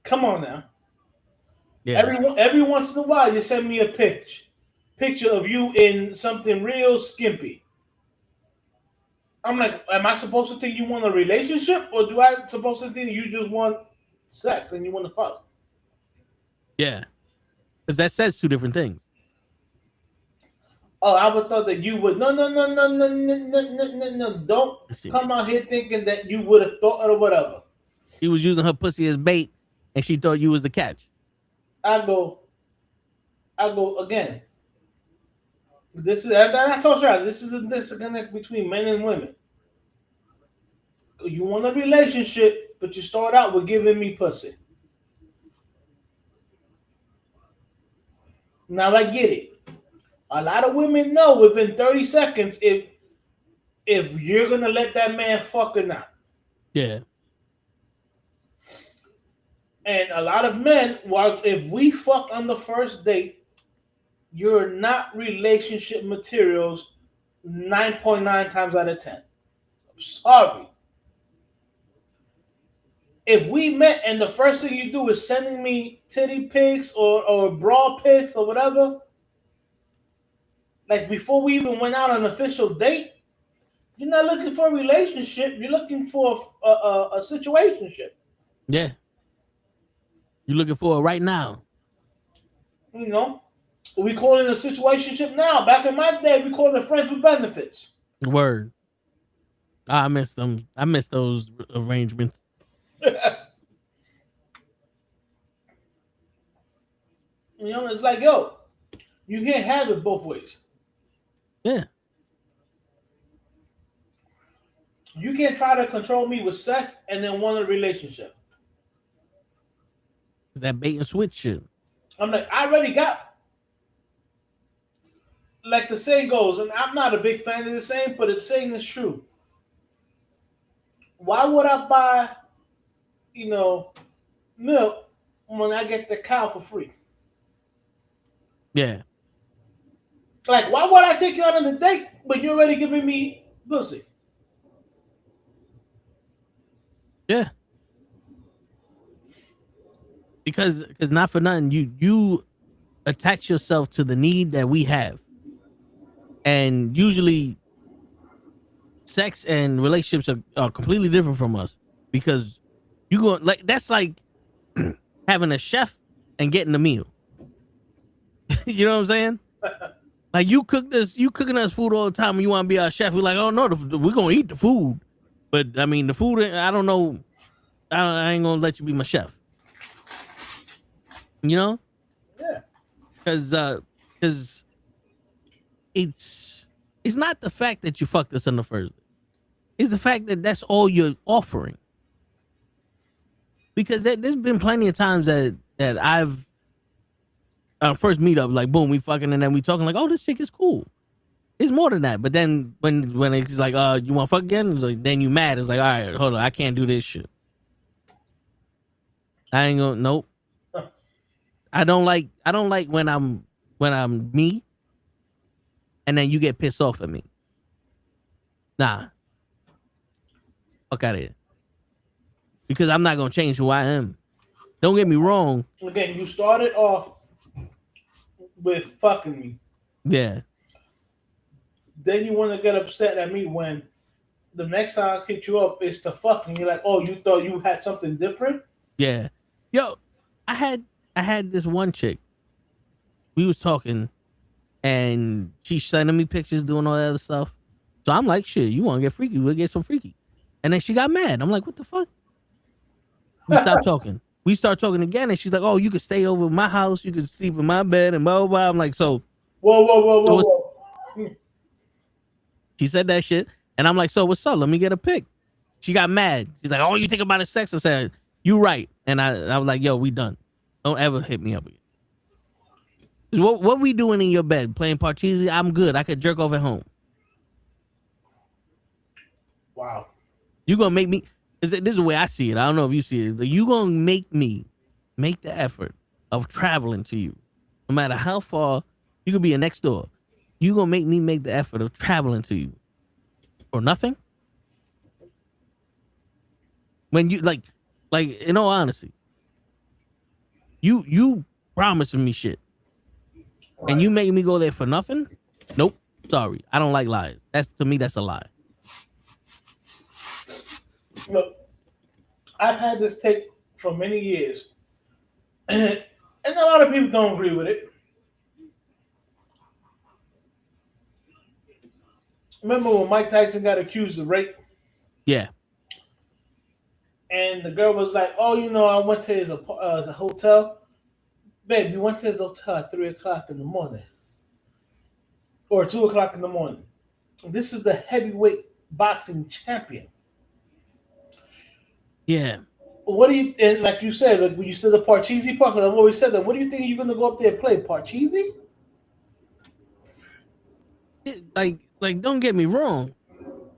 Come on now. Yeah. Every once in a while, you send me a picture of you in something real skimpy. I'm like, am I supposed to think you want a relationship, or do I supposed to think you just want sex and you want to fuck? Yeah. Because that says two different things. Oh, I would thought that you would. No, no, no, no, no, no, no, no, no, no. Don't Shit. come out here thinking that you would have thought or whatever. She was using her pussy as bait, and she thought you was the catch. I go again. This is, I told you, this is a disconnect between men and women. You want a relationship, but you start out with giving me pussy. Now I get it. A lot of women know within 30 seconds if you're gonna let that man fuck or not. Yeah. And a lot of men, well, if we fuck on the first date, you're not relationship materials 9.9 times out of 10. I'm sorry. If we met and the first thing you do is sending me titty pics or bra pics or whatever, like before we even went out on an official date, you're not looking for a relationship. You're looking for a situationship. Yeah. You looking for it right now. You know, we call it a situationship now. Back in my day, we called it friends with benefits. Word. I miss them. I miss those arrangements. You know, it's like, yo, you can't have it both ways. Yeah. You can't try to control me with sex and then want a relationship. That bait and switch shit. I'm like, I already got, like the saying goes, and I'm not a big fan of the saying, but the saying is true. Why would I buy, milk when I get the cow for free? Yeah. Like, why would I take you out on a date, but you're already giving me pussy? Yeah. Because not for nothing, you attach yourself to the need that we have. And usually sex and relationships are completely different from us, because you go like that's like having a chef and getting a meal. You know what I'm saying? Like you cooking us food all the time and you want to be our chef. We're like, oh no, we're gonna eat the food, but I mean the food. I don't know. I ain't gonna let you be my chef. You know? Yeah. Because it's not the fact that you fucked us in the first. It's the fact that that's all you're offering. Because there's been plenty of times that I've first meet up, like boom, we fucking, and then we talking like, oh, this chick is cool. It's more than that. But then when it's like, you want to fuck again? It's like, then you mad. It's like, all right, hold on, I can't do this shit. I ain't gonna. Nope. I don't like when I'm me, and then you get pissed off at me. Nah. Fuck out of here. Because I'm not gonna change who I am. Don't get me wrong. Again, you started off with fucking me. Yeah. Then you want to get upset at me when the next time I hit you up is to fuck, and you're like, oh, you thought you had something different? Yeah. Yo, I had this one chick. We was talking, and she's sending me pictures, doing all that other stuff. So I'm like, shit, you want to get freaky? We'll get some freaky. And then she got mad. I'm like, what the fuck? We stopped talking. We start talking again, and she's like, oh, you could stay over at my house. You could sleep in my bed, and blah, blah, blah. I'm like, so. Whoa. She said that shit. And I'm like, so what's up? Let me get a pic. She got mad. She's like, oh, you think about it sex? I said, you right. And I was like, yo, we done. Don't ever hit me up again. What we doing in your bed? Playing Parcheesi? I'm good. I could jerk off at home. Wow. You gonna make me, this is the way I see it. I don't know if you see it. You gonna make me make the effort of traveling to you. No matter how far, you could be a next door. You gonna make me make the effort of traveling to you. Or nothing? When you like in all honesty, you promising me shit. And you make me go there for nothing? Nope. Sorry. I don't like lies. To me, that's a lie. Look, I've had this take for many years, and a lot of people don't agree with it. Remember when Mike Tyson got accused of rape? Yeah. And the girl was like, "Oh, I went to his the hotel. Babe, you went to his hotel at 3 o'clock in the morning. Or 2 o'clock in the morning. This is the heavyweight boxing champion." Yeah. What do you, and like you said, like when you said the Parcheesi part, because I've always said that, what do you think you're going to go up there and play? Parcheesi? Like, don't get me wrong.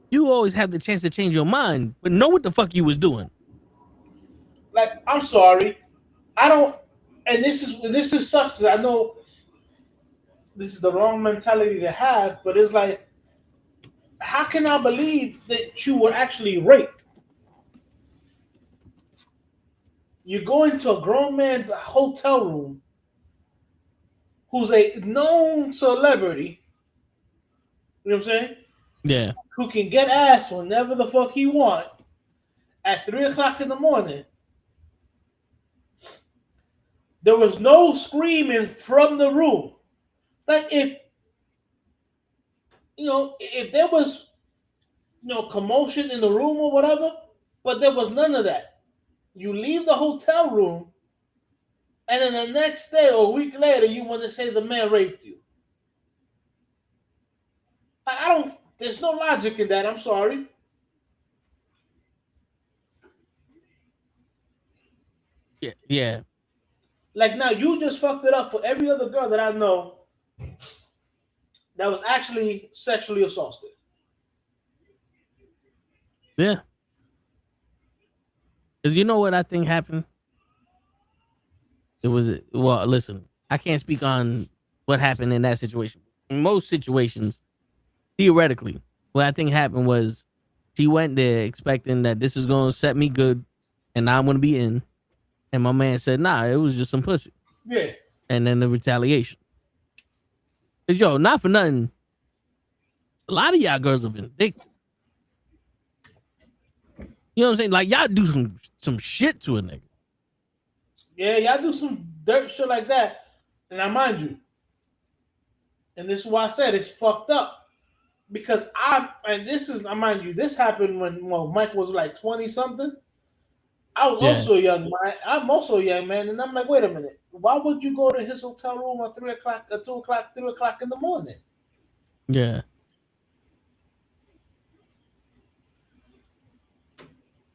You always have the chance to change your mind, but know what the fuck you was doing. Like, I'm sorry. I don't, and this is sucks. I know this is the wrong mentality to have, but it's like, how can I believe that you were actually raped? You go into a grown man's hotel room who's a known celebrity, you know what I'm saying? Yeah. Who can get ass whenever the fuck he want at 3 o'clock in the morning. There was no screaming from the room. Like if there was commotion in the room or whatever, but there was none of that. You leave the hotel room, and then the next day or a week later, you want to say the man raped you. I don't. There's no logic in that. I'm sorry. Yeah. Yeah. Like now, you just fucked it up for every other girl that I know that was actually sexually assaulted. Yeah. Because you know what I think happened? Listen, I can't speak on what happened in that situation. In most situations, theoretically, what I think happened was she went there expecting that this is going to set me good and now I'm going to be in. And my man said, nah, it was just some pussy. Yeah. And then the retaliation. Because, not for nothing, a lot of y'all girls are vindictive. You know what I'm saying? Like, y'all do some shit to a nigga. Yeah, y'all do some dirt shit like that. And I mind you, and this is why I said it's fucked up. Because I mind you, this happened when Mike was like 20 something. I was also a young man. I'm also a young man, and I'm like, wait a minute. Why would you go to his hotel room at 3 o'clock, 2 o'clock, 3 o'clock in the morning? Yeah.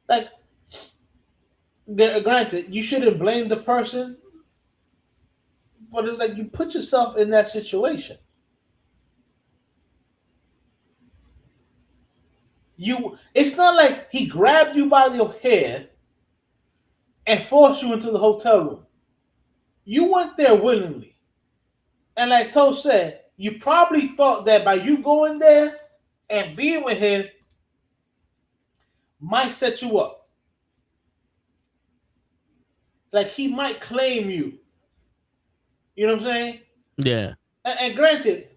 Like, granted, you shouldn't blame the person, but it's like you put yourself in that situation. It's not like he grabbed you by your hair and forced you into the hotel room. You went there willingly. And like Toe said, you probably thought that by you going there and being with him might set you up. Like he might claim you. You know what I'm saying? Yeah. And granted,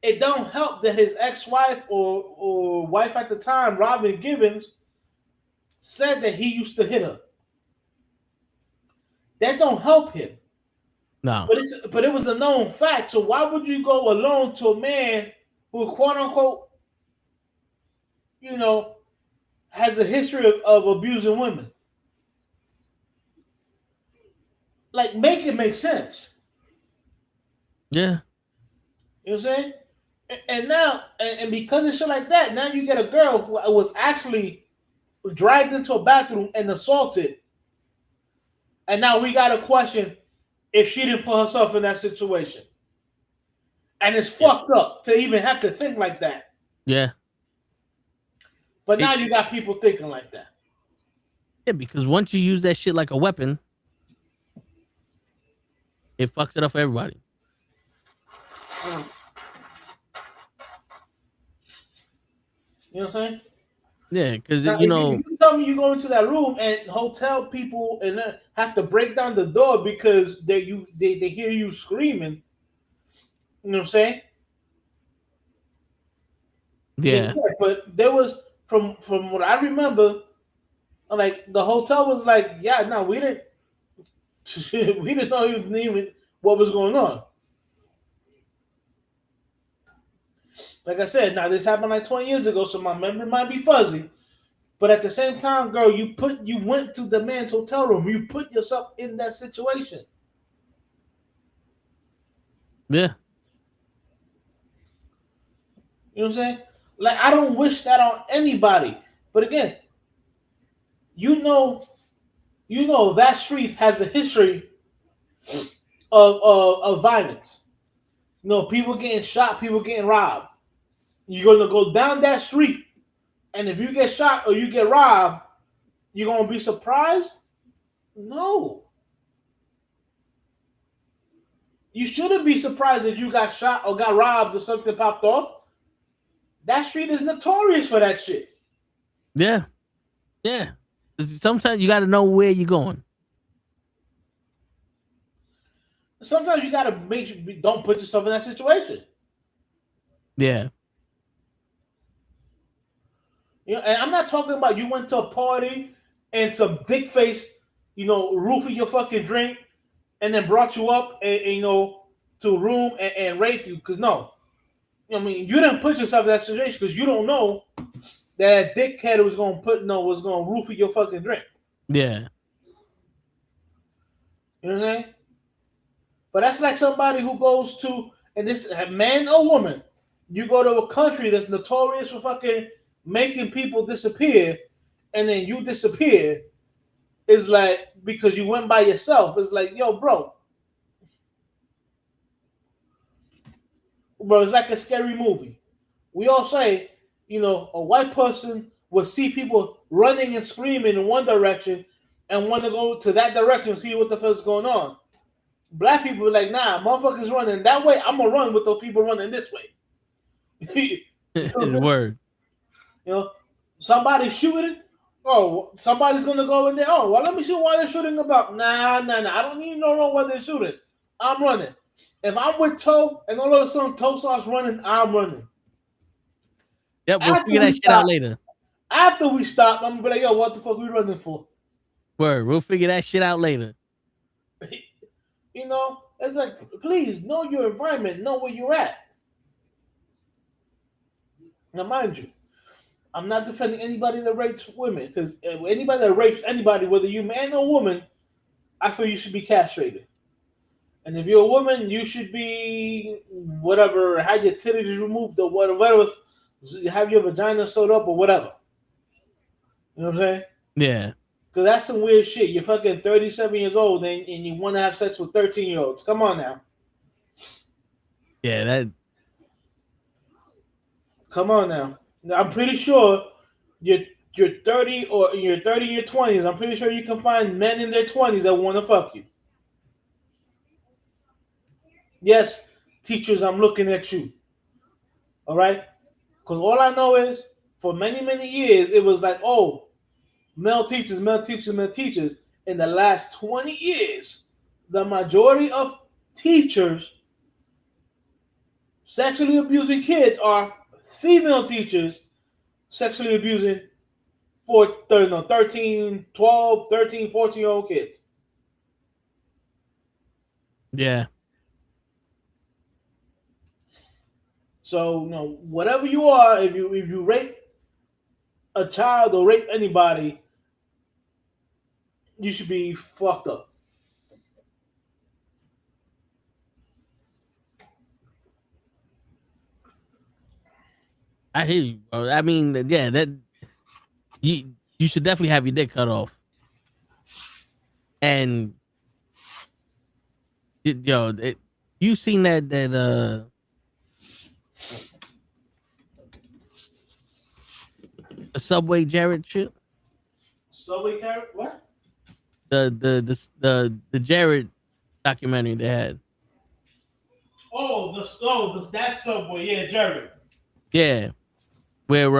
it don't help that his ex-wife or wife at the time, Robin Gibbons, said that he used to hit her. That don't help him. No. But it was a known fact. So why would you go alone to a man who, quote unquote, has a history of abusing women? Like, make it make sense. Yeah. You know what I'm saying? And now, and because of shit like that, now you get a girl who was actually dragged into a bathroom and assaulted. And now we got to question if she didn't put herself in that situation. And it's fucked up to even have to think like that. Yeah. But now you got people thinking like that. Yeah, because once you use that shit like a weapon, it fucks it up for everybody. You know what I'm saying? Yeah, because If you tell me you go into that room and hotel people and have to break down the door because they hear you screaming. You know what I'm saying? Yeah. But there was from what I remember, like the hotel was like, yeah, no, we didn't we didn't know even what was going on. Like I said, now this happened like 20 years ago, so my memory might be fuzzy. But at the same time, girl, you went to the man's hotel room. You put yourself in that situation. Yeah. You know what I'm saying? Like I don't wish that on anybody. But again, you know that street has a history of violence. You know, people getting shot, people getting robbed. You're gonna go down that street, and if you get shot or you get robbed, you're gonna be surprised? No. You shouldn't be surprised that you got shot or got robbed or something popped off. That street is notorious for that shit. Yeah. Yeah. Sometimes you got to know where you're going. Sometimes you gotta make sure don't put yourself in that situation. Yeah. You know, and I'm not talking about you went to a party and some dick face, roofied your fucking drink and then brought you up and to a room and raped you. Because no, I mean you didn't put yourself in that situation because you don't know that dickhead was gonna roofie your fucking drink. Yeah. You know what I'm saying? But that's like somebody who goes to, and this man or woman, you go to a country that's notorious for fucking making people disappear, and then you disappear. It's like because you went by yourself. It's like, yo, bro, it's like a scary movie. We all say, a white person will see people running and screaming in one direction and want to go to that direction and see what the fuck is going on. Black people are like, nah, motherfuckers running that way. I'm gonna run with those people running this way. Word. Somebody's shooting. Oh, somebody's gonna go in there. Oh, well, let me see why they're shooting about. Nah. I don't need no know why they're shooting. I'm running. If I'm with Toe and all of a sudden Toe starts running, I'm running. Yep, we'll figure that shit out later. After we stop, I'm gonna be like, yo, what the fuck we running for? Word, we'll figure that shit out later. It's like, please know your environment, know where you're at. Now, mind you, I'm not defending anybody that rapes women because anybody that rapes anybody, whether you man or woman, I feel you should be castrated. And if you're a woman, you should be whatever, have your titties removed or whatever, have your vagina sewed up or whatever. You know what I'm saying? Yeah. Because that's some weird shit. You're fucking 37 years old and you want to have sex with 13-year-olds. Come on now. Yeah, that. Come on now. I'm pretty sure you're 30 or you're 30 in your 20s. I'm pretty sure you can find men in their 20s that want to fuck you. Yes, teachers, I'm looking at you. All right? Because all I know is for many, many years, it was like, oh, male teachers. In the last 20 years, the majority of teachers sexually abusing kids are female teachers sexually abusing 13, 12, 13, 14-year-old kids. Yeah. So, whatever you are, if you rape a child or rape anybody, you should be fucked up. I hear you, bro. I mean, yeah, that you should definitely have your dick cut off. And you seen that the Subway Jared shit? Subway carrot? What? The Jared documentary they had. That Subway, yeah, Jared. Yeah. Where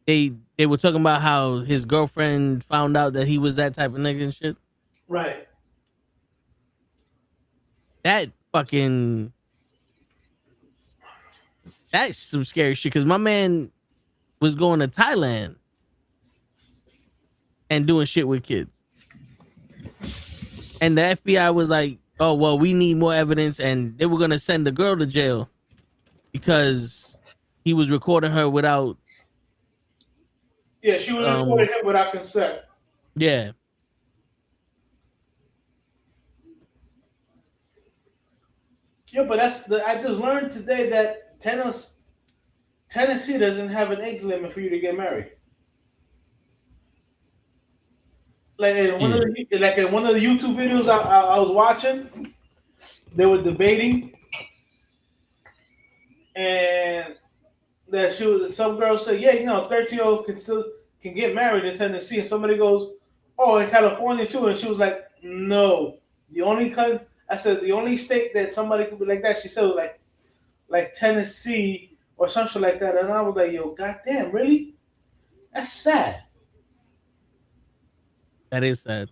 they were talking about how his girlfriend found out that he was that type of nigga and shit. Right. That fucking that's some scary shit. Because my man was going to Thailand and doing shit with kids, and the FBI was like, "Oh well, we need more evidence," and they were gonna send the girl to jail because he was recording her without. Yeah, she was recording him without consent. Yeah. Yeah, but I just learned today that Tennessee doesn't have an age limit for you to get married. Like in one of the YouTube videos I was watching, they were debating, and that some girl said, "Yeah, 13-year-old can get married in Tennessee," and somebody goes, "Oh, in California too," and she was like, "No, I said the only state that somebody could be like that." She said was like Tennessee or something like that, and I was like, "Yo, goddamn, really? That's sad." That is sad.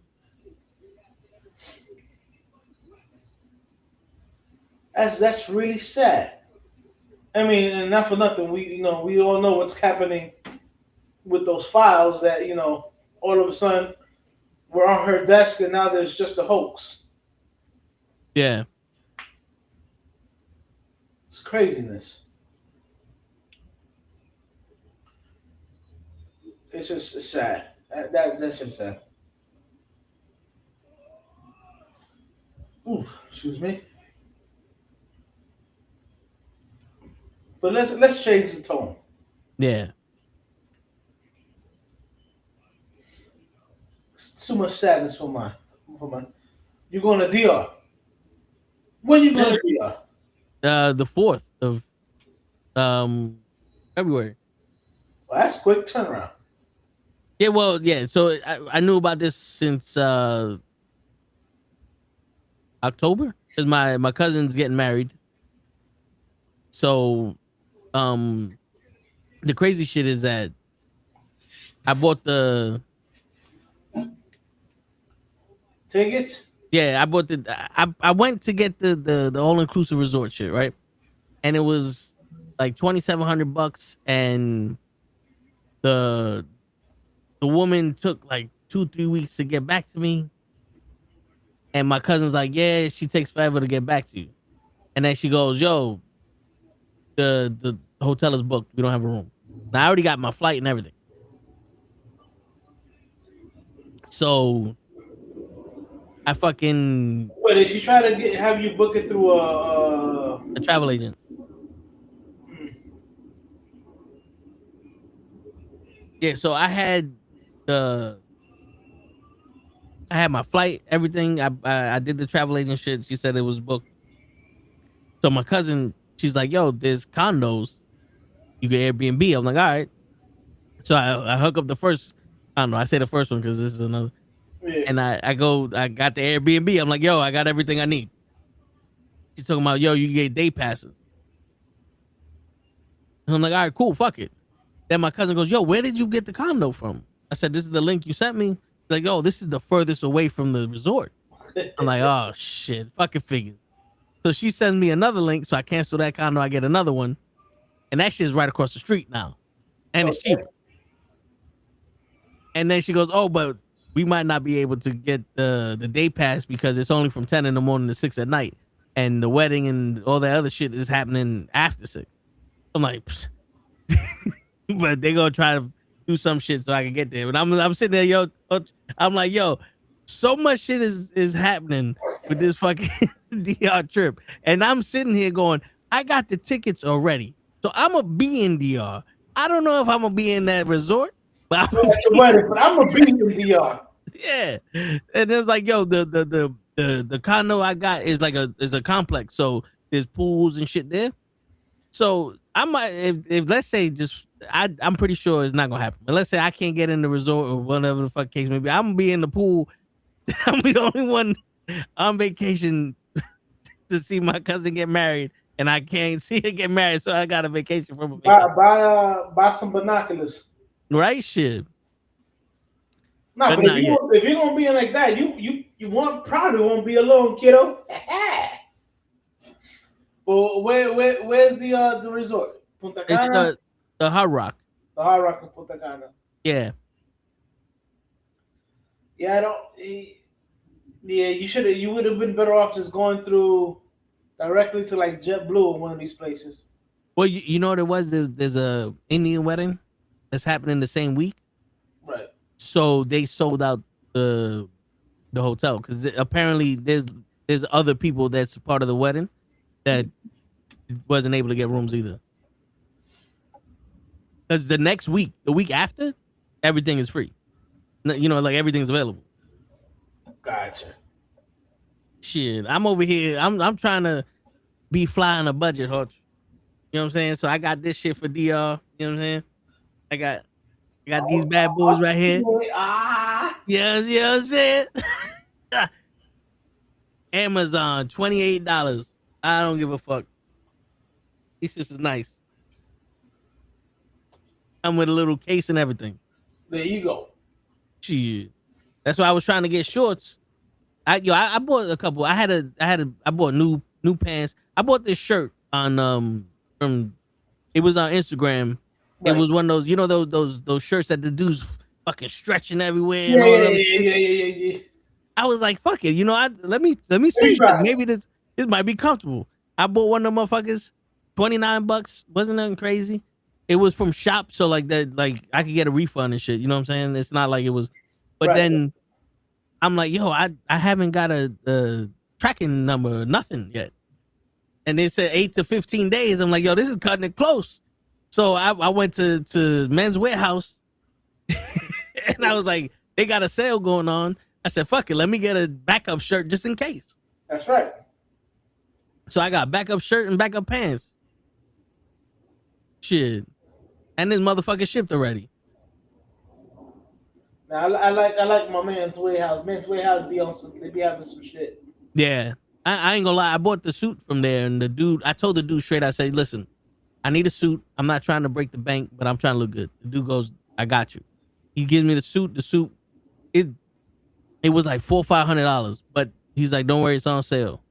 That's really sad. I mean, and not for nothing, we all know what's happening with those files that all of a sudden were on her desk, and now there's just a hoax. Yeah. It's craziness. It's sad. That's just sad. Ooh, excuse me. But let's change the tone. Yeah. It's too much sadness for my. You're going to DR. When you going to DR? The 4th of February. Well, that's quick turnaround. Yeah, well, yeah. So I knew about this since October, because my cousin's getting married. So, the crazy shit is that I bought the tickets. Yeah, I bought I went to get the all inclusive resort shit, right? And it was like $2,700, and the woman took like 2-3 weeks to get back to me. And my cousin's like, "Yeah, she takes forever to get back to you." And then she goes, "Yo, the hotel is booked. We don't have a room." Now I already got my flight and everything. So I fucking Wait, did she try to have you book it through a travel agent? Yeah, so I had my flight, everything. I did the travel agent shit. She said it was booked. So my cousin, she's like, "Yo, there's condos. You get Airbnb." I'm like, "All right." So I hook up the first condo. I say the first one because this is another. Yeah. And I got the Airbnb. I'm like, "Yo, I got everything I need." She's talking about, "Yo, you get day passes." And I'm like, "All right, cool, fuck it." Then my cousin goes, "Yo, where did you get the condo from?" I said, "This is the link you sent me." She's like, "Oh, this is the furthest away from the resort." I'm like, "Oh shit, fucking figures." So she sends me another link, so I cancel that condo. I get another one, and that shit is right across the street now, and it's cheaper. And then she goes, "Oh, but we might not be able to get the day pass because it's only from 10 in the morning to 6 at night, and the wedding and all that other shit is happening after 6." I'm like, "Psh." But they gonna try to do some shit so I can get there. But I'm sitting there, yo. I'm like, yo, so much shit is happening with this fucking DR trip, and I'm sitting here going, I got the tickets already, so I'm gonna be in DR. I don't know if I'm gonna be in that resort, but I'm gonna be in DR. Yeah, and it's like, yo, the condo I got is like a complex, so there's pools and shit there. So I might, if let's say I'm pretty sure it's not gonna happen. But let's say I can't get in the resort or whatever the fuck case may be. I'm gonna be in the pool. I'm be the only one on vacation to see my cousin get married, and I can't see her get married, so I got a vacation from a vacation. Buy some binoculars. Right? Shit. No, But but not yet. if you're gonna be like that, you probably won't be alone, kiddo. Well, where's the resort? Punta It's Cana, the Hard Rock. the Hard Rock in Punta Cana. Yeah. Yeah, I don't. Yeah, you would have been better off just going through directly to like JetBlue or one of these places. Well, you know what it was? There's a Indian wedding that's happening the same week, Right. so they sold out the hotel because apparently there's other people that's part of the wedding that wasn't able to get rooms either. Because the next week, the week after, everything is free. You know, like everything's available. Gotcha. Shit, I'm over here. I'm trying to be fly on a budget, Hutch. You know what I'm saying? So I got this shit for DR. You know what I'm saying? I got these bad boys right here. Yes, you know what I'm saying? Amazon, $28. I don't give a fuck. This is nice. I'm with a little case and everything. There you go. Shit. That's why I was trying to get shorts. I bought a couple. I bought new pants. I bought this shirt on from it was on Instagram. Right. It was one of those those shirts that the dudes fucking stretching everywhere. Yeah, and all yeah, that other yeah, shit. yeah. I was like, fuck it. You know, let me see because maybe this might be comfortable. I bought one of them motherfuckers, $29. Wasn't nothing crazy. It was from Shop, so like that, like I could get a refund and shit. You know what I'm saying? It's not like it was, but Right. then I'm like, yo, I haven't got a tracking number, nothing yet. And they said 8 to 15 days. I'm like, yo, this is cutting it close. So I went to Men's Warehouse and I was like, they got a sale going on. I said, fuck it, let me get a backup shirt just in case. That's right. So I got backup shirt and backup pants. Shit. And this motherfucker shipped already. Now I like my Man's Warehouse. Man's Warehouse they be having some shit. Yeah. I ain't gonna lie. I bought the suit from there, and I told the dude straight, I said, listen, I need a suit. I'm not trying to break the bank, but I'm trying to look good. The dude goes, I got you. He gives me the suit. The suit, it was like $400 or $500, but he's like, don't worry, it's on sale.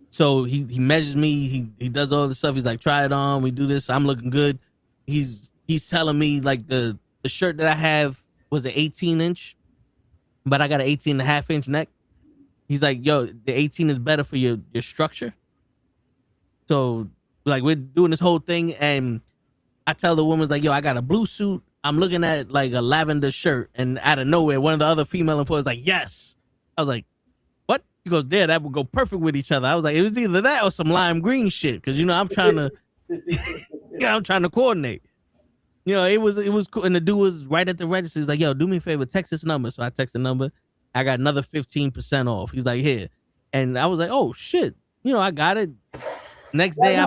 So he measures me. He does all this stuff. He's like, try it on. We do this. I'm looking good. He's telling me like the shirt that I have was an 18-inch, but I got an 18.5-inch neck. He's like, yo, the 18 is better for your structure. So like we're doing this whole thing, and I tell the woman's like, yo, I got a blue suit. I'm looking at like a lavender shirt, and out of nowhere, one of the other female employees like, yes. I was like, what? He goes, yeah, that would go perfect with each other. I was like, it was either that or some lime green shit, because I'm trying to, I'm trying to coordinate. It was cool, and the dude was right at the register. He's like, yo, do me a favor, text this number. So I text the number. I got another 15% off. He's like, here, and I was like, oh shit, I got it. Next day,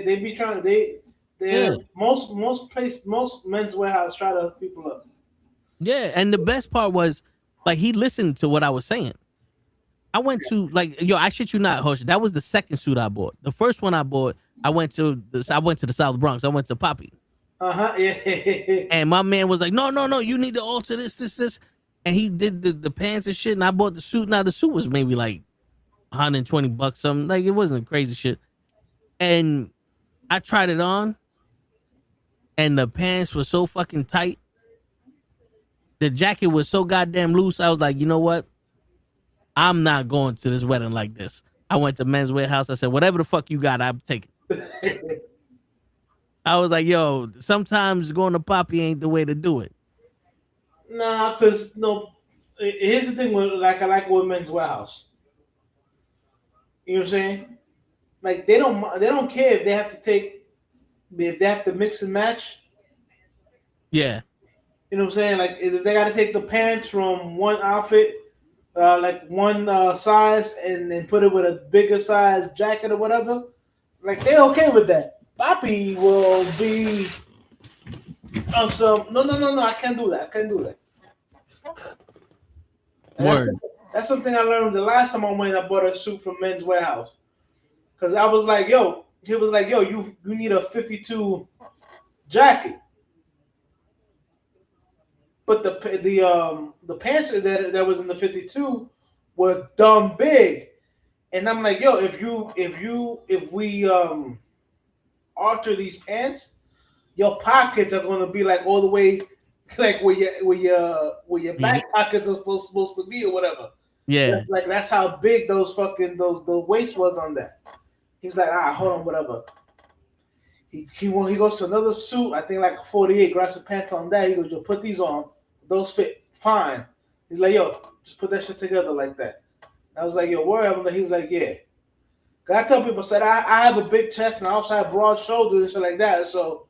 they be trying to most Men's Warehouse try to hook people up. Yeah, and the best part was like he listened to what I was saying. I went to I shit you not, Hosh. That was the second suit I bought. The first one I bought, I went to the South Bronx. I went to Poppy. Yeah. And my man was like, no, you need to alter this. And he did the pants and shit, and I bought the suit. Now the suit was maybe like $120 something. Like it wasn't crazy shit. And I tried it on, and the pants were so fucking tight. The jacket was so goddamn loose. I was like, you know what? I'm not going to this wedding like this. I went to Men's Warehouse. I said, whatever the fuck you got, I'm taking. I was like, yo, sometimes going to Poppy ain't the way to do it. Nah, because here's the thing with I like with Men's Warehouse. You know what I'm saying? Like they don't care if they have to mix and match. Yeah. You know what I'm saying? Like if they got to take the pants from one outfit, like one size, and then put it with a bigger size jacket or whatever. Like they're okay with that. Poppy will be on some. No. I can't do that. Word. That's something I learned the last time I went. I bought a suit from Men's Warehouse because I was like, yo. He was like, yo, you need a 52 jacket. But the pants that was in the 52 were dumb big, and I'm like, yo, if we alter these pants, your pockets are gonna be like all the way like where your back pockets are supposed to be or whatever. Yeah. Like that's how big those fucking the waist was on that. He's like, hold on, whatever. He goes to another suit, I think like 48, grabs some pants on that. He goes, yo, put these on. Those fit fine. He's like, yo, just put that shit together like that. I was like, yo, where? He's like, yeah. I tell people, said I have a big chest and I also have broad shoulders and shit like that. So,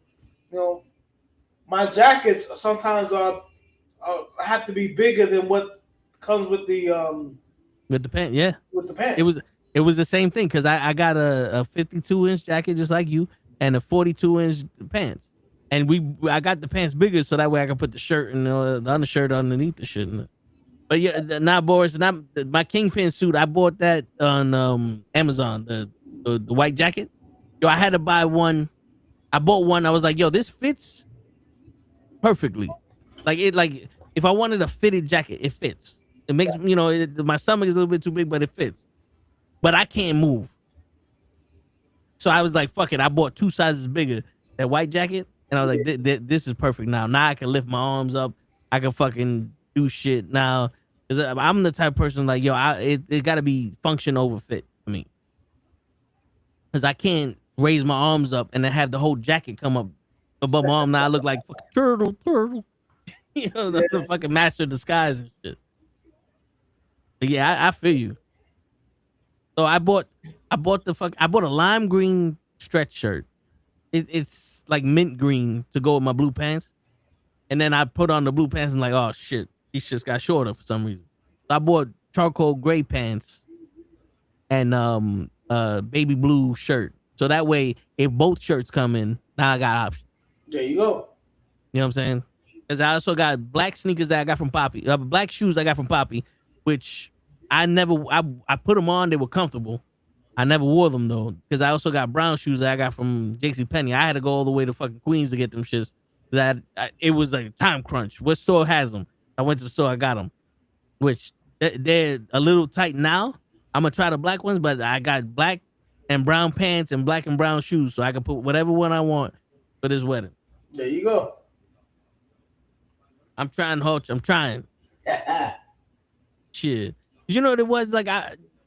my jackets sometimes have to be bigger than what comes with the pant. Yeah, with the pants. It was the same thing because I got a 52-inch jacket just like you and a 42-inch pants, and I got the pants bigger so that way I can put the shirt and the undershirt underneath the shit. But yeah, not Boris, not my Kingpin suit. I bought that on Amazon, the white jacket. Yo, I had to buy one. I bought one. I was like, yo, this fits perfectly. Like if I wanted a fitted jacket, it fits. It makes my stomach is a little bit too big, but it fits. But I can't move. So I was like, fuck it. I bought 2 sizes bigger, that white jacket, and I was like, this is perfect now. Now I can lift my arms up. I can fucking do shit now. Cause I'm the type of person like, yo, it got to be function over fit for me. Cause I can't raise my arms up and then have the whole jacket come up above my arm. Now I look like fucking turtle. The fucking master of disguise and shit. But yeah, I feel you. So I bought a lime green stretch shirt. It's like mint green to go with my blue pants. And then I put on the blue pants and like, oh shit, these shits got shorter for some reason. So I bought charcoal gray pants and baby blue shirt. So that way, if both shirts come in, now I got options. There you go. You know what I'm saying? Because I also got black sneakers that I got from Poppy, black shoes I got from Poppy, which I put them on. They were comfortable. I never wore them though, because I also got brown shoes that I got from JCPenney. I had to go all the way to fucking Queens to get them shits. It was like a time crunch. What store has them? I went to the store, I got them, which they're a little tight now. I'm gonna try the black ones, but I got black and brown pants and black and brown shoes, so I can put whatever one I want for this wedding. There you go. I'm trying, Hutch. I'm trying. Shit. You know what it was like?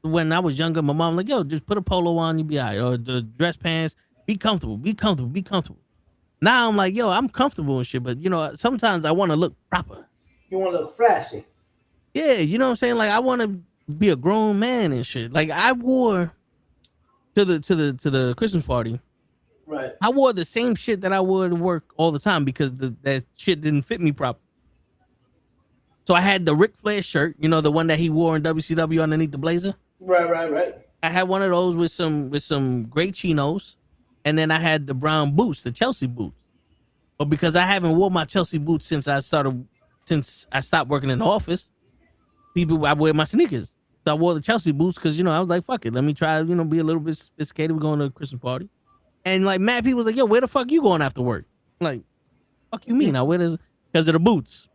When I was younger, my mom like, yo, just put a polo on, you be all right, or the dress pants. Be comfortable. Be comfortable. Be comfortable. Now I'm like, yo, I'm comfortable and shit, but sometimes I want to look proper. You want to look flashy. Yeah, you know what I'm saying? Like I want to be a grown man and shit. Like I wore to the Christmas party. Right. I wore the same shit that I wore to work all the time because that shit didn't fit me properly. So I had the Ric Flair shirt, the one that he wore in WCW underneath the blazer. Right. I had one of those with some gray chinos, and then I had the brown boots, the Chelsea boots. But because I haven't worn my Chelsea boots since I stopped working in the office, I wear my sneakers. So I wore the Chelsea boots because I was like, fuck it, let me try, be a little bit sophisticated. We're going to a Christmas party, and like mad people was like, yo, where the fuck you going after work? I'm like, fuck you mean? I wear this because of the boots.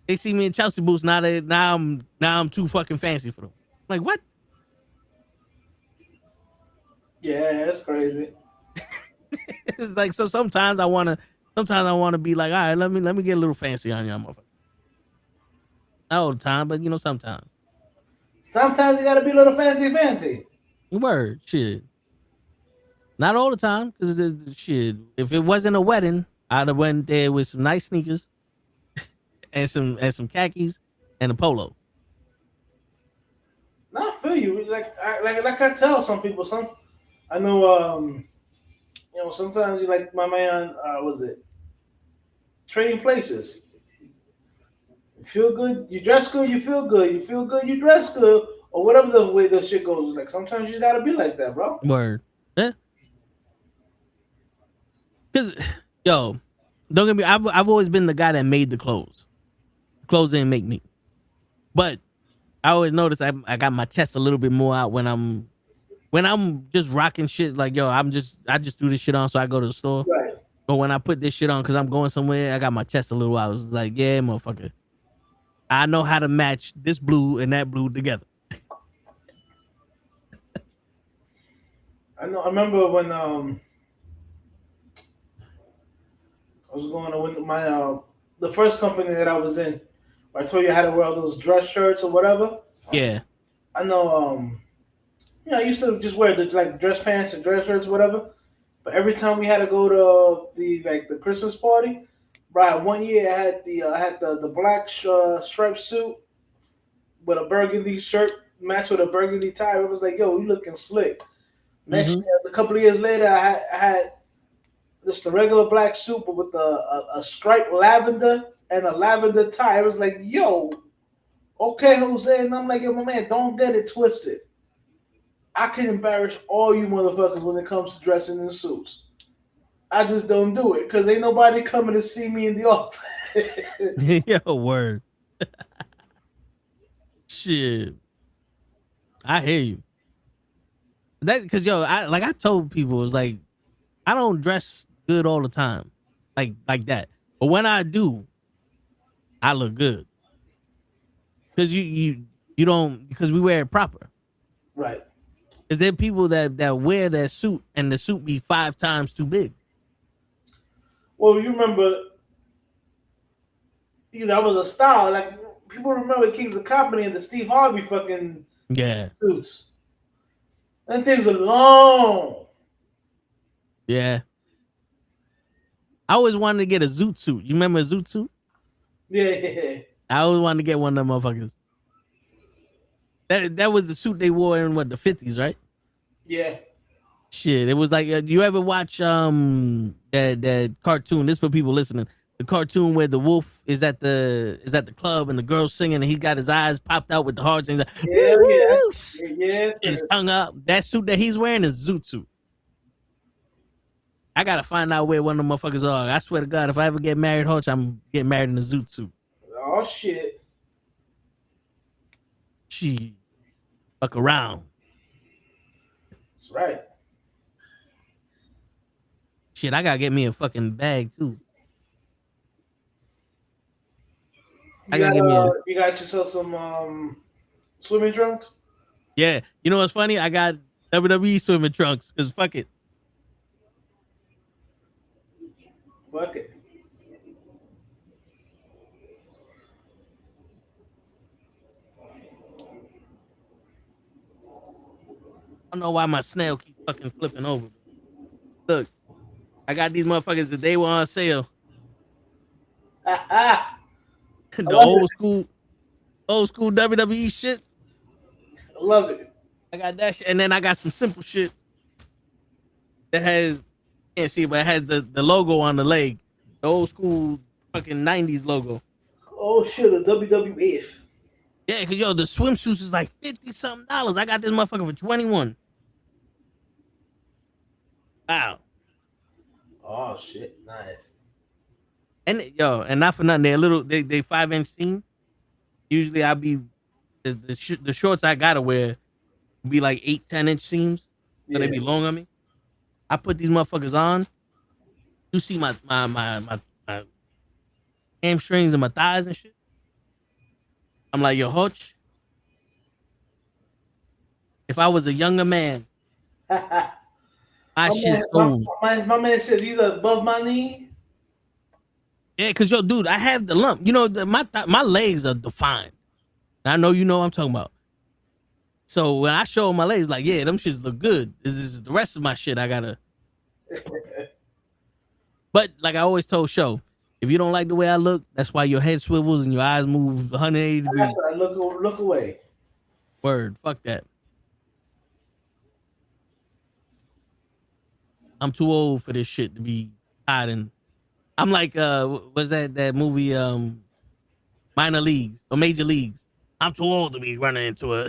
They see me in Chelsea boots now. I'm too fucking fancy for them. I'm like, what? Yeah, that's crazy. It's like, so sometimes I wanna be like, all right, let me get a little fancy on y'all, motherfucker. Not all the time, but sometimes. Sometimes you gotta be a little fancy. Word, shit. Not all the time, because shit. If it wasn't a wedding, I'd have went there with some nice sneakers and some khakis and a polo. I feel you. Like I tell some people, I know. Sometimes you like my man. Was it Trading Places? You feel good, you dress good. You feel good, you feel good. You dress good, or whatever the way the shit goes. Like sometimes you gotta be like that, bro. Word, yeah. Cause don't get me. I've always been the guy that made the clothes. Clothes didn't make me, but I always notice I got my chest a little bit more out when I'm just rocking shit. Like yo, I just do this shit on, so I go to the store. Right. But when I put this shit on, because I'm going somewhere, I got my chest a little out. I was like, yeah, motherfucker. I know how to match this blue and that blue together. I know. I remember when I was going to win my the first company that I was in. Where I told you how to wear all those dress shirts or whatever. Yeah. I know. I used to just wear the like dress pants and dress shirts, whatever. But every time we had to go to the Christmas party, right? One year I had the black striped suit with a burgundy shirt matched with a burgundy tie. It was like, yo, you looking slick. Next Mm-hmm. year, a couple of years later, I had just a regular black suit but with a striped lavender and a lavender tie. It was like, yo, okay, Jose. And I'm like, yo, my man, don't get it twisted. I can embarrass all you motherfuckers when it comes to dressing in suits. I just don't do it because ain't nobody coming to see me in the office. Yo, word. Shit. I hear you. That because yo, I told people, it was like I don't dress good all the time. Like that. But when I do, I look good. Because you don't because we wear it proper. Right. Is there people that wear their suit and the suit be 5 times too big? Well, you remember, that was a style. Like people remember Kings of Company and the Steve Harvey fucking Yeah. suits. Them things were long. Yeah. I always wanted to get a zoot suit. You remember a zoot suit? Yeah. I always wanted to get one of them motherfuckers. That was the suit they wore in the 50s, right? Yeah. Shit, it was like you ever watch that cartoon? This for people listening. The cartoon where the wolf is at the club and the girl's singing and he got his eyes popped out with the hearts and he's like, Yeah, woo, yeah. woo, Yeah. his tongue up. That suit that he's wearing is zoot suit. I gotta find out where one of them motherfuckers are. I swear to God, if I ever get married, Hodge, I'm getting married in a zoot suit. Oh shit. She fuck around. That's right. Shit, I gotta get me a fucking bag too. I gotta get me a You got yourself some swimming trunks? yeah. You know what's funny? I got WWE swimming trunks because fuck it. Fuck it. I don't know why my snail keep fucking flipping over. Look, I got these motherfuckers that they were on sale. I The love it. old school WWE shit. I love it. I got that shit, and then I got some simple shit that has can't see, but it has the logo on the leg, the old school fucking '90s logo. Oh shit, the WWF. Yeah, cause yo, the swimsuits is like $50 something. I got this motherfucker for 21. Wow. Oh shit, nice. And yo, and not for nothing, they're little. They 5-inch seam. Usually, I be the shorts I gotta wear be like 8-10 inch seams, so they be long on me. I put these motherfuckers on. You see my hamstrings and my thighs and shit. I'm like, yo, Hutch, if I was a younger man, my shit's old. My man said these are above my knee. Yeah, cause yo, dude, I have the lump. You know, my legs are defined. And I know you know what I'm talking about. So when I show my legs, like, yeah, them shits look good. This is the rest of my shit. I gotta. But like I always told Show, if you don't like the way I look, that's why your head swivels and your eyes move 180 degrees. That's right. Look away. Word, fuck that. I'm too old for this shit to be hiding. I'm like, what's that movie, Minor Leagues or Major Leagues? I'm too old to be running into a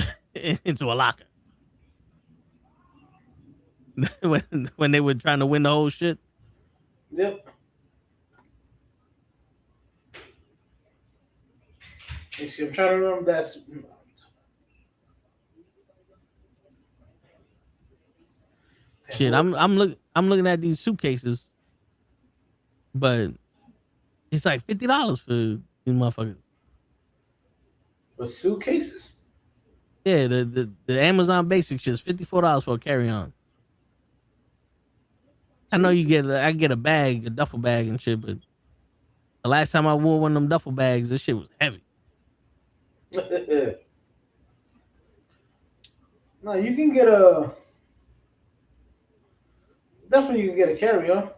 into a locker. when they were trying to win the whole shit. Yep. Let's see, I'm trying to remember that. Shit, I'm looking at these suitcases. but it's like $50 for these motherfuckers. For suitcases? Yeah, the Amazon basic shit's $54 for a carry on. I know I get a bag, a duffel bag and shit, but the last time I wore one of them duffel bags, this shit was heavy. No, you can get definitely you can get a carry on.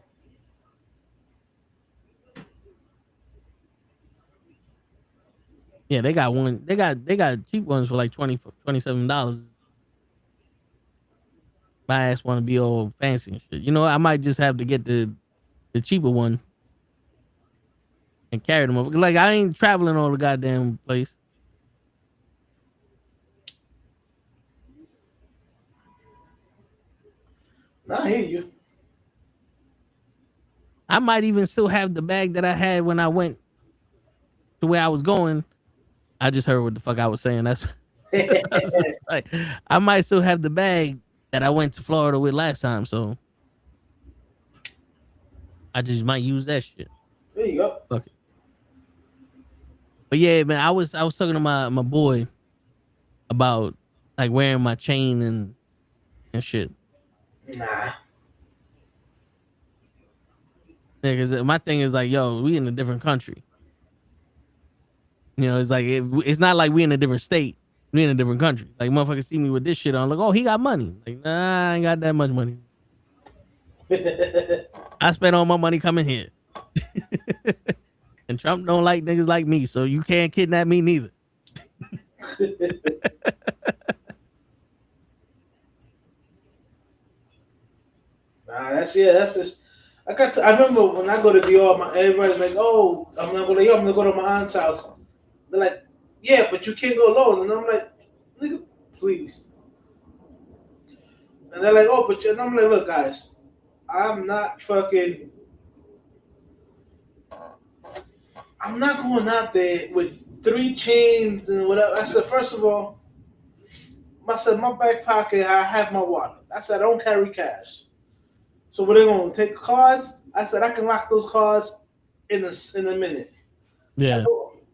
Yeah, they got one. They got cheap ones for like $27. My ass want to be all fancy and shit. You know, I might just have to get the cheaper one and carry them over. Like I ain't traveling all the goddamn place. I hear you. I might even still have the bag that I had when I went to where I was going. I just heard what the fuck I was saying. That's like, I might still have the bag that I went to Florida with last time. So I just might use that shit. There you go. Fuck it. But yeah, man, I was talking to my boy about like wearing my chain and shit. Nah. Yeah, because my thing is like, yo, we in a different country. You know, it's like it's not like we in a different state. We in a different country. Like motherfuckers see me with this shit on, like, oh, he got money. Like, nah, I ain't got that much money. I spent all my money coming here. And Trump don't like niggas like me, so you can't kidnap me neither. Nah, that's just. I remember when I go to DR, everybody's like, "Oh, I'm not going to I'm gonna go to my aunt's house." They're like, "Yeah, but you can't go alone." And I'm like, "Nigga, please." And they're like, "Oh, and I'm like, look, guys, I'm not going out there with 3 chains and whatever." I said, first of all, I said my back pocket, I have my wallet. I said I don't carry cash. So what they gonna take cards? I said I can lock those cards in a minute. Yeah.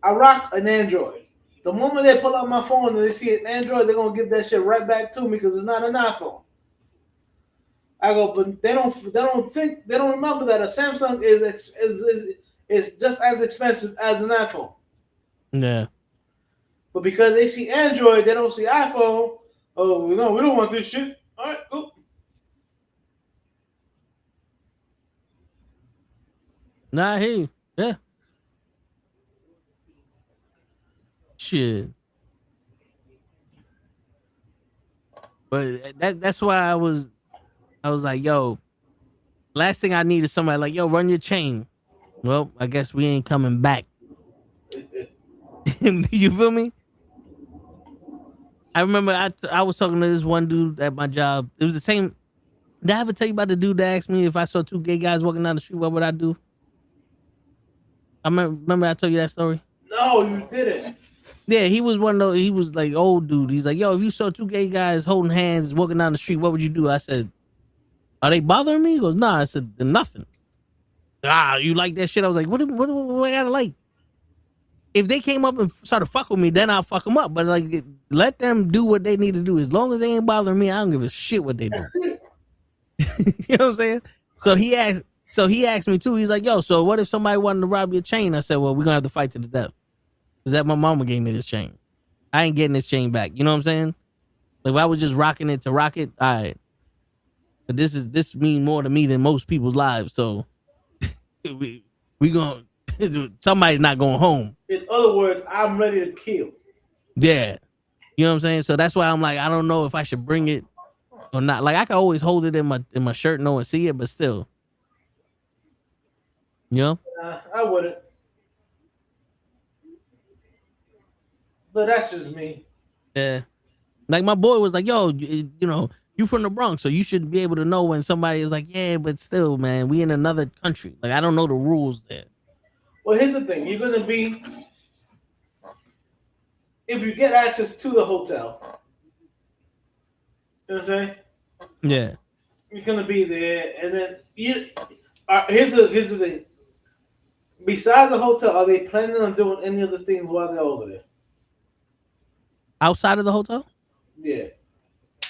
I rock an Android. The moment they pull out my phone and they see an Android, they're gonna give that shit right back to me because it's not an iPhone. I go, but they don't remember that a Samsung is just as expensive as an iPhone. Yeah. But because they see Android, they don't see iPhone. Oh no, we don't want this shit. All right, cool. Nah, hey, yeah. Shit. But that's why I was like, yo, last thing I need is somebody like, yo, run your chain. Well, I guess we ain't coming back. You feel me? I remember I was talking to this one dude at my job. It was the same. Did I ever tell you about the dude that asked me if I saw 2 gay guys walking down the street, what would I do? I remember I told you that story. No, you didn't. Yeah, he was one of those. He was like old dude. He's like, yo, if you saw 2 gay guys holding hands walking down the street, what would you do? I said, are they bothering me? He goes, nah. I said, nothing. You like that shit? I was like, what I gotta like? If they came up and started fucking with me, then I'll fuck them up. But like, let them do what they need to do. As long as they ain't bothering me, I don't give a shit what they do. You know what I'm saying? So he asked me too. He's like, yo, so what if somebody wanted to rob your chain? I said, well, we're gonna have to fight to the death. Cause that my mama gave me this chain. I ain't getting this chain back. You know what I'm saying? Like if I was just rocking it to rock it, all right. But this mean more to me than most people's lives. So we gonna somebody's not going home. In other words, I'm ready to kill. Yeah. You know what I'm saying? So that's why I'm like, I don't know if I should bring it or not. Like I can always hold it in my shirt and no one see it, but still. You know? I wouldn't. But that's just me. Yeah. Like my boy was like, yo, you know, you from the Bronx, so you should be able to know when somebody is like, yeah, but still, man, we in another country. Like, I don't know the rules there. Well, here's the thing. You're going to be, if you get access to the hotel, you know what I'm saying? Yeah. You're going to be there, and then here's the thing. Besides the hotel, are they planning on doing any other things while they're over there? Outside of the hotel? Yeah.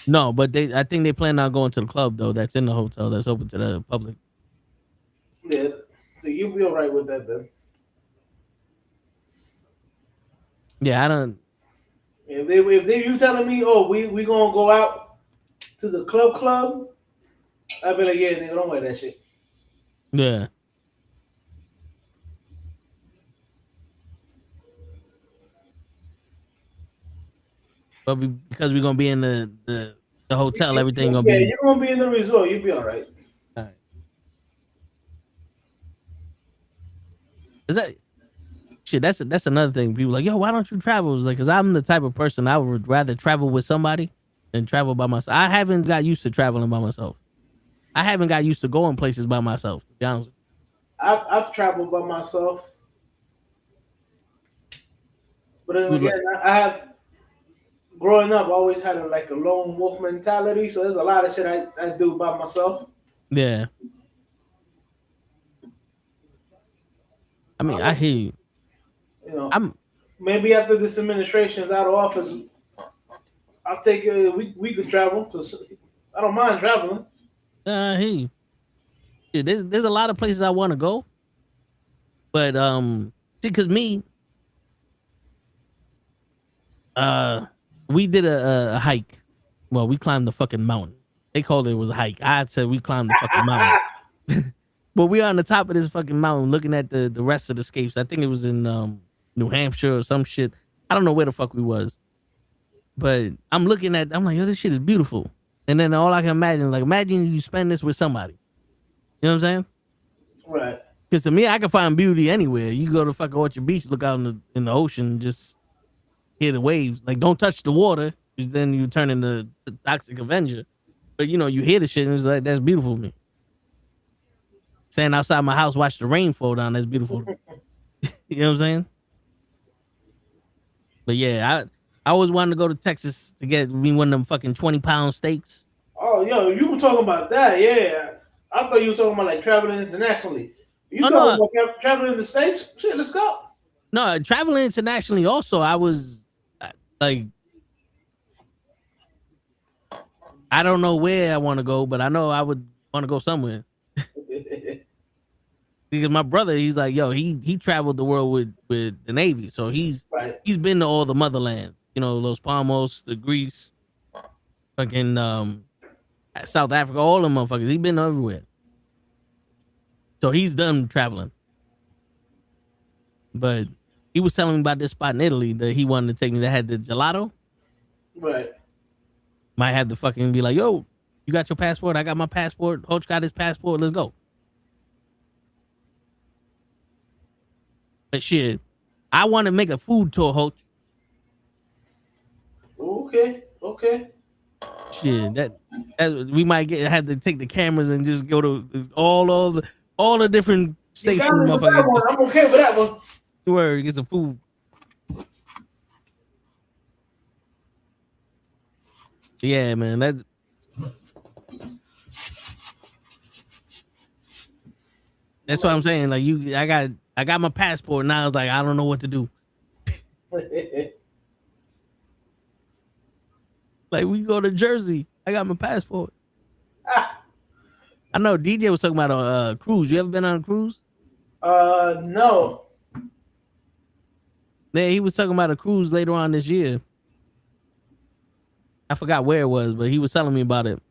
No, but I think they plan on going to the club though. That's in the hotel. That's open to the public. Yeah. So you'll be all right with that then. Yeah, I don't. If you telling me, oh, we gonna go out to the club, I'd be like, yeah, nigga, don't wear that shit. Yeah. But because we're gonna be in the hotel, everything gonna Yeah, be. you're gonna be in the resort. You'll be all right. All right. Is that shit? That's another thing. People like, yo, why don't you travel? It's like, cause I'm the type of person I would rather travel with somebody than travel by myself. I haven't got used to traveling by myself. I haven't got used to going places by myself. To be honest with I've traveled by myself, but then you. again, I have growing up. I always had a lone wolf mentality. So there's a lot of shit I do by myself. Yeah. I mean, I hear you. You know, I'm. maybe after this administration is out of office, I'll take we could travel because I don't mind traveling. I hear you. Yeah, there's a lot of places I want to go, but see, cause me, we did a hike. Well, we climbed the fucking mountain. They called it was a hike. I said we climbed the fucking mountain. But we on the top of this fucking mountain looking at the rest of the scapes. I think it was in New Hampshire or some shit. I don't know where the fuck we was. But I'm like, yo, this shit is beautiful. And then all I can imagine is like, imagine you spend this with somebody. You know what I'm saying? Right. Because to me, I can find beauty anywhere. You go to fucking Orchard Beach, look out in the ocean, just hear the waves. Like, don't touch the water, because then you turn into the Toxic Avenger. But you know, you hear the shit, and it's like, that's beautiful to me. Standing outside my house, watch the rain fall down, that's beautiful. You know what I'm saying? But yeah, I always wanted to go to Texas to get me one of them fucking 20-pound steaks. Oh, yo, you were talking about that, yeah. I thought you were talking about like traveling internationally. You Oh, talking no. about traveling in the States? Shit, let's go. No, traveling internationally also, I was like, I don't know where I want to go, but I know I would want to go somewhere. Because my brother, he's like, yo, he traveled the world with the Navy. So he's Right. been to all the motherlands. You know, Los Palmos, the Greece, fucking South Africa, all them motherfuckers. He's been everywhere. So he's done traveling. But he was telling me about this spot in Italy that he wanted to take me that had the gelato. Right. Might have to fucking be like, yo, you got your passport? I got my passport. Hoach got his passport. Let's go. But shit, I want to make a food tour, Hoach. Okay. Shit, that we might have to take the cameras and just go to all the different You states. got me with that one. I'm okay with that one. Where get some food. Yeah, man. That's what I'm saying. Like I got my passport now. It's like I don't know what to do. Like we go to Jersey. I got my passport. I know DJ was talking about a cruise. You ever been on a cruise? No. Yeah, he was talking about a cruise later on this year. I forgot where it was, but he was telling me about it.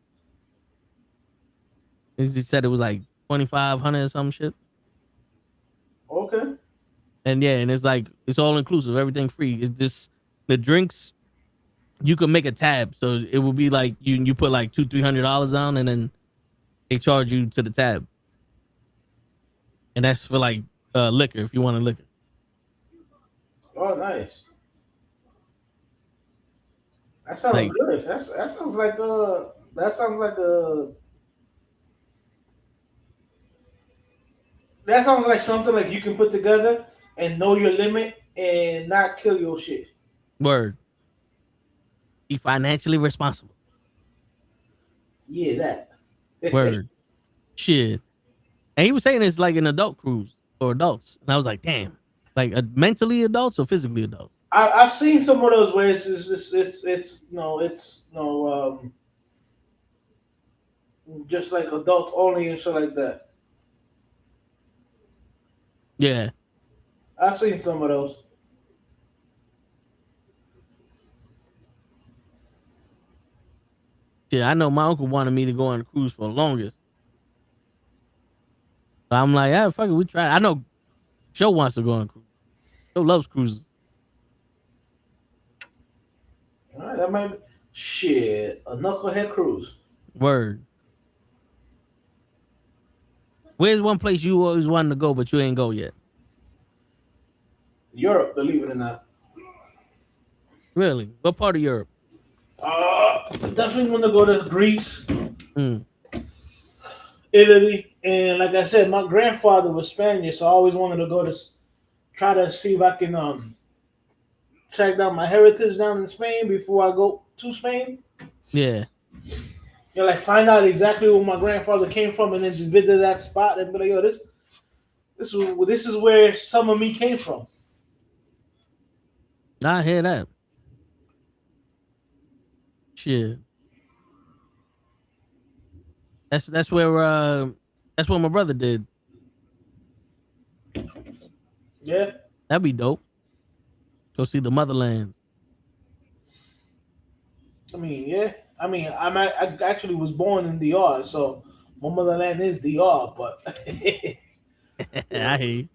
He said it was like 2,500 or some shit. Okay. And yeah, and it's like it's all inclusive, everything free. It's just the drinks. You can make a tab, so it will be like you put like $200-$300 down, and then they charge you to the tab, and that's for like liquor if you want a liquor. Oh, nice. That sounds Like, good. That sounds like that sounds like that sounds like something like you can put together and know your limit and not kill your shit. word. Be financially responsible. Yeah, that. Word. Shit. And he was saying it's like an adult cruise. for adults, and I was like, damn, like mentally adults or physically adults. I've seen some of those where just like adults only and shit like that. Yeah, I've seen some of those. yeah. I know my uncle wanted me to go on a cruise for the longest. So I'm like, yeah, fuck it, we try. I know Joe wants to go on a cruise. Joe loves cruises. All right, that might be shit. A Nukkle Hedd cruise. Word. Where's one place you always wanted to go, but you ain't go yet? Europe, believe it or not. Really? What part of Europe? Definitely want to go to Greece, Mm. Italy, and like I said, my grandfather was Spanish, so I always wanted to go to try to see if I can track down my heritage down in Spain before I go to Spain. Yeah. You know, like find out exactly where my grandfather came from, and then just visit that spot and be like, "Yo, this is where some of me came from." I hear that. Shit. That's where my brother did. Yeah. That'd be dope. Go see the motherland. I mean, yeah. I mean, I actually was born in DR, so my motherland is DR, but I hear you.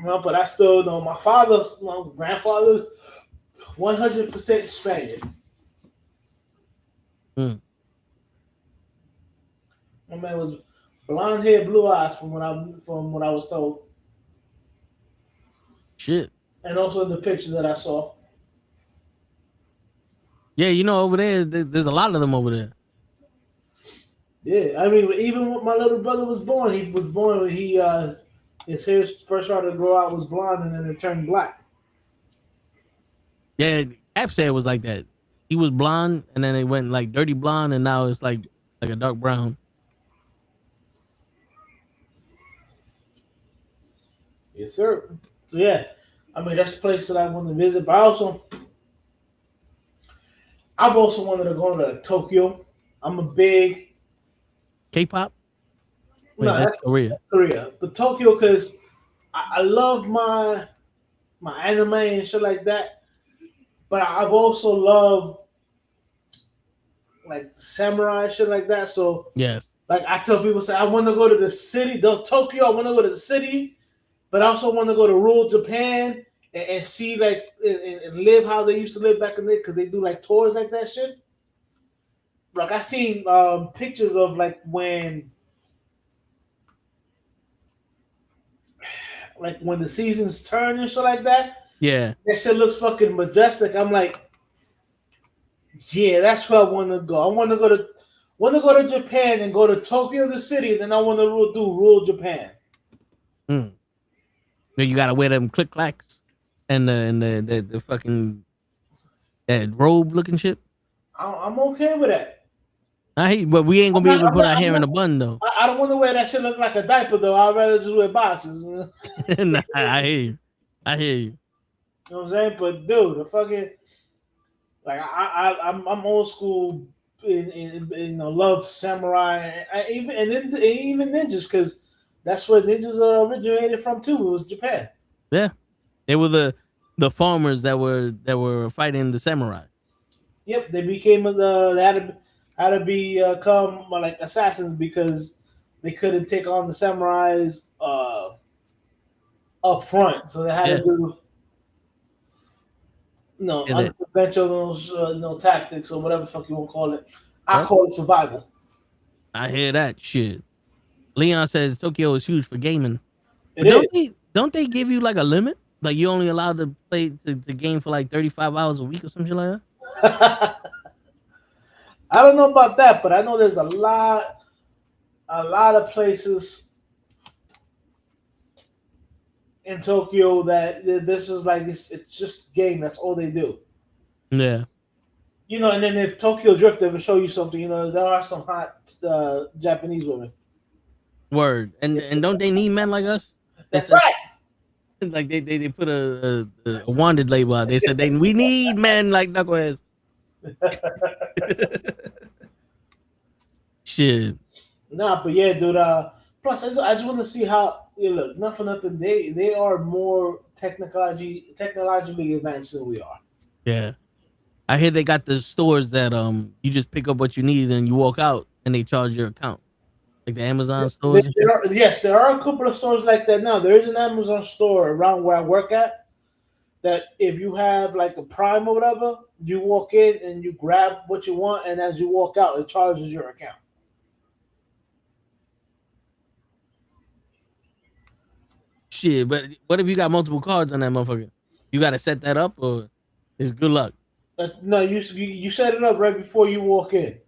but I still know my grandfather, 100% Spaniard. Mm. My man was blonde hair, blue eyes, from what I was told, Shit. and also in the pictures that I saw. Yeah, you know, over there's a lot of them over there. Yeah, I mean, even when my little brother was born, his hair first started to grow out was blonde, and then it turned black. Yeah, Cap said it was like that. He was blonde, and then it went like dirty blonde, and now it's like a dark brown. Yes, sir. So yeah, I mean that's a place that I want to visit, but I've also wanted to go to Tokyo. I'm a big K-pop. Wait, no, that's that's Korea. Korea, but Tokyo because I love my anime and shit like that. But I've also loved like samurai shit like that. So Yes. like I tell people, say I want to go to the city, Tokyo. I want to go to the city, but I also want to go to rural Japan and see like and live how they used to live back in the day because they do like tours like that shit. Like I seen pictures of like when the seasons turn and shit like that. Yeah. That shit looks fucking majestic. I'm like, yeah, that's where I want to go. I want to go to Japan and go to Tokyo, the city, and then I want to do rural Japan. Mm. You gotta wear them click clacks and the fucking that robe looking shit. I'm okay with that. I hate, but we ain't gonna be able to put our hair in a bun though. I don't want to wear that shit look like a diaper though. I'd rather just wear boxes. Nah, I hear you. I hear you. You know what I'm saying? But dude, the fucking like I'm old school. Love samurai. Even ninjas because that's where ninjas originated from too. It was Japan. Yeah, they were the farmers that were fighting the samurai. Yep, they became they had to become like assassins because they couldn't take on the samurais up front, so they had to do unconventional tactics or whatever the fuck you want to call it. I call it survival. I hear that shit. Leon says Tokyo is huge for gaming. Don't they give you like a limit? Like you only allowed to play to game for like 35 hours a week or something like that? I don't know about that, but I know there's a lot of places in Tokyo that this is like it's just game. That's all they do. Yeah. And then if Tokyo Drift ever show you something, there are some hot Japanese women. Word. And don't they need men like us? They That's said right. like they put a wanted label out. They said we need men like knuckleheads. Shit. Nah, but yeah, dude. Plus, I just want to see how. Yeah, look, not for nothing. They are more technologically advanced than we are. Yeah. I hear they got the stores that you just pick up what you need and you walk out and they charge your account. Like the Amazon stores and shit. Yes, there are a couple of stores like that now. There is an Amazon store around where I work at that if you have like a Prime or whatever, you walk in and you grab what you want, and as you walk out, it charges your account. Shit, but what if you got multiple cards on that motherfucker? You got to set that up or it's good luck. No, you set it up right before you walk in.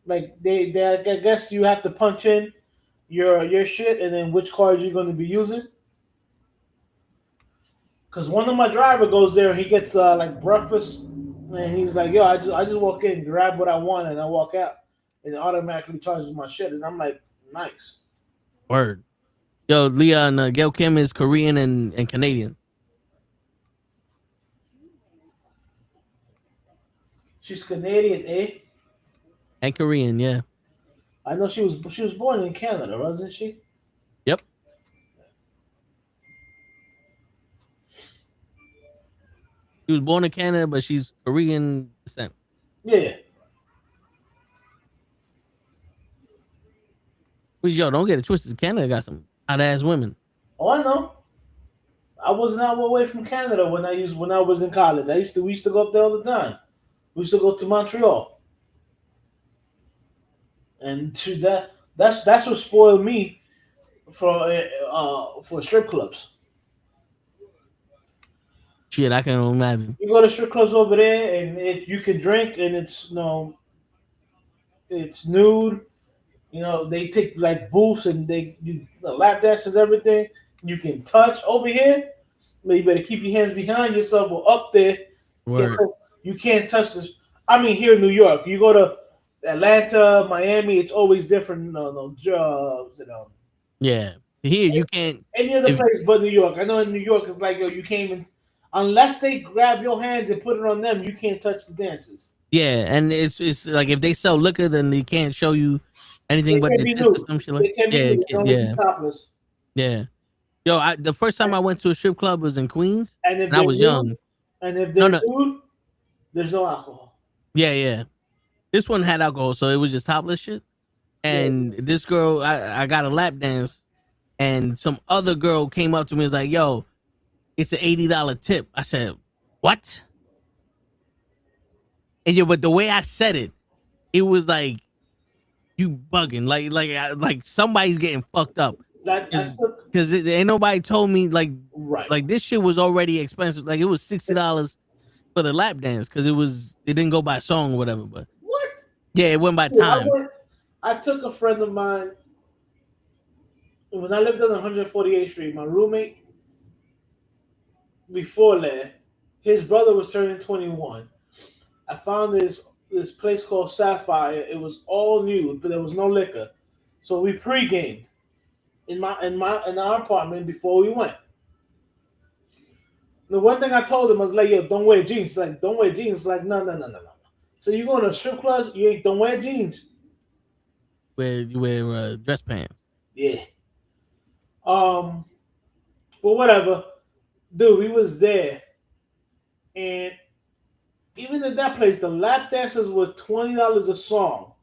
Like they I guess you have to punch in your shit and then which card you're going to be using. Because one of my driver goes there, he gets like breakfast, and he's like, "Yo, I just walk in, grab what I want, and I walk out, and it automatically charges my shit." And I'm like, "Nice." Word. Yo, Leon, Gail Kim is Korean and Canadian. She's Canadian, eh? And Korean, yeah. I know she was born in Canada, wasn't she? Yep. She was born in Canada, but she's Korean descent. Yeah. But yo, don't get it twisted. Canada got some hot ass women. Oh, I know. I wasn't out away from Canada when I was in college. We used to go up there all the time. We used to go to Montreal, and to that's what spoiled me for strip clubs. Shit, I can imagine. You go to strip clubs over there, and you can drink, and it's it's nude. You know, they take like booths and the lap dance and everything. You can touch over here. But you better keep your hands behind yourself or up there. Word. You can't touch this. I mean, here in New York, you go to Atlanta, Miami, it's always different. No drugs, Yeah. Here you can't. Any other place but New York. I know in New York, it's like, yo, you can't even, unless they grab your hands and put it on them, you can't touch the dances. Yeah, and it's like if they sell liquor, then they can't show you anything but the tits or some shit like. Yeah. Topless. Yeah. Yo, the first time I went to a strip club was in Queens, And I was young. And if there's food, there's no alcohol. Yeah. This one had alcohol, so it was just topless shit. And this girl, I got a lap dance, and some other girl came up to me and was like, "Yo, it's an $80 tip." I said, "What?" And yeah, but the way I said it, it was like, "You bugging?" Like somebody's getting fucked up. Because ain't nobody told me like this shit was already expensive. Like it was $60 for the lap dance because it didn't go by song or whatever. But what? Yeah, it went by time. I took a friend of mine when I lived on 148th Street. My roommate before that, his brother was turning 21. I found this place called Sapphire. It was all new, but there was no liquor, so we pre-gamed in our apartment before we went. The one thing I told him was like, "Yo, don't wear jeans." Like, don't wear jeans. Like, no. So you going to strip clubs? Don't wear jeans. You wear dress pants. Yeah. But whatever, dude. We was there, and even at that place, the lap dances were $20 a song,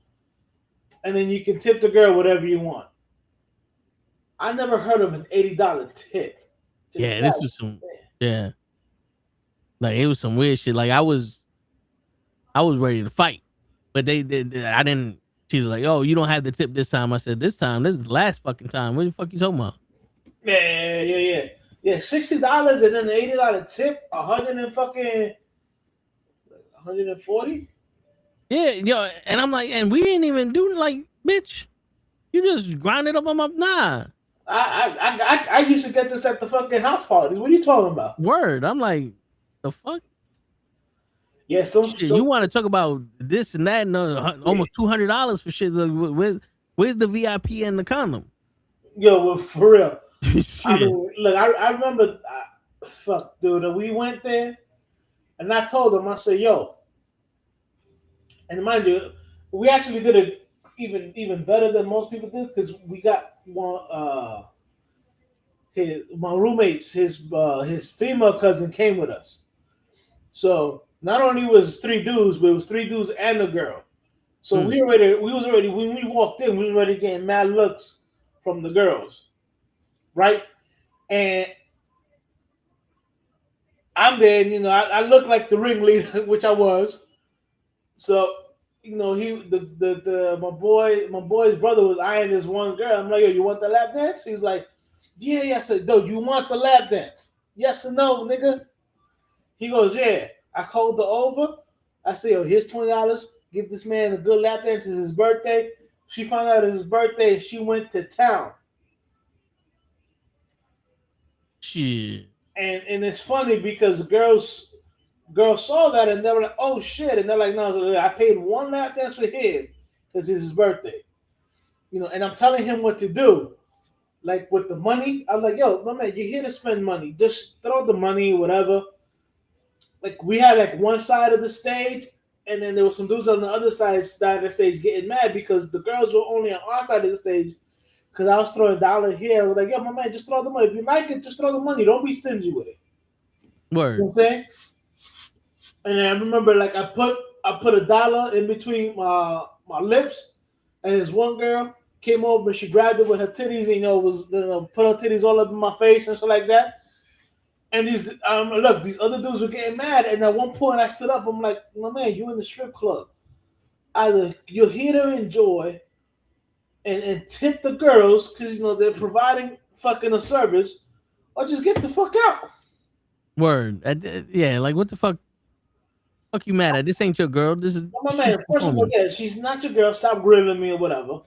and then you can tip the girl whatever you want. I never heard of an $80 tip. Yeah, this was some. Yeah, like it was some weird shit. Like I was ready to fight, but I didn't. She's like, "Oh, you don't have the tip this time." I said, "This time, this is the last fucking time. What the fuck you talking about?" Yeah. $60 and then the $80 tip, 140. Yeah, and I'm like, and we didn't even do like, bitch. You just grind it up on my nah. I used to get this at the fucking house parties. What are you talking about? Word. I'm like, the fuck? Yeah, you want to talk about this and that and almost $200 for shit. Like, where's the VIP and the condom? Yo, well, for real. I mean, look, I remember, fuck, dude, we went there, and I told him, I said, yo, and mind you, we actually did it even better than most people did because we got one. My roommates, his female cousin came with us. So not only was 3 dudes, but it was 3 dudes and a girl. So we was already when we walked in, we was already getting mad looks from the girls, right? And I'm there, and, I look like the ringleader, which I was. So my boy's brother was eyeing this one girl. I'm like, yo, you want the lap dance? He's like, yeah. I said, no, you want the lap dance? Yes or no, nigga? He goes, yeah. I called the over. I said, yo, here's $20. Give this man a good lap dance. It's his birthday. She found out it was his birthday and she went to town. Shit. And it's funny because girls saw that and they were like, oh shit. And they're like, no, I paid one lap dance for him because it's his birthday. And I'm telling him what to do. Like with the money, I'm like, yo, my man, you're here to spend money. Just throw the money, whatever. Like we had like one side of the stage, and then there was some dudes on the other side of the stage getting mad because the girls were only on our side of the stage. Because I was throwing $1 here. I was like, yo, my man, just throw the money. If you like it, just throw the money. Don't be stingy with it. Word. You know what I'm saying? And then I remember, like, I put $1 in between my lips, and this one girl came over and she grabbed it with her titties, and was put her titties all up in my face and stuff like that. And these other dudes were getting mad. And at one point, I stood up. I'm like, my man, you in the strip club. Either you're here to enjoy and tip the girls because they're providing fucking a service, or just get the fuck out. Word. Yeah, like what the fuck? Fuck you mad at? This ain't your girl. This is my man. First of all, yeah, she's not your girl. Stop grilling me or whatever.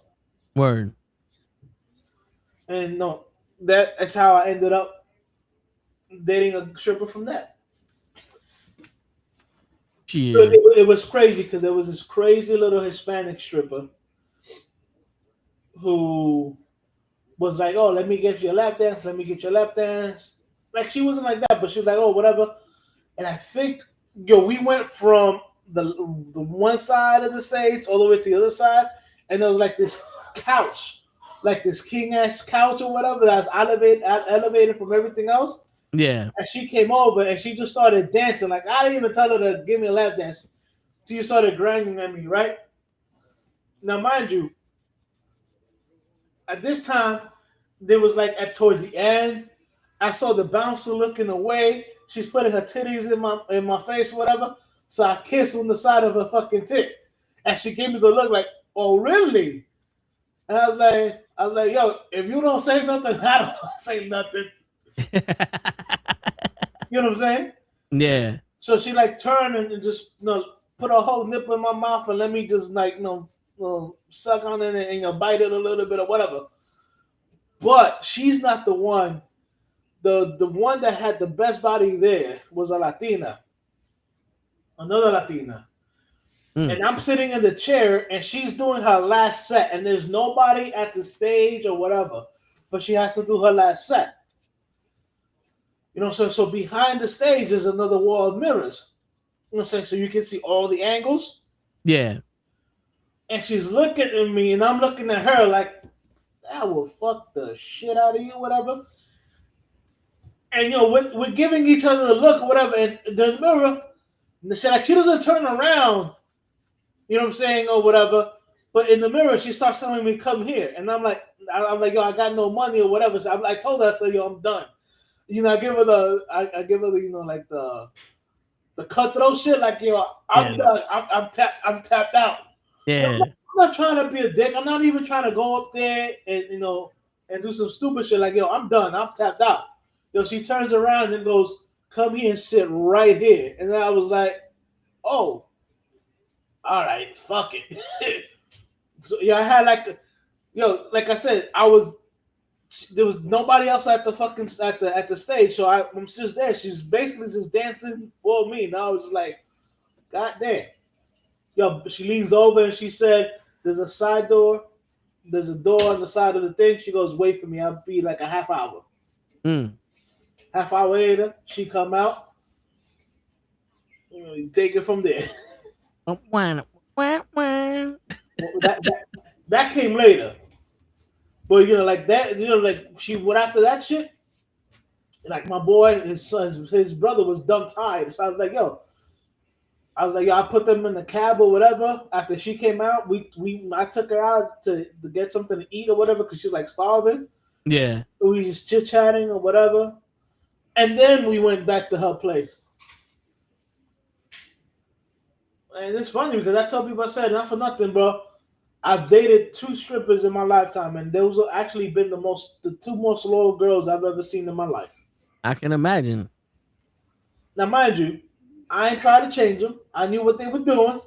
Word. And no, that's how I ended up dating a stripper from that. Shit. It was crazy because there was this crazy little Hispanic stripper who was like, oh, let me get you a lap dance. Let me get you a lap dance. Like, she wasn't like that, but she was like, oh, whatever. And I think, we went from the one side of the stage all the way to the other side, and there was like this couch, like this king-ass couch or whatever that was elevated from everything else. Yeah. And she came over and she just started dancing. Like, I didn't even tell her to give me a lap dance. She just started grinding at me, right? Now, mind you, at this time, there was like towards the end, I saw the bouncer looking away. She's putting her titties in my face, whatever. So I kissed on the side of her fucking tit. And she gave me the look like, oh, really? And I was like, yo, if you don't say nothing, I don't say nothing. You know what I'm saying? Yeah. So she like turned and just put a whole nipple in my mouth and let me just like suck on it and bite it a little bit or whatever. But she's not the one. The one that had the best body there was a Latina. Another Latina. And I'm sitting in the chair and she's doing her last set and there's nobody at the stage or whatever, but she has to do her last set. So behind the stage is another wall of mirrors. You know what I'm saying? So you can see all the angles. Yeah. And she's looking at me and I'm looking at her like, I will fuck the shit out of you, whatever. And we're giving each other the look or whatever, and the mirror, she doesn't turn around, you know what I'm saying, or whatever. But in the mirror, she starts telling me, "Come here," and I'm like, yo, I got no money or whatever. So I told her, I said, yo, I'm done. I give her the, like the cutthroat shit, like, yo, I'm done. I'm tapped out. Yeah. I'm not trying to be a dick. I'm not even trying to go up there and and do some stupid shit. Like, yo, I'm done. I'm tapped out. She turns around and goes, come here and sit right here. And then I was like, oh, all right, fuck it. So I had like I said, there was nobody else at the fucking at the stage. So I'm just there. She's basically just dancing for me. And I was like, God damn. She leans over and she said, there's a side door There's a door on the side of the thing. She goes, wait for me. I'll be like a half hour. Half hour later, she come out. You take it from there. That came later. But like that, like she went after that shit. Like my boy, his brother was dumb tired. So I was like, yo, I put them in the cab or whatever. After she came out, I took her out to get something to eat or whatever because she was like starving. Yeah. We was just chit chatting or whatever, and then we went back to her place. And it's funny because I tell people, I said, not for nothing, bro. I've dated 2 strippers in my lifetime, and those have actually been the 2 most loyal girls I've ever seen in my life. I can imagine. Now, mind you, I ain't tried to change them. I knew what they were doing.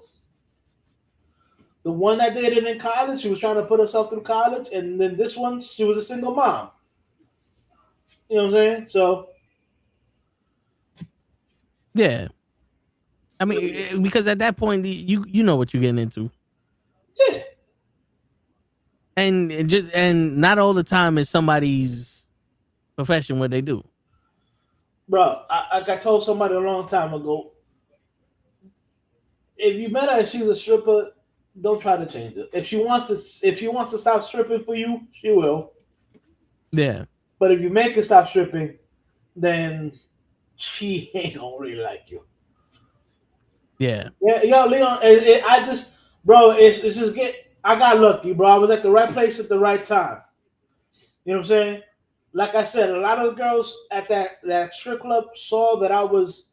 The one I dated in college, she was trying to put herself through college, and then this one, she was a single mom. You know what I'm saying? So, yeah. I mean, because at that point, you know what you're getting into. Yeah. And not all the time is somebody's profession what they do. Bro, I told somebody a long time ago, if you met her and she's a stripper, don't try to change it. If she wants to stop stripping for you, she will. Yeah. But if you make her stop stripping, then she ain't gonna really like you. Yeah. Yeah, yo, Leon, I got lucky, bro. I was at the right place at the right time. You know what I'm saying? Like I said, a lot of the girls at that strip club saw that I was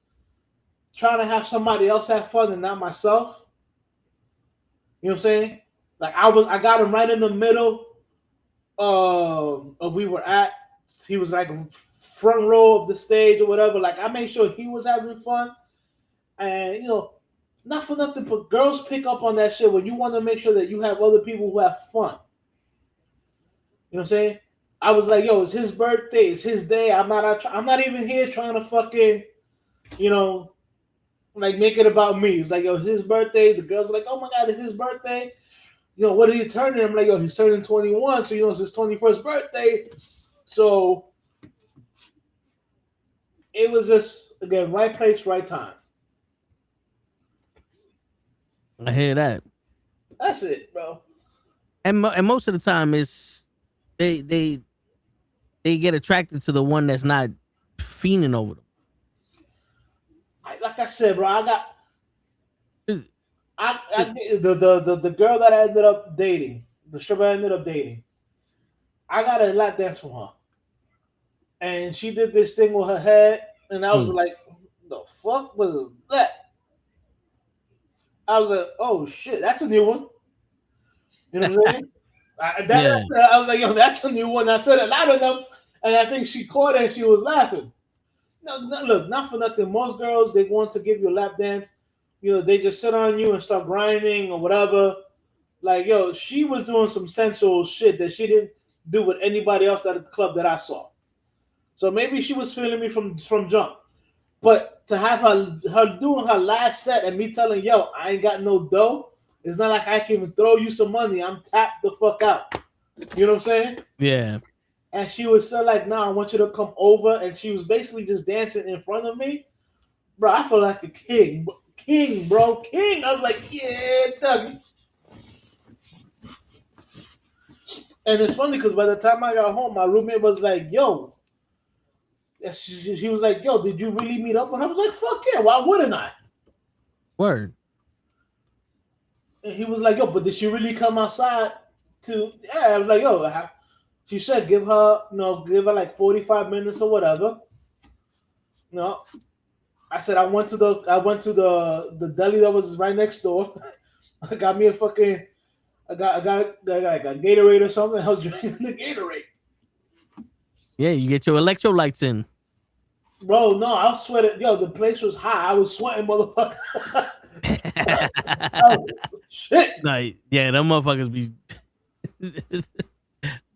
trying to have somebody else have fun and not myself. You know what I'm saying? Like I got him right in the middle of we were at. He was like front row of the stage or whatever. Like I made sure he was having fun, and not for nothing, but girls pick up on that shit when you want to make sure that you have other people who have fun. You know what I'm saying? I was like, yo, it's his birthday, it's his day. I'm not even here trying to fucking, like make it about me. It's like, yo, it's his birthday. The girls are like, oh my god, it's his birthday. What are you turning? I'm like, yo, he's turning 21, so it's his 21st birthday. So it was just again right place, right time. I hear that. That's it, bro. And most of the time, it's they get attracted to the one that's not fiending over them. Like I said, bro, the girl that I ended up dating, the stripper I ended up dating, I got a lap dance from her, and she did this thing with her head, and I was like, "The fuck was that?" I was like, "Oh shit, that's a new one." You know what I'm saying? I was like, "Yo, that's a new one." I said it loud enough, and I think she caught it and she was laughing. No, look, not for nothing. Most girls, they want to give you a lap dance. They just sit on you and start grinding or whatever. Like, yo, she was doing some sensual shit that she didn't do with anybody else at the club that I saw. So maybe she was feeling me from jump. But to have her doing her last set and me telling, yo, I ain't got no dough, it's not like I can even throw you some money. I'm tapped the fuck out. You know what I'm saying? Yeah. And she was so like, nah, I want you to come over. And she was basically just dancing in front of me. Bro, I feel like a king. King, bro. King. I was like, yeah, Dougie. And it's funny because by the time I got home, my roommate was like, yo. She was like, yo, did you really meet up? And I was like, fuck yeah, why wouldn't I? Word. And he was like, yo, but did she really come outside to, yeah, I was like, yo, she said give her like 45 minutes or whatever. No. I said I went to the deli that was right next door. I got me a fucking I got like a Gatorade or something. I was drinking the Gatorade. Yeah, you get your electrolytes in. Bro, no, I was sweating. Yo, the place was hot. I was sweating, motherfucker. Oh, shit. Like, yeah, them motherfuckers be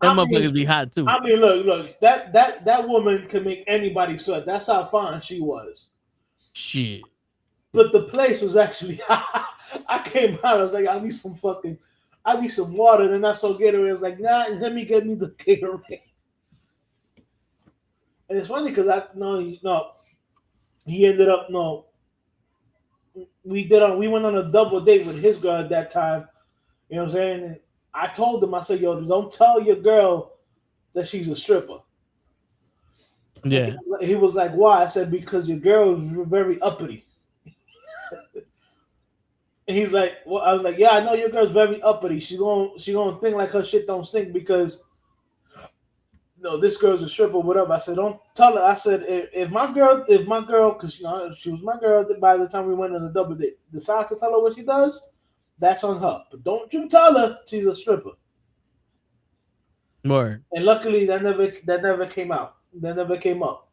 motherfuckers be hot too. I mean, look, that woman can make anybody sweat. That's how fine she was. Shit. But the place was actually hot. I came out, I was like, I need some fucking I need some water. Then I saw Gatorade. I was like, nah, let me get me the Gatorade. And it's funny because he ended up we went on a double date with his girl at that time. You know what I'm saying? And I told him, I said, yo, don't tell your girl that she's a stripper. Yeah. And he was like, why? I said, because your girl is very uppity. And he's like, well, I was like, yeah, I know your girl's very uppity. She gonna think like her shit don't stink because this girl's a stripper, whatever. I said, don't tell her. I said, if my girl, because she was my girl by the time we went on the double date, decides to tell her what she does, that's on her. But don't you tell her she's a stripper. Word. And luckily, that never came out. That never came up.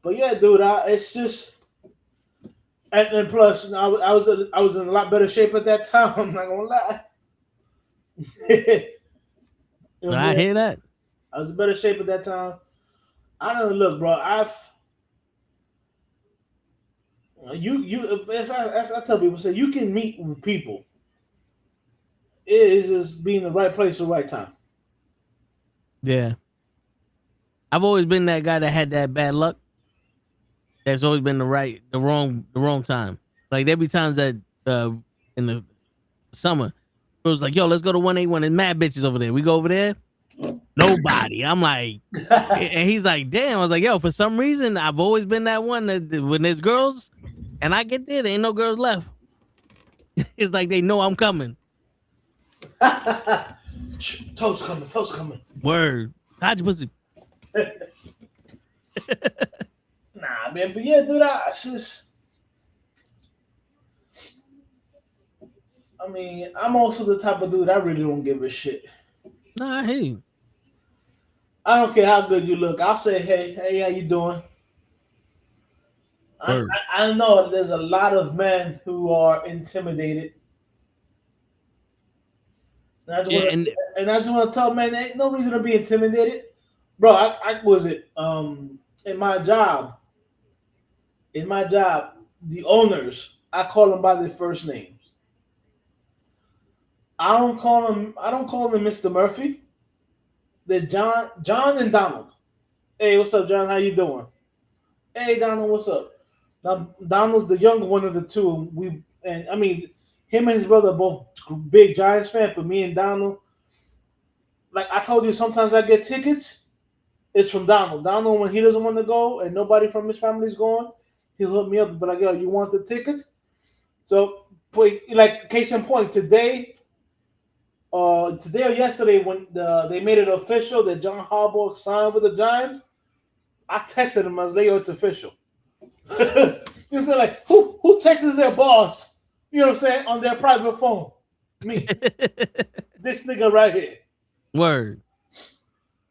But yeah, dude, it's just, and plus, I was in a lot better shape at that time. I'm not gonna lie. I hear that. I was in better shape at that time. I don't know, look, bro. As I tell people, say you can meet people. It is just being in the right place at the right time. Yeah. I've always been that guy that had that bad luck. That's always been the wrong time. Like there be times that in the summer, it was like, yo, let's go to 181 and mad bitches over there. We go over there, nobody. I'm like, and he's like, damn. I was like, yo, for some reason, I've always been that one that when there's girls, and I get there ain't no girls left. It's like they know I'm coming. Toast coming. Word. Hide your pussy. Nah, man, but yeah, dude, I'm also the type of dude I really don't give a shit. Nah, I hear you. I don't care how good you look. I'll say, hey, how you doing? I know there's a lot of men who are intimidated. And I just want to tell men, there ain't no reason to be intimidated. Bro, I was it in my job, the owners, I call them by their first names. I don't call them Mr. Murphy. There's John and Donald. Hey, what's up, John? How you doing? Hey, Donald, what's up? Now, Donald's the younger one of the two. Him and his brother are both big Giants fans, but me and Donald, like I told you, sometimes I get tickets. It's from Donald. Donald, when he doesn't want to go and nobody from his family's going, he'll hook me up and be like, yo, you want the tickets? So, like, case in point, today or yesterday when they made it official that John Harbaugh signed with the Giants, I texted him. I was like, yo, it's official. He was like, who texts their boss? You know what I'm saying? On their private phone. Me. This nigga right here. Word.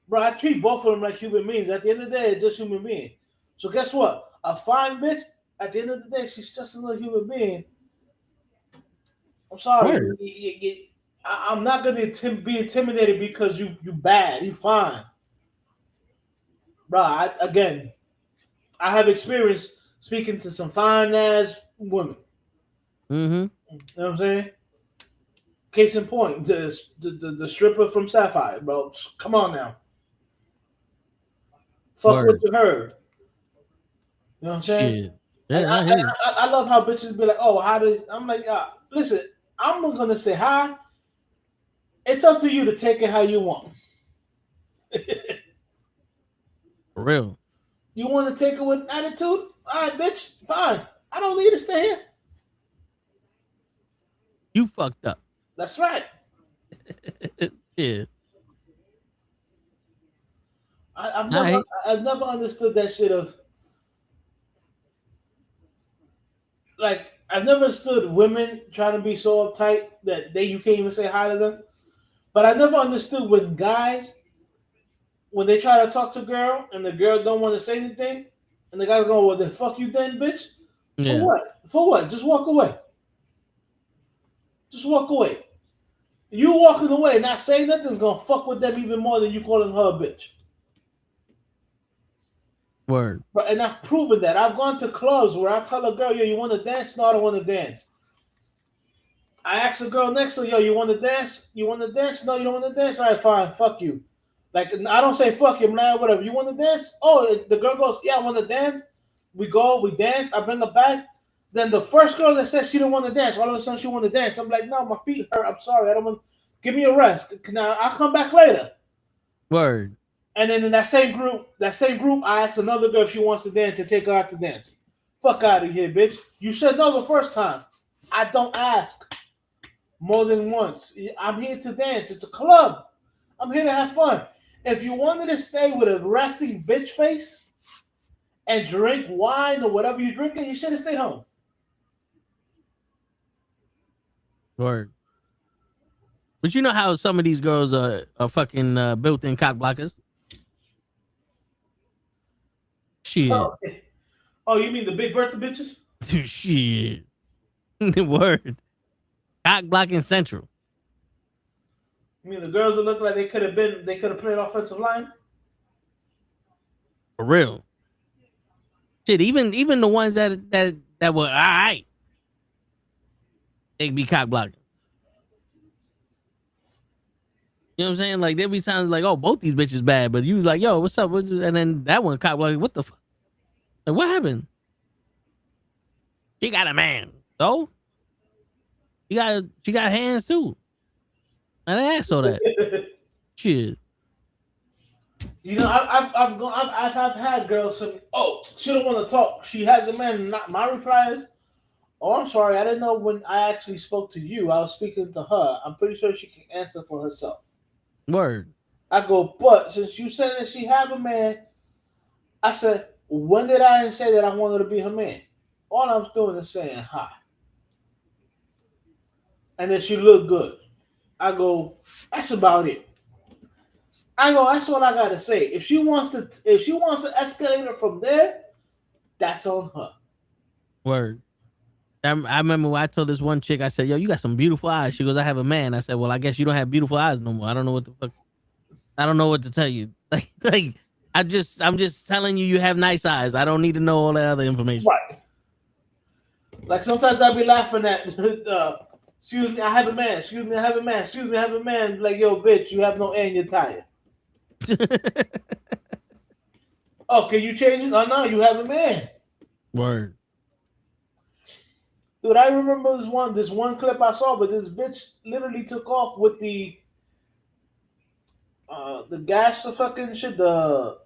Bro, I treat both of them like human beings. At the end of the day, it's just human being. So guess what? A fine bitch, at the end of the day, she's just another human being. I'm sorry. I'm not going to be intimidated because you bad. You fine. Bro, I have experience speaking to some fine-ass women. Mm-hmm. You know what I'm saying? Case in point, the stripper from Sapphire, bro. Come on now. Fuck Word. what you heard. You know what I'm saying? Shit. Yeah, I love how bitches be like, oh, I'm like, listen, I'm going to say hi. It's up to you to take it how you want. For real. You want to take it with attitude? All right, bitch. Fine. I don't need to stay here. You fucked up. That's right. Yeah. I've never understood that shit of, like, I've never understood women trying to be so uptight that you can't even say hi to them. But I never understood when guys, when they try to talk to a girl and the girl don't want to say anything, and the guy go, well, then fuck you then, bitch. Yeah. For what? For what? Just walk away. Just walk away. You walking away, not saying nothing's gonna fuck with them even more than you calling her a bitch. Word. But and I've proven that. I've gone to clubs where I tell a girl, yo, you want to dance? No, I don't want to dance. I asked the girl next to yo, you want to dance? You want to dance? No, you don't want to dance. All right, fine. Fuck you. Like I don't say fuck you, man. Whatever. You want to dance? Oh, the girl goes, yeah, I want to dance. We go, we dance. I bring her back. Then the first girl that said she didn't want to dance, all of a sudden she want to dance. I'm like, no, my feet hurt. I'm sorry. I don't want. Give me a rest. Now I'll come back later. Word. And then in that same group, I asked another girl if she wants to dance to take her out to dance. Fuck out of here, bitch. You said no the first time. I don't ask more than once. I'm here to dance. It's a club. I'm here to have fun. If you wanted to stay with a resting bitch face and drink wine or whatever you're drinking, you should have stayed home. Word. But you know how some of these girls are fucking built-in cock blockers? Shit. Oh, you mean the big Bertha bitches? Shit. Word. Cock blocking central. You mean the girls that look like they could have played offensive line? For real. Shit, even the ones that were all right, they be cock blocking. You know what I'm saying? Like, there'd be times like, oh, both these bitches bad, but you was like, yo, what's up? And then that one cop like, what the fuck? Like, what happened? She got a man. So? She got hands too. I didn't ask all that. Shit. You know, I've had girls say, oh, she don't want to talk. She has a man. Not my reply is, oh, I'm sorry. I didn't know when I actually spoke to you. I was speaking to her. I'm pretty sure she can answer for herself. Word. I go, but since you said that she have a man, I said, when did I say that I wanted to be her man? All I'm doing is saying hi. And then she looked good. I go, that's about it. I go, that's what I gotta say. If she wants to escalate it from there, that's on her. Word. I remember when I told this one chick, I said, yo, you got some beautiful eyes. She goes, I have a man. I said, well, I guess you don't have beautiful eyes no more. I don't know what the fuck. I don't know what to tell you. Like I'm just telling you have nice eyes. I don't need to know all that other information. Right. Like sometimes I'll be laughing at excuse me, I have a man. Excuse me, I have a man. Excuse me, I have a man. Like, yo, bitch, you have no air in your tire. Oh, can you change it? Oh no, you have a man. Word. Dude, I remember this one clip I saw, but this bitch literally took off with the gas, the fucking shit, the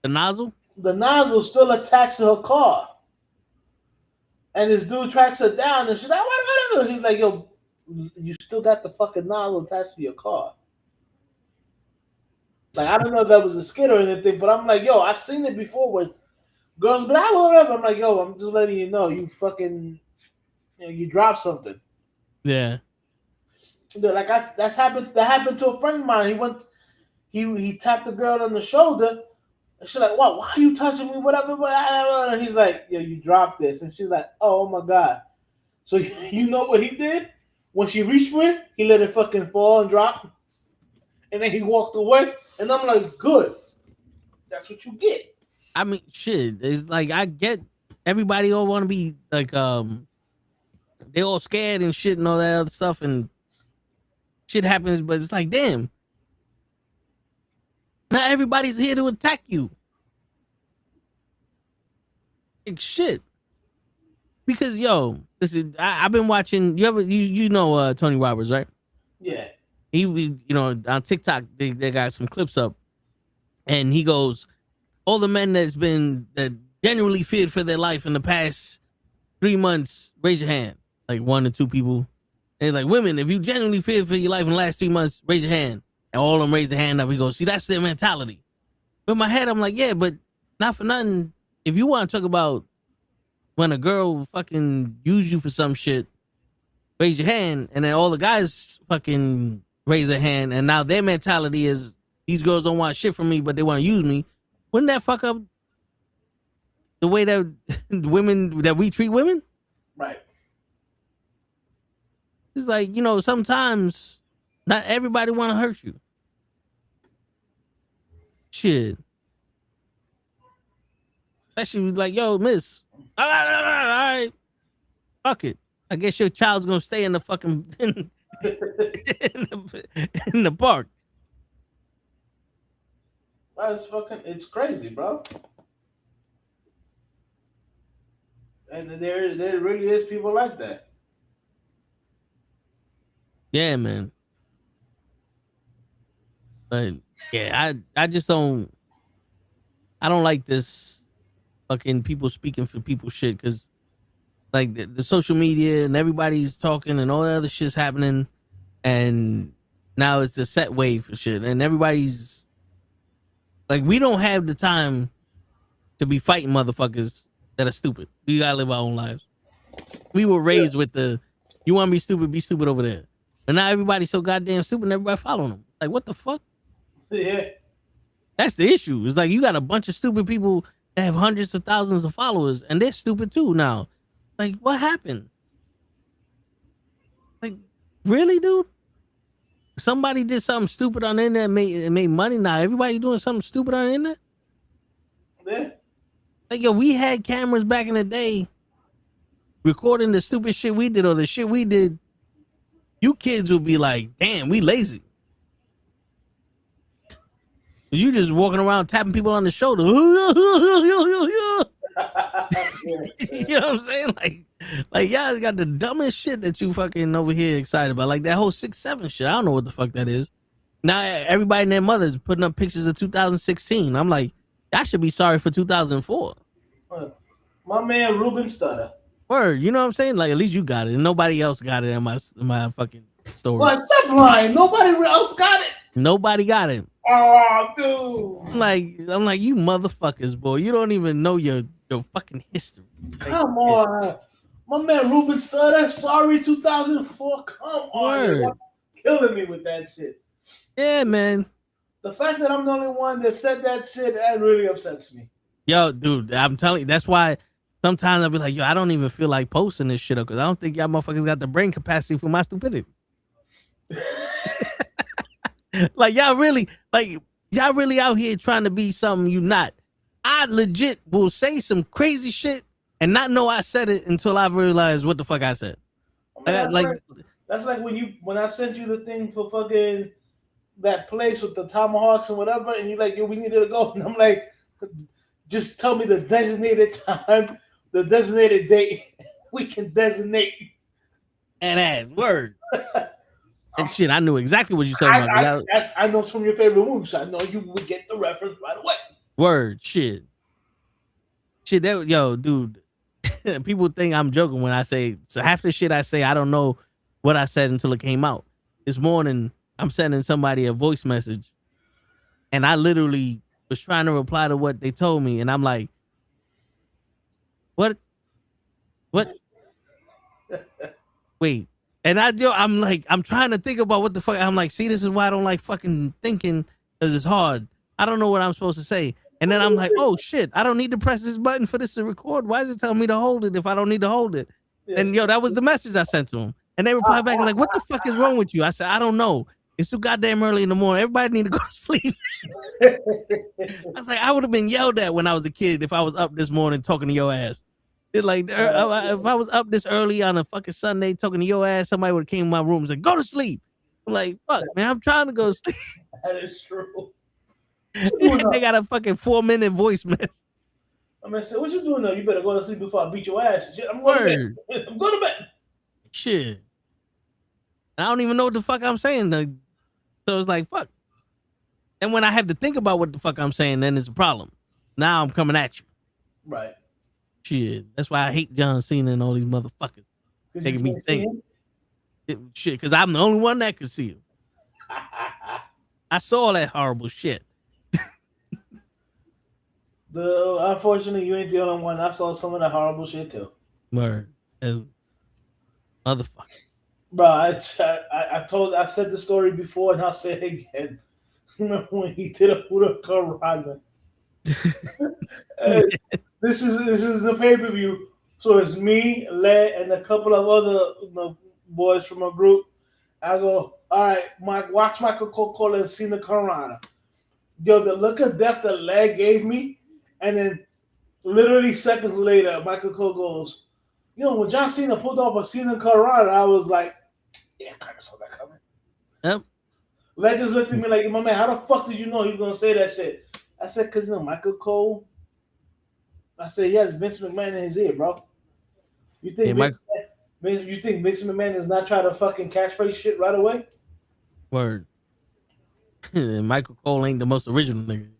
nozzle. The nozzle still attached to her car, and this dude tracks her down, and she's like, "What?" He's like, "Yo, you still got the fucking nozzle attached to your car." Like, I don't know if that was a skit or anything, but I'm like, "Yo, I've seen it before with girls, but whatever." I'm like, "Yo, I'm just letting you know, you fucking, you dropped something." Yeah. Like that happened to a friend of mine. He tapped the girl on the shoulder, and she's like, "What? Why are you touching me? Whatever." And he's like, "Yo, you dropped this," and she's like, "Oh my god!" So you know what he did? When she reached for it, he let it fucking fall and drop, and then he walked away. And I'm like, "Good, that's what you get." I mean, shit. It's like I get everybody all want to be like they all scared and shit and all that other stuff and shit happens, but it's like, damn, not everybody's here to attack you. Like shit. Because yo, listen, I've been watching. You know Tony Roberts, right? Yeah. He on TikTok they got some clips up, and he goes, all the men that genuinely feared for their life in the past 3 months, raise your hand. Like 1 or 2 people. And like, women, if you genuinely feared for your life in the last 3 months, raise your hand. And all of them raise their hand up. He goes, see, that's their mentality. But in my head, I'm like, yeah, but not for nothing. If you want to talk about when a girl fucking use you for some shit, raise your hand. And then all the guys fucking raise their hand. And now their mentality is, these girls don't want shit from me, but they want to use me. Wouldn't that fuck up the way that we treat women? Right. It's like, sometimes not everybody want to hurt you. Shit. Especially like, yo, miss. All right. Fuck it. I guess your child's gonna stay in the fucking in the park. It's crazy, bro. And there really is people like that. Yeah, man. But yeah, I just don't. I don't like this fucking people speaking for people shit because like the social media and everybody's talking and all the other shit's happening, and now it's a set wave for shit, and everybody's like, we don't have the time to be fighting motherfuckers that are stupid. We gotta live our own lives. We were raised with the, you want to be stupid over there, and now everybody's so goddamn stupid, and everybody following them. Like, what the fuck? Yeah. That's the issue. It's like you got a bunch of stupid people that have hundreds of thousands of followers, and they're stupid too now. Like, what happened? Like, really, dude? Somebody did something stupid on the internet and made money. Now everybody doing something stupid on the internet. Yeah. Like, yo, we had cameras back in the day recording the stupid shit we did or the shit we did. You kids would be like, damn, we lazy. You just walking around tapping people on the shoulder. You know what I'm saying? Like y'all got the dumbest shit that you fucking over here excited about. Like that whole 6'7" shit. I don't know what the fuck that is. Now everybody and their mothers putting up pictures of 2016. I'm like, I should be sorry for 2004. My man Ruben Stutter. Word, you know what I'm saying? Like, at least you got it, and nobody else got it in my fucking story. What? Stop lying. Nobody else got it. Nobody got it. Oh, dude. I'm like, you motherfuckers, boy. You don't even know your fucking history. Come on. My man Ruben Stutter, sorry 2004. Come on. You're killing me with that shit. Yeah, man. The fact that I'm the only one that said that shit, that really upsets me. Yo, dude, I'm telling you, that's why sometimes I'll be like, yo, I don't even feel like posting this shit up because I don't think y'all motherfuckers got the brain capacity for my stupidity. Like y'all really out here trying to be something you not. I legit will say some crazy shit and not know I said it until I realize what the fuck I said. I mean, that's like when I sent you the thing for fucking that place with the tomahawks and whatever, and you're like, yo, we needed to go, and I'm like, just tell me the designated time, the designated date, we can designate. And ass word. And shit, I knew exactly what you talking about. I know it's from your favorite movie, so I know you would get the reference right away. Word, shit. That, yo, dude. People think I'm joking when I say, so half the shit I say, I don't know what I said until it came out. This morning, I'm sending somebody a voice message, and I literally was trying to reply to what they told me, and I'm like, what? Wait. And I'm like, I'm trying to think about what the fuck. I'm like, see, this is why I don't like fucking thinking, because it's hard. I don't know what I'm supposed to say. And then I'm like, oh shit, I don't need to press this button for this to record. Why is it telling me to hold it if I don't need to hold it? Yes. And yo, that was the message I sent to him. And they replied back like, what the fuck is wrong with you? I said, I don't know. It's too goddamn early in the morning. Everybody need to go to sleep. I was like, I would have been yelled at when I was a kid if I was up this morning talking to your ass. It's like, if I was up this early on a fucking Sunday talking to your ass, somebody would have came in my room and said, go to sleep. I'm like, fuck, man, I'm trying to go to sleep. That is true. They got a fucking 4-minute voice message. I'm gonna say, what you doing now? You better go to sleep before I beat your ass. Shit, I'm going to bed. I'm going to bed. Shit. I don't even know what the fuck I'm saying. So it's like, fuck. And when I have to think about what the fuck I'm saying, then it's a problem. Now I'm coming at you. Right. Shit. That's why I hate John Cena and all these motherfuckers. Making me think. Shit, because I'm the only one that could see him. I saw that horrible shit. Unfortunately, you ain't the only one. I saw some of that horrible shit too. Word. Motherfucker. Bro, I've said the story before and I'll say it again. Remember when he did a Huracan? This is the pay-per-view. So it's me, Le, and a couple of other boys from a group. I go, all right, watch Michael Coca-Cola and Cena Carrana. Yo, the look of death that Le gave me, and then literally seconds later, Michael Cole goes, You know, when John Cena pulled off a Cena Colorado, I was like, yeah, I kind of saw that coming. Yep. Legends looked at me like, my man, how the fuck did you know he was going to say that shit? I said, because, Michael Cole. I said, he has Vince McMahon in his ear, bro. You think Vince McMahon is not trying to fucking catchphrase shit right away? Word. Michael Cole ain't the most original nigga.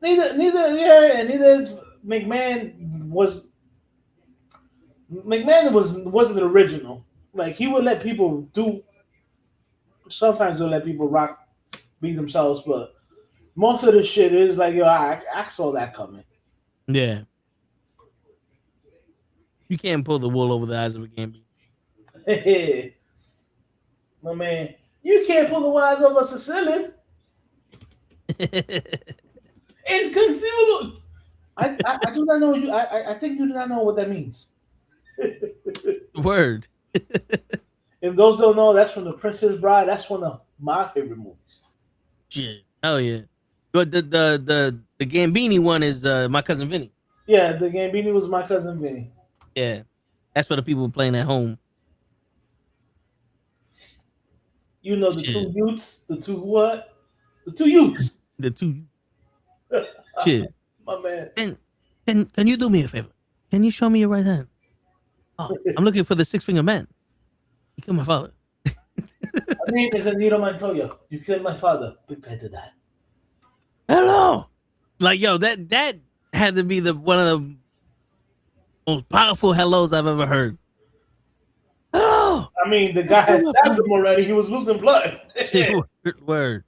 Neither McMahon wasn't original. Like, he would let people do. Sometimes he'll let people be themselves, but most of the shit is like, yo, I saw that coming. Yeah. You can't pull the wool over the eyes of a game. My man, you can't pull the wires of a Sicilian. Inconceivable. I do not know you. I think you do not know what that means. Word. If those don't know, that's from The Princess Bride. That's one of my favorite movies. Shit. Oh yeah. But the Gambini one is My Cousin Vinny. Yeah, the Gambini was My Cousin Vinny. Yeah. That's for the people playing at home. You know the two youths, the two what? The two youths. The two. Shit. My man. Can you do me a favor? Can you show me your right hand? Oh, I'm looking for the 6-finger man. He killed my father. My name is Anita Montoya. You killed my father. Prepare to die. Hello. Like, yo, that had to be one of the most powerful hellos I've ever heard. Hello. I mean, the guy had stabbed him already. He was losing blood. Word.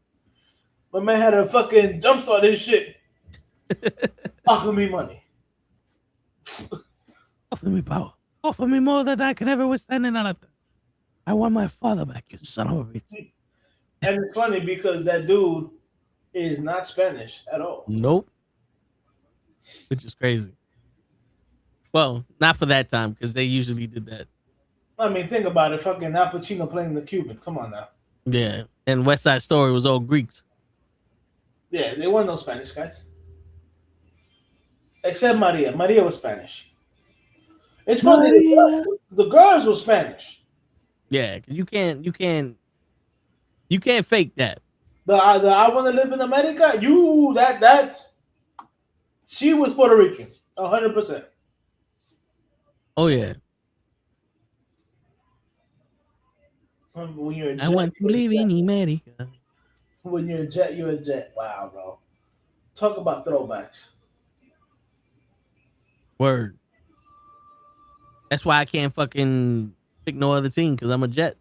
My man had a fucking jumpstart his shit. Offer me money. Offer me power. Offer me more than I can ever withstand in a lifetime. I want my father back, you son of a bitch. And it's funny because that dude is not Spanish at all. Nope. Which is crazy. Well, not for that time, because they usually did that. I mean, think about it. Fucking Al Pacino playing the Cuban. Come on now. Yeah. And West Side Story was all Greeks. Yeah, they weren't no Spanish guys. Except Maria. Maria was Spanish. It's funny. The girls were Spanish. Yeah, you can't fake that. The I want to live in America. That's she was Puerto Rican, 100%. Oh yeah. When you're a jet, I want to live in America. When you're a jet, you're a jet. Wow, bro. Talk about throwbacks. Word. That's why I can't fucking pick no other team, because I'm a Jet.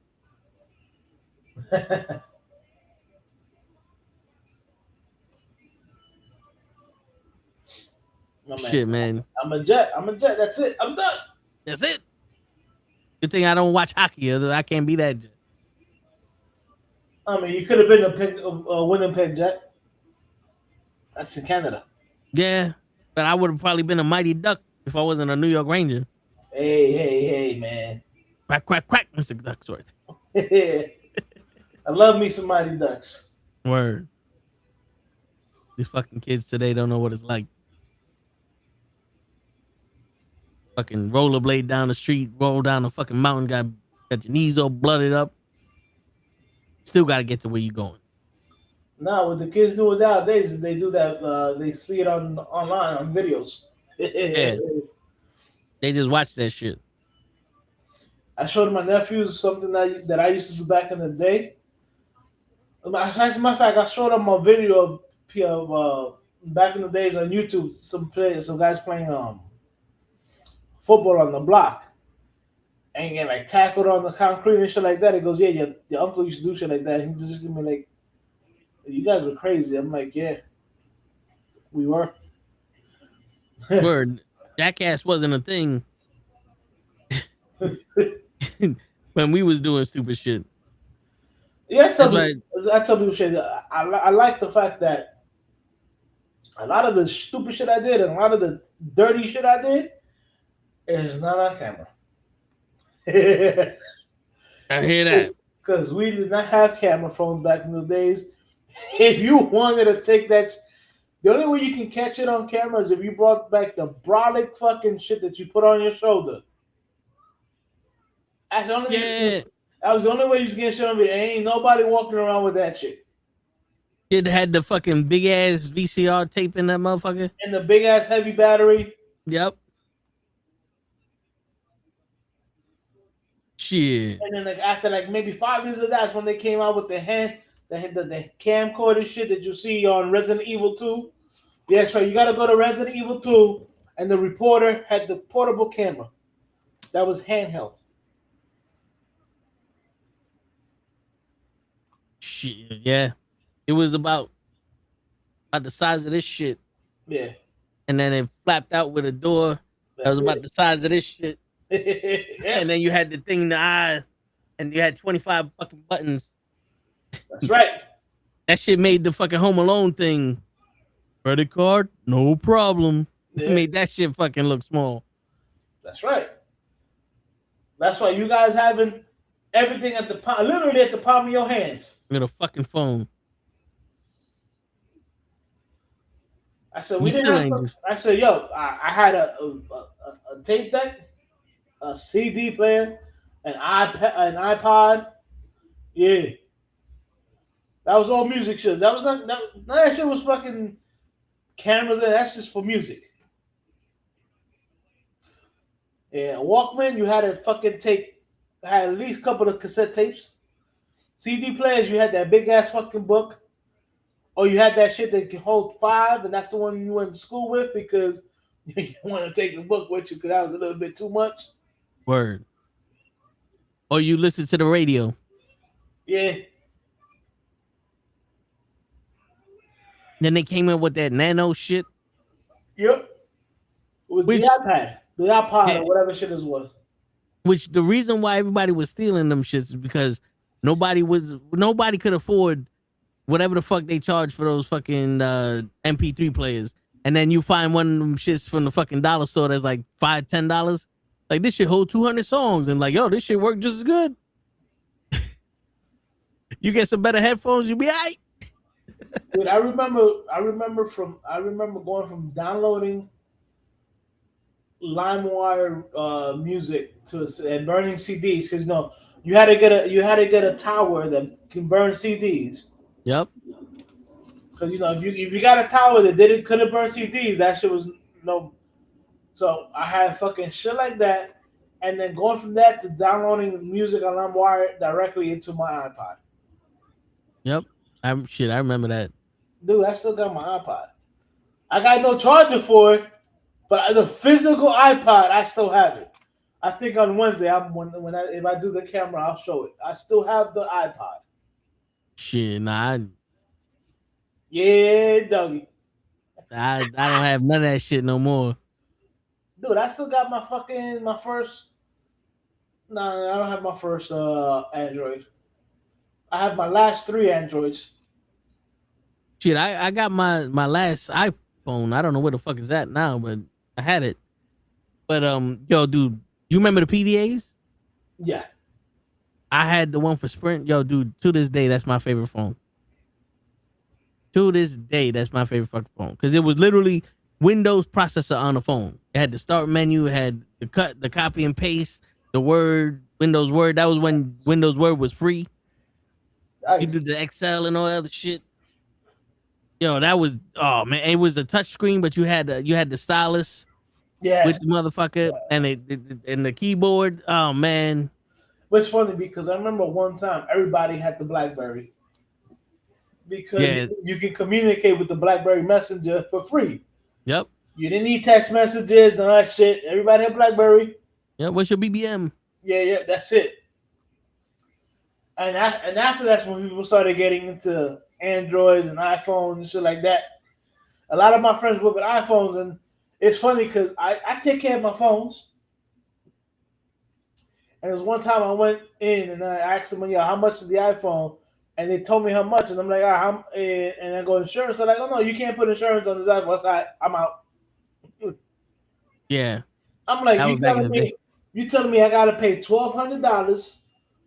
Shit, man. I'm a Jet. That's it. I'm done. That's it. Good thing I don't watch hockey, or I can't be that Jet. I mean, you could have been a Winnipeg Jet. That's in Canada. Yeah, but I would have probably been a Mighty Duck if I wasn't a New York Ranger. Hey, man. Quack, quack, quack, Mr. Ducksworth. I love me some Mighty Ducks. Word. These fucking kids today don't know what it's like. Fucking rollerblade down the street, roll down the fucking mountain, got your knees all blooded up. Still got to get to where you going. Now, what the kids do nowadays is they do that. They see it online on videos. Yeah. They just watch that shit. I showed my nephews something that I used to do back in the day. As a matter of fact, I showed them a video of back in the days on YouTube. Some guys playing football on the block and get like tackled on the concrete and shit like that. He goes, "Yeah, your uncle used to do shit like that." He just give me like, "You guys were crazy." I'm like, "Yeah, we were." Word. Jackass wasn't a thing when we was doing stupid shit. Yeah, I tell people shit. I like the fact that a lot of the stupid shit I did and a lot of the dirty shit I did is not on camera. I hear that. Because we did not have camera phones back in the days. If you wanted to take that, The only way you can catch it on camera is if you brought back the brolic fucking shit that you put on your shoulder. That's the only. Yeah. That was the only way you was getting shit on video. Ain't nobody walking around with that shit. It had the fucking big ass VCR tape in that motherfucker. And the big ass heavy battery. Yep. Shit. And then like after like maybe 5 years of that's when they came out with the camcorder shit that you see on Resident Evil 2. Yeah, that's right. You gotta go to Resident Evil 2, and the reporter had the portable camera that was handheld. Shit. Yeah. It was about the size of this shit. Yeah. And then it flapped out with a door that was about the size of this shit. Yeah. And then you had the thing in the eye, and you had 25 fucking buttons. That's right. That shit made the fucking Home Alone thing. Credit card, no problem. Yeah. It made that shit fucking look small. That's right. That's why you guys having everything at the literally at the palm of your hands. With a fucking phone. I said we didn't have. I said, yo, I had a tape deck, a CD player, an iPod. Yeah, that was all music shit. That was not that shit was fucking cameras, and that's just for music. Yeah, Walkman, you had to fucking had at least a couple of cassette tapes. CD players, you had that big ass fucking book. Or you had that shit that can hold 5, and that's the one you went to school with because you want to take the book with you because that was a little bit too much. Word. Or you listen to the radio. Yeah. Then they came in with that nano shit. Yep. It was the iPad. The iPod or whatever shit this was. Which the reason why everybody was stealing them shits is because nobody could afford whatever the fuck they charge for those fucking MP3 players. And then you find one of them shits from the fucking dollar store that's like $5, $10. Like, this shit hold 200 songs. And like, yo, this shit work just as good. You get some better headphones, you'll be all right. Dude, I remember going from downloading LimeWire music and burning CDs because you had to get a tower that can burn CDs. Yep. Because if you got a tower that couldn't burn CDs, that shit was no. So I had fucking shit like that, and then going from that to downloading music on LimeWire directly into my iPod. Yep. I remember that. Dude, I still got my iPod. I got no charger for it, but the physical iPod, I still have it. I think on Wednesday, if I do the camera, I'll show it. I still have the iPod. Shit, nah. Yeah, doggy. I don't have none of that shit no more. Dude, I still got my first. No, I don't have my first Android. I have my last 3 Androids. Shit, I got my last iPhone. I don't know where the fuck is that now, but I had it. But yo, dude, you remember the PDAs? Yeah. I had the one for Sprint. Yo, dude, to this day, that's my favorite phone. To this day, that's my favorite fucking phone. Because it was literally Windows processor on the phone. It had the start menu, it had the copy and paste, the Word, Windows Word. That was when Windows Word was free. You did the Excel and all that other shit. Yo, that was, oh man, it was a touch screen, but you had the stylus. Yeah. With the motherfucker and the keyboard. Oh man. It's funny because I remember one time everybody had the BlackBerry. Because you can communicate with the BlackBerry Messenger for free. Yep. You didn't need text messages, none of that shit. Everybody had BlackBerry. Yeah, what's your BBM? Yeah, that's it. And after that's when people started getting into Androids and iPhones and shit like that. A lot of my friends work with iPhones, and it's funny because I take care of my phones. And there was one time I went in and I asked them, how much is the iPhone? And they told me how much, and I'm like, and I go insurance. They're like, oh no, you can't put insurance on this iPhone. I'm out. Yeah. I'm like, you telling me I gotta pay $1,200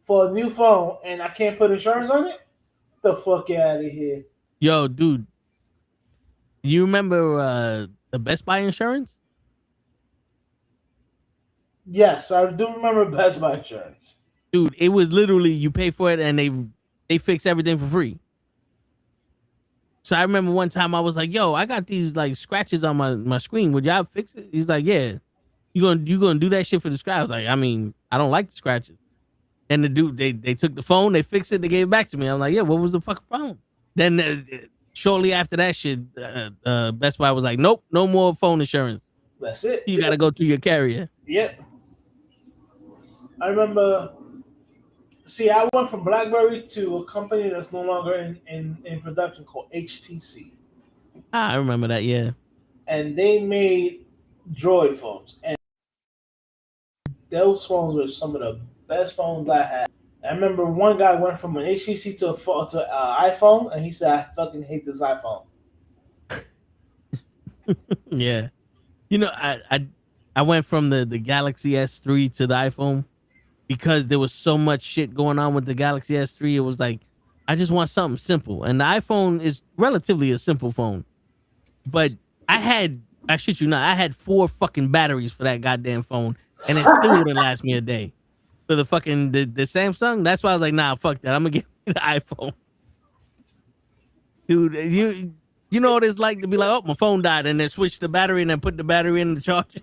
for a new phone and I can't put insurance on it? The fuck out of here. Yo, dude. You remember the Best Buy insurance? Yes, I do remember Best Buy insurance. Dude, it was literally you pay for it and they fix everything for free. So I remember one time I was like, "Yo, I got these like scratches on my screen. Would y'all fix it?" He's like, "Yeah." You gonna do that shit for the scratch? I was like, I mean, I don't like the scratches. And the dude, they took the phone, they fixed it, they gave it back to me. I'm like, yeah, what was the fucking problem? Then shortly after that shit, Best Buy was like, nope, no more phone insurance. That's it. You got to go through your carrier. Yep. I remember. See, I went from BlackBerry to a company that's no longer in production called HTC. I remember that, yeah. And they made Droid phones. And those phones were some of the best phones I had. I remember one guy went from an HTC to an iPhone, and he said, I fucking hate this iPhone. Yeah. You know, I went from the Galaxy S3 to the iPhone because there was so much shit going on with the Galaxy S3. It was like, I just want something simple. And the iPhone is relatively a simple phone. But I shit you not, I had 4 fucking batteries for that goddamn phone, and it still wouldn't last me a day. For the fucking the Samsung, that's why I was like, nah, fuck that. I'm gonna get the iPhone. Dude, you know what it's like to be like, oh, my phone died, and then switch the battery and then put the battery in the charger.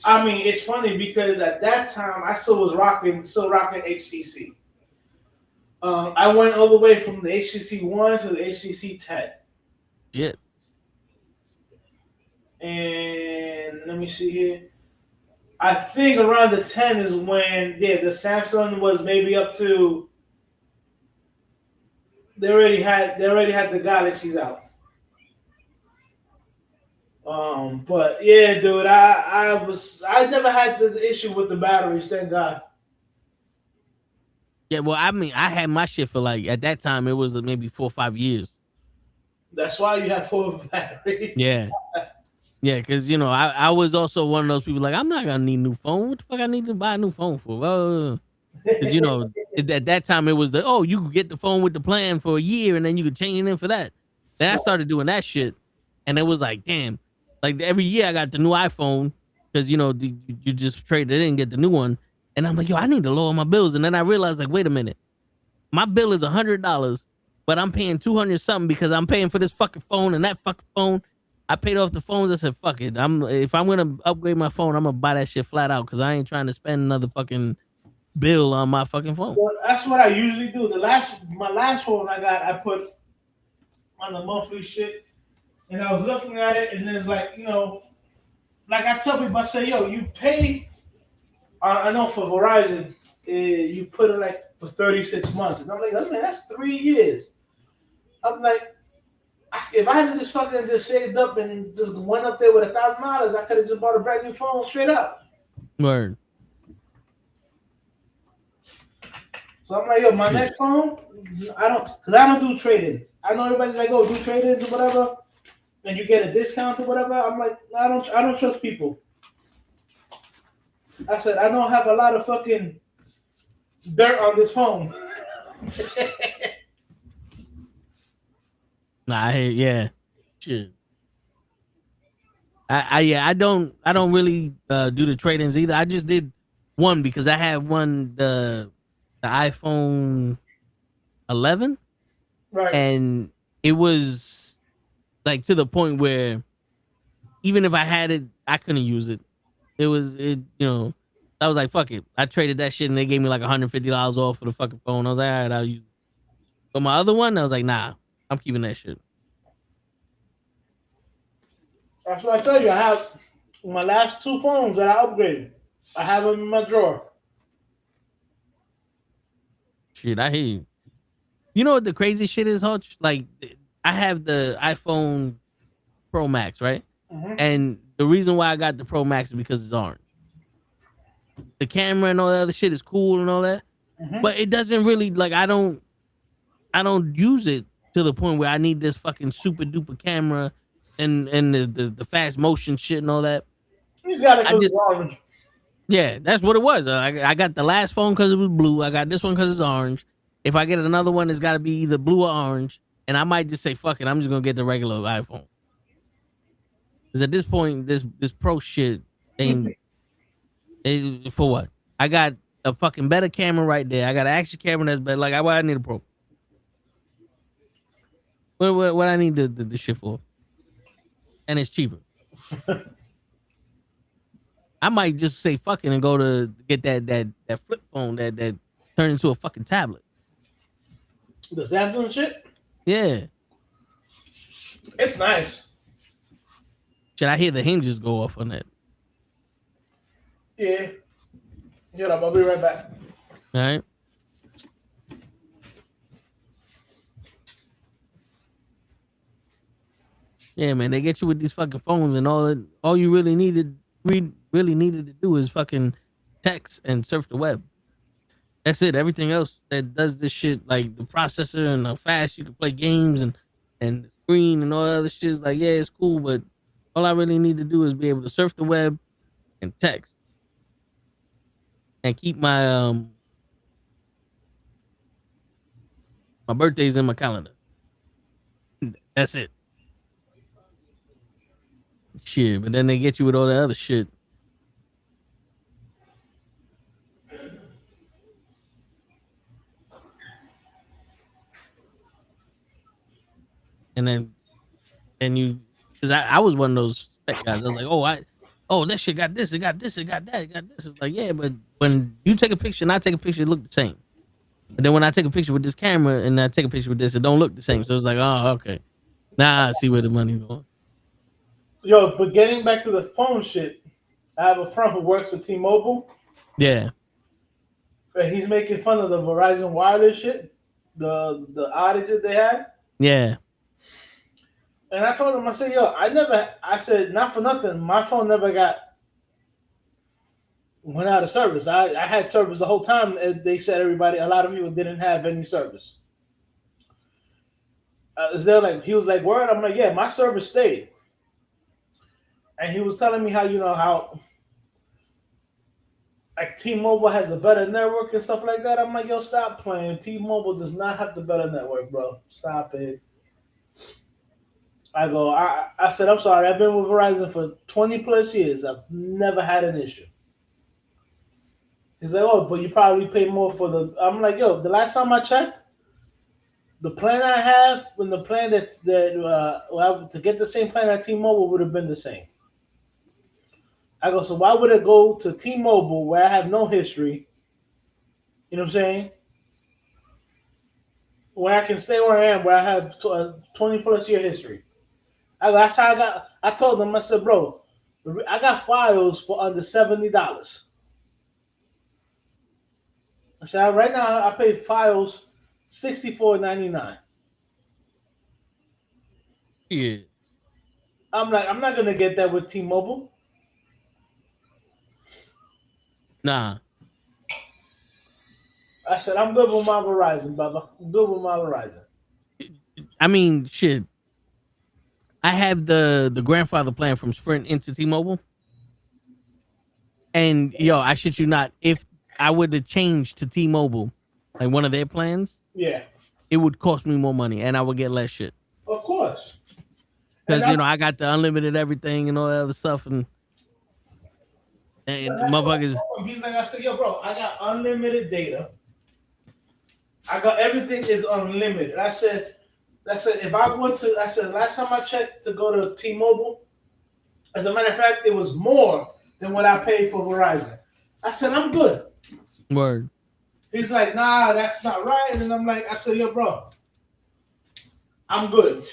I mean, it's funny because at that time I still rocking HTC. I went all the way from the HTC 1 to the HTC 10. Shit. And let me see here. I think around the 10 is when the Samsung was maybe up to. They already had the Galaxies out. But yeah, dude, I never had the issue with the batteries, thank God. Yeah, well, I mean, I had my shit for like at that time it was maybe 4 or 5 years. That's why you have 4 batteries. Yeah. Yeah, because you know, I was also one of those people like, I'm not gonna need a new phone. What the fuck I need to buy a new phone for? Because you know, at that time it was you could get the phone with the plan for a year and then you could change it in for that. Then I started doing that shit, and it was like, damn, like every year I got the new iPhone because you know you just traded in and get the new one, and I'm like, yo, I need to lower my bills, and then I realized like, wait a minute, my bill is $100, but I'm paying 200 something because I'm paying for this fucking phone and that fucking phone. I paid off the phones. I said, fuck it. If I'm gonna upgrade my phone, I'm gonna buy that shit flat out because I ain't trying to spend another fucking bill on my fucking phone. Well, that's what I usually do. My last phone I put on the monthly shit, and I was looking at it, and it's like, you know, like I tell people, I say, yo, you pay. I know for Verizon, you put it like for 36 months, and I'm like, man, that's 3 years. I'm like, if I had just fucking just saved up and just went up there with $1,000, I could have just bought a brand new phone straight up. Word. So I'm like, yo, my next phone, I don't do trade-ins. I know everybody's like, oh, do trade-ins or whatever, and you get a discount or whatever. I'm like, I don't trust people. I said, I don't have a lot of fucking dirt on this phone. Nah, yeah, shit. I don't really do the trade-ins either. I just did one because I had one the iPhone 11, Right. and it was like to the point where even if I had it, I couldn't use it. You know, I was like, fuck it. I traded that shit and they gave me like $150 off for the fucking phone. I was like, all right, I'll use it. But my other one, I was like, nah, I'm keeping that shit. That's what I tell you. I have my last 2 phones that I upgraded. I have them in my drawer. Shit, I hear you. You know what the crazy shit is, Hutch? Like, I have the iPhone Pro Max, right? Mm-hmm. And the reason why I got the Pro Max is because it's orange. The camera and all that other shit is cool and all that, but it doesn't really like. I don't use it to the point where I need this fucking super duper camera and the fast motion shit and all that. He's got it because it's orange. Yeah, that's what it was. I got the last phone because it was blue. I got this one because it's orange. If I get another one, it's got to be either blue or orange. and I might just say, fuck it, I'm just gonna get the regular iPhone. Because at this point, this pro shit ain't for what? I got a fucking better camera right there. I got an action camera that's better. Like, why I need a pro? What I need the shit for? And it's cheaper. I might just say fucking and go to get that flip phone that turn into a fucking tablet. The Samsung shit? Yeah. It's nice. Should I hear the hinges go off on that? Yeah. Get up. I'll be right back. All right. Yeah, man, they get you with these fucking phones, and all you really needed to do is fucking text and surf the web. That's it. Everything else that does this shit, like the processor and how fast you can play games and the screen and all that other shit, is like, yeah, it's cool, but all I really need to do is be able to surf the web and text and keep my my birthdays in my calendar. That's it. Shit, but then they get you with all the other shit. And you, because I was one of those spec guys. I was like, that shit got this, it got this, it got that, it got this. It's like, yeah, but when you take a picture and I take a picture, it look the same. But then when I take a picture with this camera and I take a picture with this, it don't look the same. So it's like, oh, okay. Now I see where the money's going. Yo, but getting back to the phone shit, I have a friend who works with T-Mobile. Yeah. And he's making fun of the Verizon wireless shit, the outages they had. Yeah. And I told him, I said, I said, not for nothing, my phone never went out of service. I had service the whole time. They said a lot of people didn't have any service. He was like, word? I'm like, yeah, my service stayed. And he was telling me how like T-Mobile has a better network and stuff like that. I'm like, yo, stop playing. T-Mobile does not have the better network, bro. Stop it. I said, I'm sorry. I've been with Verizon for 20 plus years. I've never had an issue. He's like, oh, but you probably pay more for the. I'm like, yo, the last time I checked, the plan I have and the plan to get the same plan at T-Mobile would have been the same. I go, so why would it go to T-Mobile where I have no history? You know what I'm saying? Where I can stay where I am, where I have 20 plus year history. That's how I told them, I said, bro, I got files for under $70. I said, right now I pay files $64.99. Yeah. I'm like, I'm not going to get that with T-Mobile. Nah. I said, I'm good with my Verizon, Bubba. I'm good with my Verizon. I mean, shit. I have the grandfather plan from Sprint into T-Mobile. And, yo, I shit you not, if I would have changed to T-Mobile, like one of their plans, yeah, it would cost me more money and I would get less shit. Of course. Because, I got the unlimited everything and all that other stuff. And motherfuckers. He's like, I said, yo, bro, I got unlimited data. I got everything is unlimited. I said, if I went to, last time I checked to go to T-Mobile, as a matter of fact, it was more than what I paid for Verizon. I said, I'm good. Word. He's like, nah, that's not right. And then I'm like, I said, yo, bro, I'm good.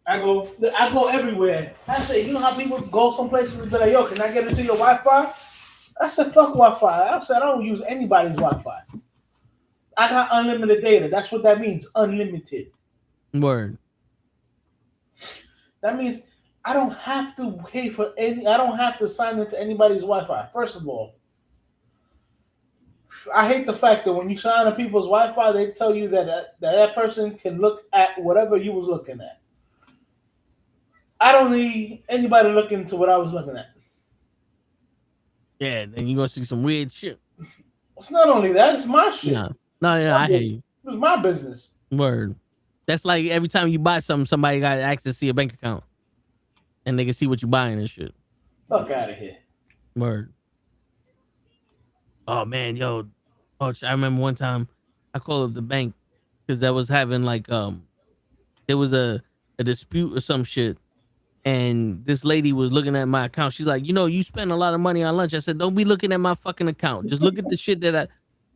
I go everywhere. I say, you know how people go some places and be like, yo, can I get into your Wi-Fi? I said, fuck Wi-Fi. I said, I don't use anybody's Wi-Fi. I got unlimited data. That's what that means, unlimited. Word. That means I don't have to pay for I don't have to sign into anybody's Wi-Fi. First of all, I hate the fact that when you sign on people's Wi-Fi, they tell you that person can look at whatever you was looking at. I don't need anybody looking into what I was looking at. Yeah, then you're going to see some weird shit. It's not only that, it's my shit. No, I hear you. It's my business. Word. That's like every time you buy something, somebody got access to your bank account, and they can see what you're buying and shit. Fuck out of here. Word. Oh man, yo, I remember one time I called up the bank because I was having like there was a dispute or some shit, and this lady was looking at my account. She's like, you spend a lot of money on lunch. I said, don't be looking at my fucking account. Just look at the shit that I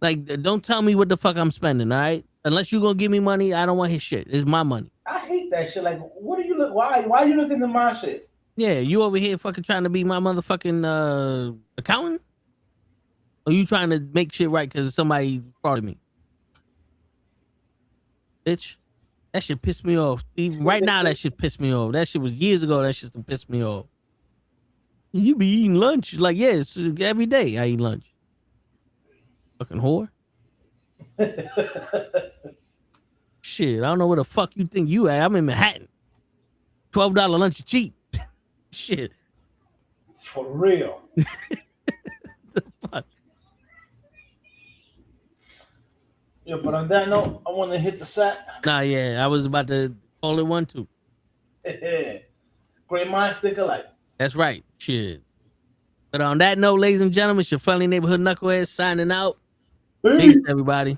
like. Don't tell me what the fuck I'm spending. All right, unless you gonna give me money, I don't want his shit. It's my money. I hate that shit. Like, what are you look? Why are you looking at my shit? Yeah, you over here fucking trying to be my motherfucking accountant? Or you trying to make shit right because somebody frauded me? Bitch, that shit pissed me off. Even right now, that shit pissed me off. That shit was years ago. That shit still pissed me off. You be eating lunch. Like, yes, every day I eat lunch. Fucking whore. Shit, I don't know where the fuck you think you at. I'm in Manhattan. $12 lunch is cheap. Shit. For real. The fuck? Yeah, but on that note, I want to hit the set. Nah, yeah, I was about to call it one too. Great minds think alike. That's right. Shit. But on that note, ladies and gentlemen, it's your friendly neighborhood knucklehead signing out. Peace, everybody.